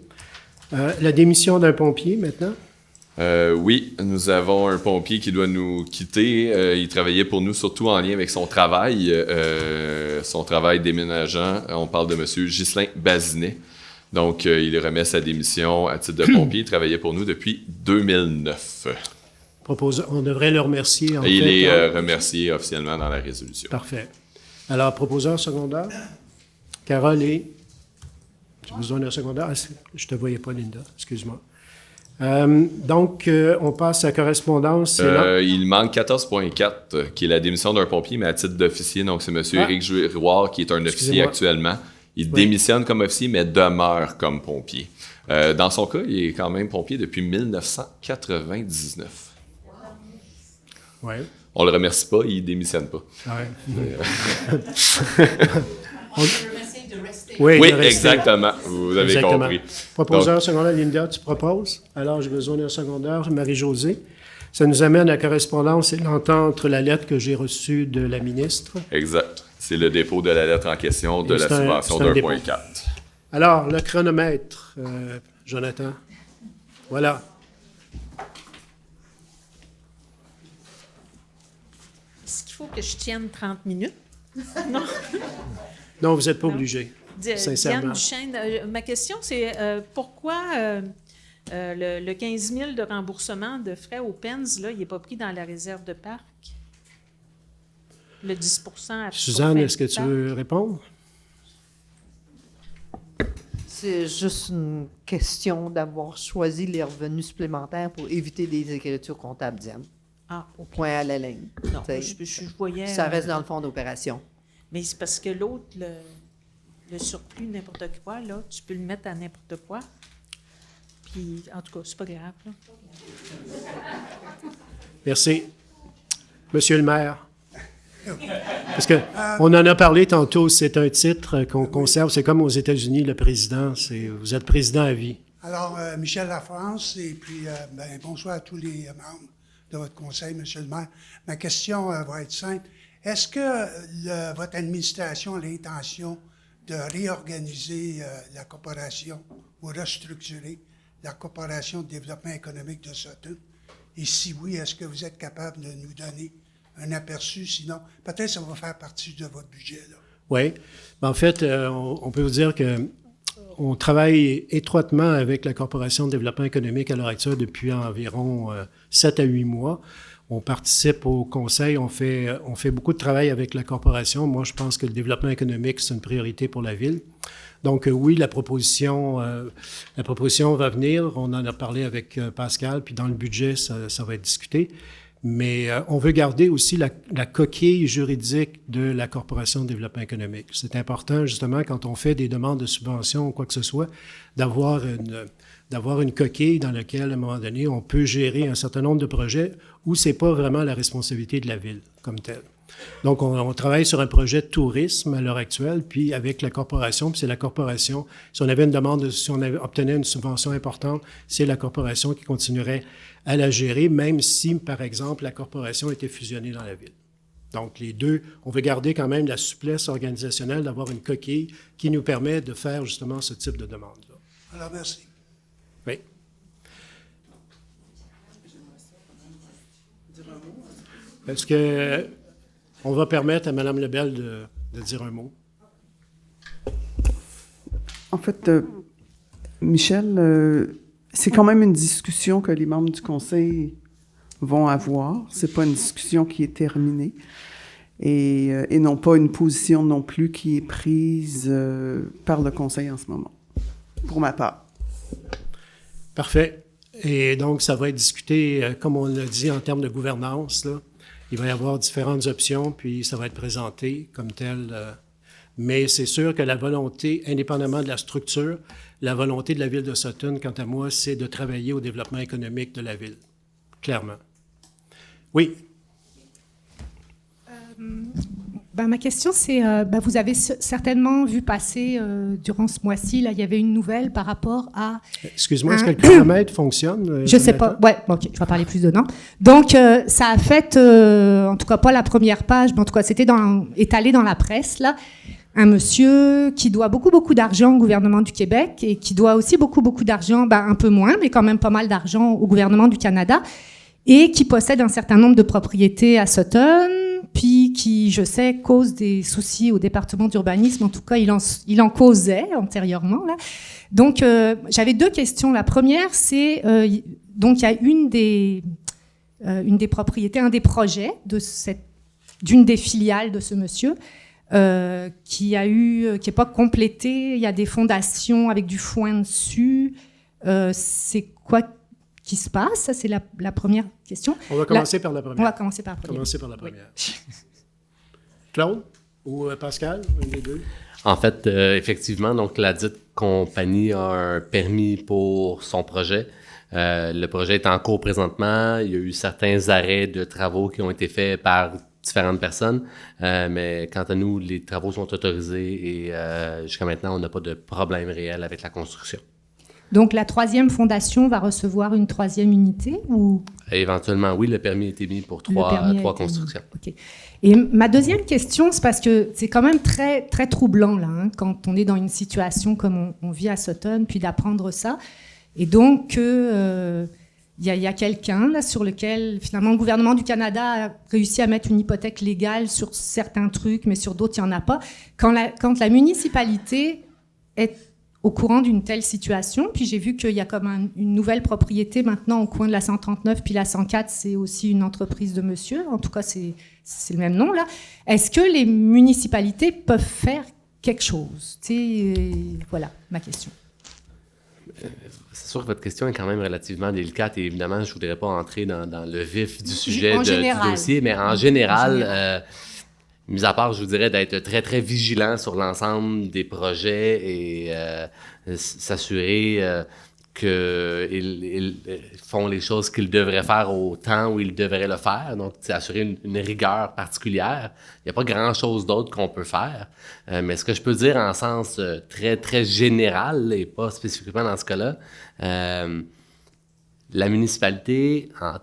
La démission d'un pompier, maintenant? Oui, nous avons un pompier qui doit nous quitter. Il travaillait pour nous surtout en lien avec son travail déménageant. On parle de M. Ghislain Bazinet. Donc, il remet sa démission à titre de pompier. Il travaillait pour nous depuis 2009. On devrait le remercier. Il est remercié officiellement dans la résolution. Parfait. Alors, proposeur secondaire? Carole et... J'ai besoin d'un secondaire? Ah, je ne te voyais pas, Linda. Excuse-moi. Donc, on passe à la correspondance. Il manque 14.4, qui est la démission d'un pompier, mais à titre d'officier. Donc, c'est M. Éric Giroir, qui est un officier actuellement. Il démissionne comme officier, mais demeure comme pompier. Dans son cas, il est quand même pompier depuis 1999. Oui. On le remercie pas, il démissionne pas. Ouais. On le remercie directement. Oui, Oui, de rester. exactement. Vous avez Exactement. compris. Proposeur Donc, secondaire, Linda, tu proposes. Alors, j'ai besoin d'un secondaire, Marie-Josée. Ça nous amène à la correspondance et l'entente entre la lettre que j'ai reçue de la ministre. exact. C'est le dépôt de la lettre en question de Et la c'est un- subvention c'est un dépôt. d'1,4. Alors, le chronomètre, Jonathan. Voilà. Est-ce qu'il faut que je tienne 30 minutes? Non. Non, vous n'êtes pas obligé, Diane sincèrement. Duchesne, ma question, c'est pourquoi le 15 000 de remboursement de frais au PENS, là, il n'est pas pris dans la réserve de parc? Le 10 à Suzanne, est-ce que tu veux répondre? C'est juste une question d'avoir choisi les revenus supplémentaires pour éviter des écritures comptables, Diane. Ah, au point à la ligne. Non, T'sais, je voyais... ça reste dans le fond d'opération. Mais c'est parce que l'autre, le surplus, n'importe quoi, là, tu peux le mettre à n'importe quoi. Puis, en tout cas, c'est pas grave, là. Merci. Monsieur le maire. Parce que on en a parlé tantôt, c'est un titre qu'on conserve, c'est comme aux États-Unis, le président, vous êtes président à vie. Alors, Michel Lafrance, et puis bonsoir à tous les membres de votre conseil, Monsieur le maire. Ma question va être simple. Est-ce que votre administration a l'intention de réorganiser la corporation ou restructurer la corporation de développement économique de Sutton? Et si oui, est-ce que vous êtes capable de nous donner un aperçu? Sinon, peut-être ça va faire partie de votre budget, là. Oui. En fait, on peut vous dire que on travaille étroitement avec la Corporation de développement économique à l'heure actuelle depuis environ 7 à 8 mois. On participe au conseil, on fait beaucoup de travail avec la corporation. Moi, je pense que le développement économique, c'est une priorité pour la ville. Donc, oui, la proposition va venir. On en a parlé avec Pascal, puis dans le budget, ça va être discuté. Mais on veut garder aussi la coquille juridique de la Corporation de développement économique. C'est important, justement, quand on fait des demandes de subventions ou quoi que ce soit, d'avoir une coquille dans laquelle, à un moment donné, on peut gérer un certain nombre de projets où ce n'est pas vraiment la responsabilité de la ville comme telle. Donc, on travaille sur un projet de tourisme à l'heure actuelle, puis avec la corporation, puis c'est la corporation. Si on avait une demande, si on obtenait une subvention importante, c'est la corporation qui continuerait à la gérer, même si, par exemple, la corporation était fusionnée dans la ville. Donc, les deux, on veut garder quand même la souplesse organisationnelle d'avoir une coquille qui nous permet de faire justement ce type de demande-là. Alors, merci. Oui. Est-ce que on va permettre à Mme Lebel de dire un mot? En fait, Michel, c'est quand même une discussion que les membres du conseil vont avoir. C'est pas une discussion qui est terminée et non pas une position non plus qui est prise par le conseil en ce moment, pour ma part. Parfait. Et donc, ça va être discuté, comme on l'a dit, en termes de gouvernance, là. Il va y avoir différentes options, puis ça va être présenté comme tel. Mais c'est sûr que la volonté, indépendamment de la structure, la volonté de la Ville de Sutton, quant à moi, c'est de travailler au développement économique de la Ville. Clairement. Oui. Ma question, c'est, vous avez certainement vu passer, durant ce mois-ci, là, il y avait une nouvelle par rapport à... Excuse-moi, est-ce que le chronomètre fonctionne? Je ne sais pas. Ouais, OK, je vais parler plus dedans. Donc, ça a fait, en tout cas pas la première page, mais en tout cas, c'était étalé dans la presse, là, un monsieur qui doit beaucoup d'argent au gouvernement du Québec et qui doit aussi beaucoup d'argent, un peu moins, mais quand même pas mal d'argent au gouvernement du Canada, et qui possède un certain nombre de propriétés à Sutton, puis qui, je sais, cause des soucis au département d'urbanisme. En tout cas, il en causait antérieurement, là. Donc, j'avais deux questions. La première, c'est, donc, il y a une des propriétés, un des projets d'une des filiales de ce monsieur, qui n'est pas complété. Il y a des fondations avec du foin dessus. C'est quoi qui se passe? Ça, c'est la première question. On va commencer par la première. On va commencer par la première. Commencer par la première. Oui. Claude ou Pascal, un des deux? En fait, effectivement, donc la dite compagnie a un permis pour son projet. Le projet est en cours présentement. Il y a eu certains arrêts de travaux qui ont été faits par différentes personnes. Mais quant à nous, les travaux sont autorisés et jusqu'à maintenant, on n'a pas de problème réel avec la construction. Donc, la 3e fondation va recevoir une 3e unité ou... Éventuellement, oui, le permis a été mis pour trois constructions. OK. Et ma deuxième question, c'est parce que c'est quand même très, très troublant, là, hein, quand on est dans une situation comme on vit à Sutton, puis d'apprendre ça. Et donc, il y a quelqu'un là, sur lequel, finalement, le gouvernement du Canada a réussi à mettre une hypothèque légale sur certains trucs, mais sur d'autres, il n'y en a pas. Quand la municipalité est au courant d'une telle situation, puis j'ai vu qu'il y a comme une nouvelle propriété maintenant au coin de la 139 puis la 104, c'est aussi une entreprise de monsieur, en tout cas c'est le même nom là. Est-ce que les municipalités peuvent faire quelque chose? Voilà ma question. C'est sûr que votre question est quand même relativement délicate et évidemment, je ne voudrais pas entrer dans le vif du sujet du dossier, mais en général, mis à part, je vous dirais, d'être très, très vigilant sur l'ensemble des projets et s'assurer qu'ils font les choses qu'ils devraient faire au temps où ils devraient le faire. Donc, c'est assurer une rigueur particulière. Il n'y a pas grand-chose d'autre qu'on peut faire. Mais ce que je peux dire en sens très, très général, et pas spécifiquement dans ce cas-là, la municipalité, en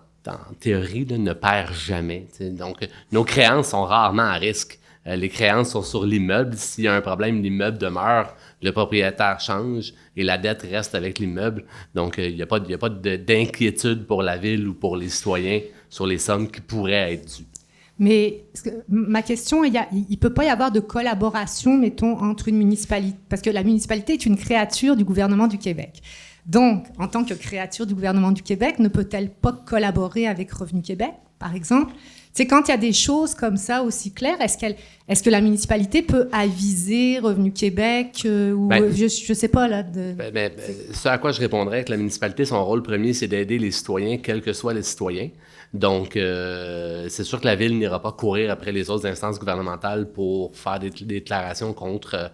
théorie, ne perd jamais. T'sais. Donc, nos créances sont rarement à risque. Les créances sont sur l'immeuble. S'il y a un problème, l'immeuble demeure, le propriétaire change et la dette reste avec l'immeuble. Donc, il n'y a pas d'inquiétude pour la ville ou pour les citoyens sur les sommes qui pourraient être dues. Mais ma question, il ne peut pas y avoir de collaboration, mettons, entre une municipalité, parce que la municipalité est une créature du gouvernement du Québec. Donc, en tant que créature du gouvernement du Québec, ne peut-elle pas collaborer avec Revenu Québec, par exemple? C'est quand il y a des choses comme ça aussi claires, est-ce que la municipalité peut aviser Revenu Québec ou je sais pas là. Ce à quoi je répondrais que la municipalité, son rôle premier, c'est d'aider les citoyens, quels que soient les citoyens. Donc, c'est sûr que la ville n'ira pas courir après les autres instances gouvernementales pour faire des déclarations contre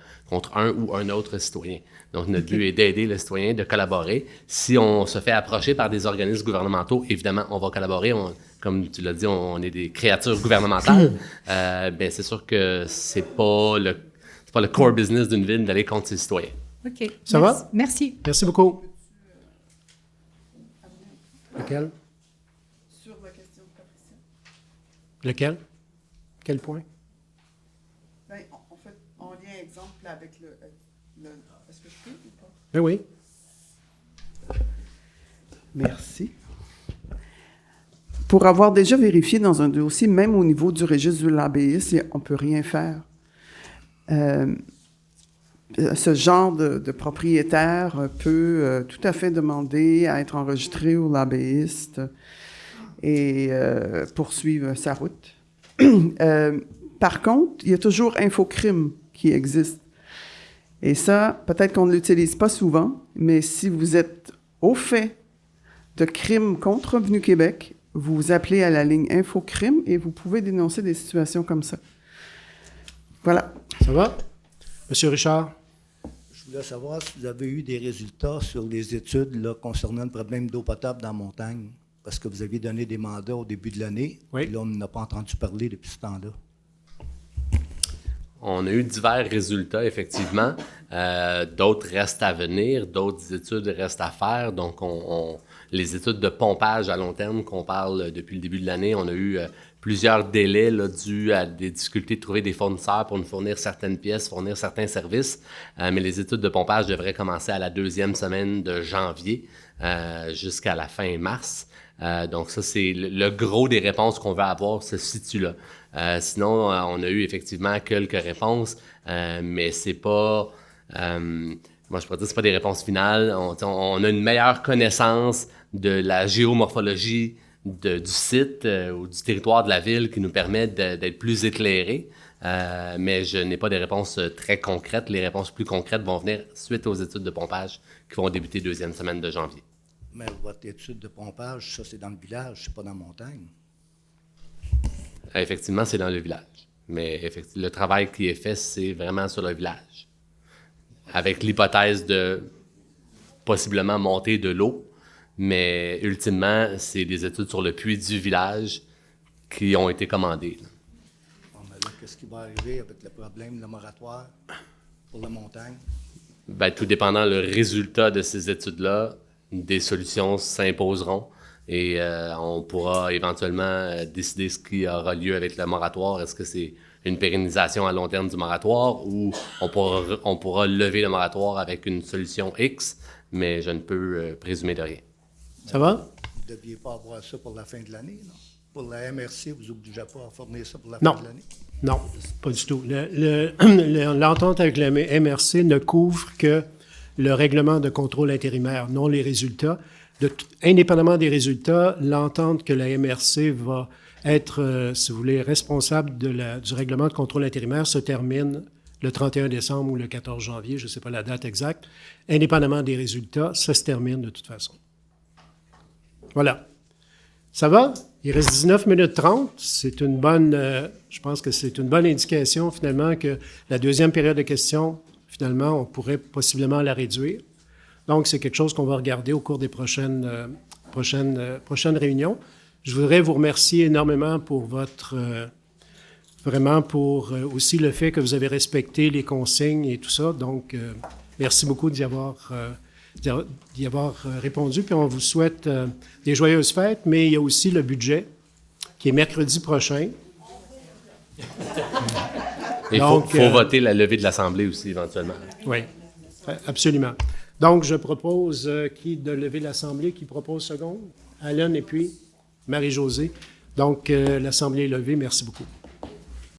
un ou un autre citoyen. Donc, notre but est d'aider le citoyen, de collaborer. Si on se fait approcher par des organismes gouvernementaux, évidemment, on va collaborer. Comme tu l'as dit, on est des créatures gouvernementales. C'est sûr que c'est pas le core business d'une ville d'aller contre ses citoyens. OK. Ça va? Merci. Merci beaucoup. Lequel? Sur la question de Patricia. Lequel? Quel point? Ben, en fait, en lien exemple avec le est-ce que je peux ou pas? Ben oui. Merci. Pour avoir déjà vérifié dans un dossier, même au niveau du registre de l'ABS, on ne peut rien faire. Ce genre de propriétaire peut tout à fait demander à être enregistré au lobbyiste et poursuivre sa route. Par contre, il y a toujours Infocrime qui existe. Et ça, peut-être qu'on ne l'utilise pas souvent, mais si vous êtes au fait de crimes contre Revenu Québec, vous appelez à la ligne Infocrime et vous pouvez dénoncer des situations comme ça. Voilà. Ça va? Monsieur Richard? Je voulais savoir si vous avez eu des résultats sur les études là, concernant le problème d'eau potable dans la montagne, parce que vous aviez donné des mandats au début de l'année, et là, on n'a pas entendu parler depuis ce temps-là. On a eu divers résultats, effectivement. D'autres restent à venir, d'autres études restent à faire. Donc, les études de pompage à long terme qu'on parle depuis le début de l'année, on a eu plusieurs délais là, dus à des difficultés de trouver des fournisseurs pour nous fournir certaines pièces, fournir certains services. Mais les études de pompage devraient commencer à la 2e semaine de janvier jusqu'à la fin mars. Donc ça, c'est le gros des réponses qu'on va avoir se situe là. Sinon, on a eu effectivement quelques réponses, mais c'est pas... moi, je pourrais dire que c'est pas des réponses finales. On a une meilleure connaissance de la géomorphologie du site ou du territoire de la ville qui nous permet d'être plus éclairés. Mais je n'ai pas de réponses très concrètes. Les réponses plus concrètes vont venir suite aux études de pompage qui vont débuter 2e semaine de janvier. Mais votre étude de pompage, ça, c'est dans le village, c'est pas dans la montagne. Effectivement, c'est dans le village. Mais le travail qui est fait, c'est vraiment sur le village. Avec l'hypothèse de possiblement monter de l'eau. Mais ultimement, c'est des études sur le puits du village qui ont été commandées. qu'est-ce qui va arriver avec le problème de moratoire pour la montagne? Ben, tout dépendant le résultat de ces études-là, des solutions s'imposeront et on pourra éventuellement décider ce qui aura lieu avec le moratoire. Est-ce que c'est une pérennisation à long terme du moratoire ou on pourra lever le moratoire avec une solution X, mais je ne peux présumer de rien. Ça va? Vous ne deviez pas avoir ça pour la fin de l'année, non? Pour la MRC, vous n'obligez pas à fournir ça pour la Non. fin de l'année? Non, pas du tout. L'entente avec la MRC ne couvre que le règlement de contrôle intérimaire, non les résultats. Indépendamment des résultats, l'entente que la MRC va être, si vous voulez, responsable du règlement de contrôle intérimaire se termine le 31 décembre ou le 14 janvier, je ne sais pas la date exacte. Indépendamment des résultats, ça se termine de toute façon. Voilà. Ça va? Il reste 19 minutes 30. C'est une bonne, je pense que c'est une bonne indication finalement que la deuxième période de questions, finalement, on pourrait possiblement la réduire. Donc, c'est quelque chose qu'on va regarder au cours des prochaines réunions. Je voudrais vous remercier énormément pour vraiment pour aussi le fait que vous avez respecté les consignes et tout ça. Donc, merci beaucoup d'y avoir répondu. Puis on vous souhaite des joyeuses fêtes, mais il y a aussi le budget qui est mercredi prochain. Il faut voter la levée de l'Assemblée aussi, éventuellement. Oui, absolument. Donc, je propose de lever l'Assemblée. Qui propose seconde? Alan et puis Marie-Josée. Donc, l'Assemblée est levée. Merci beaucoup.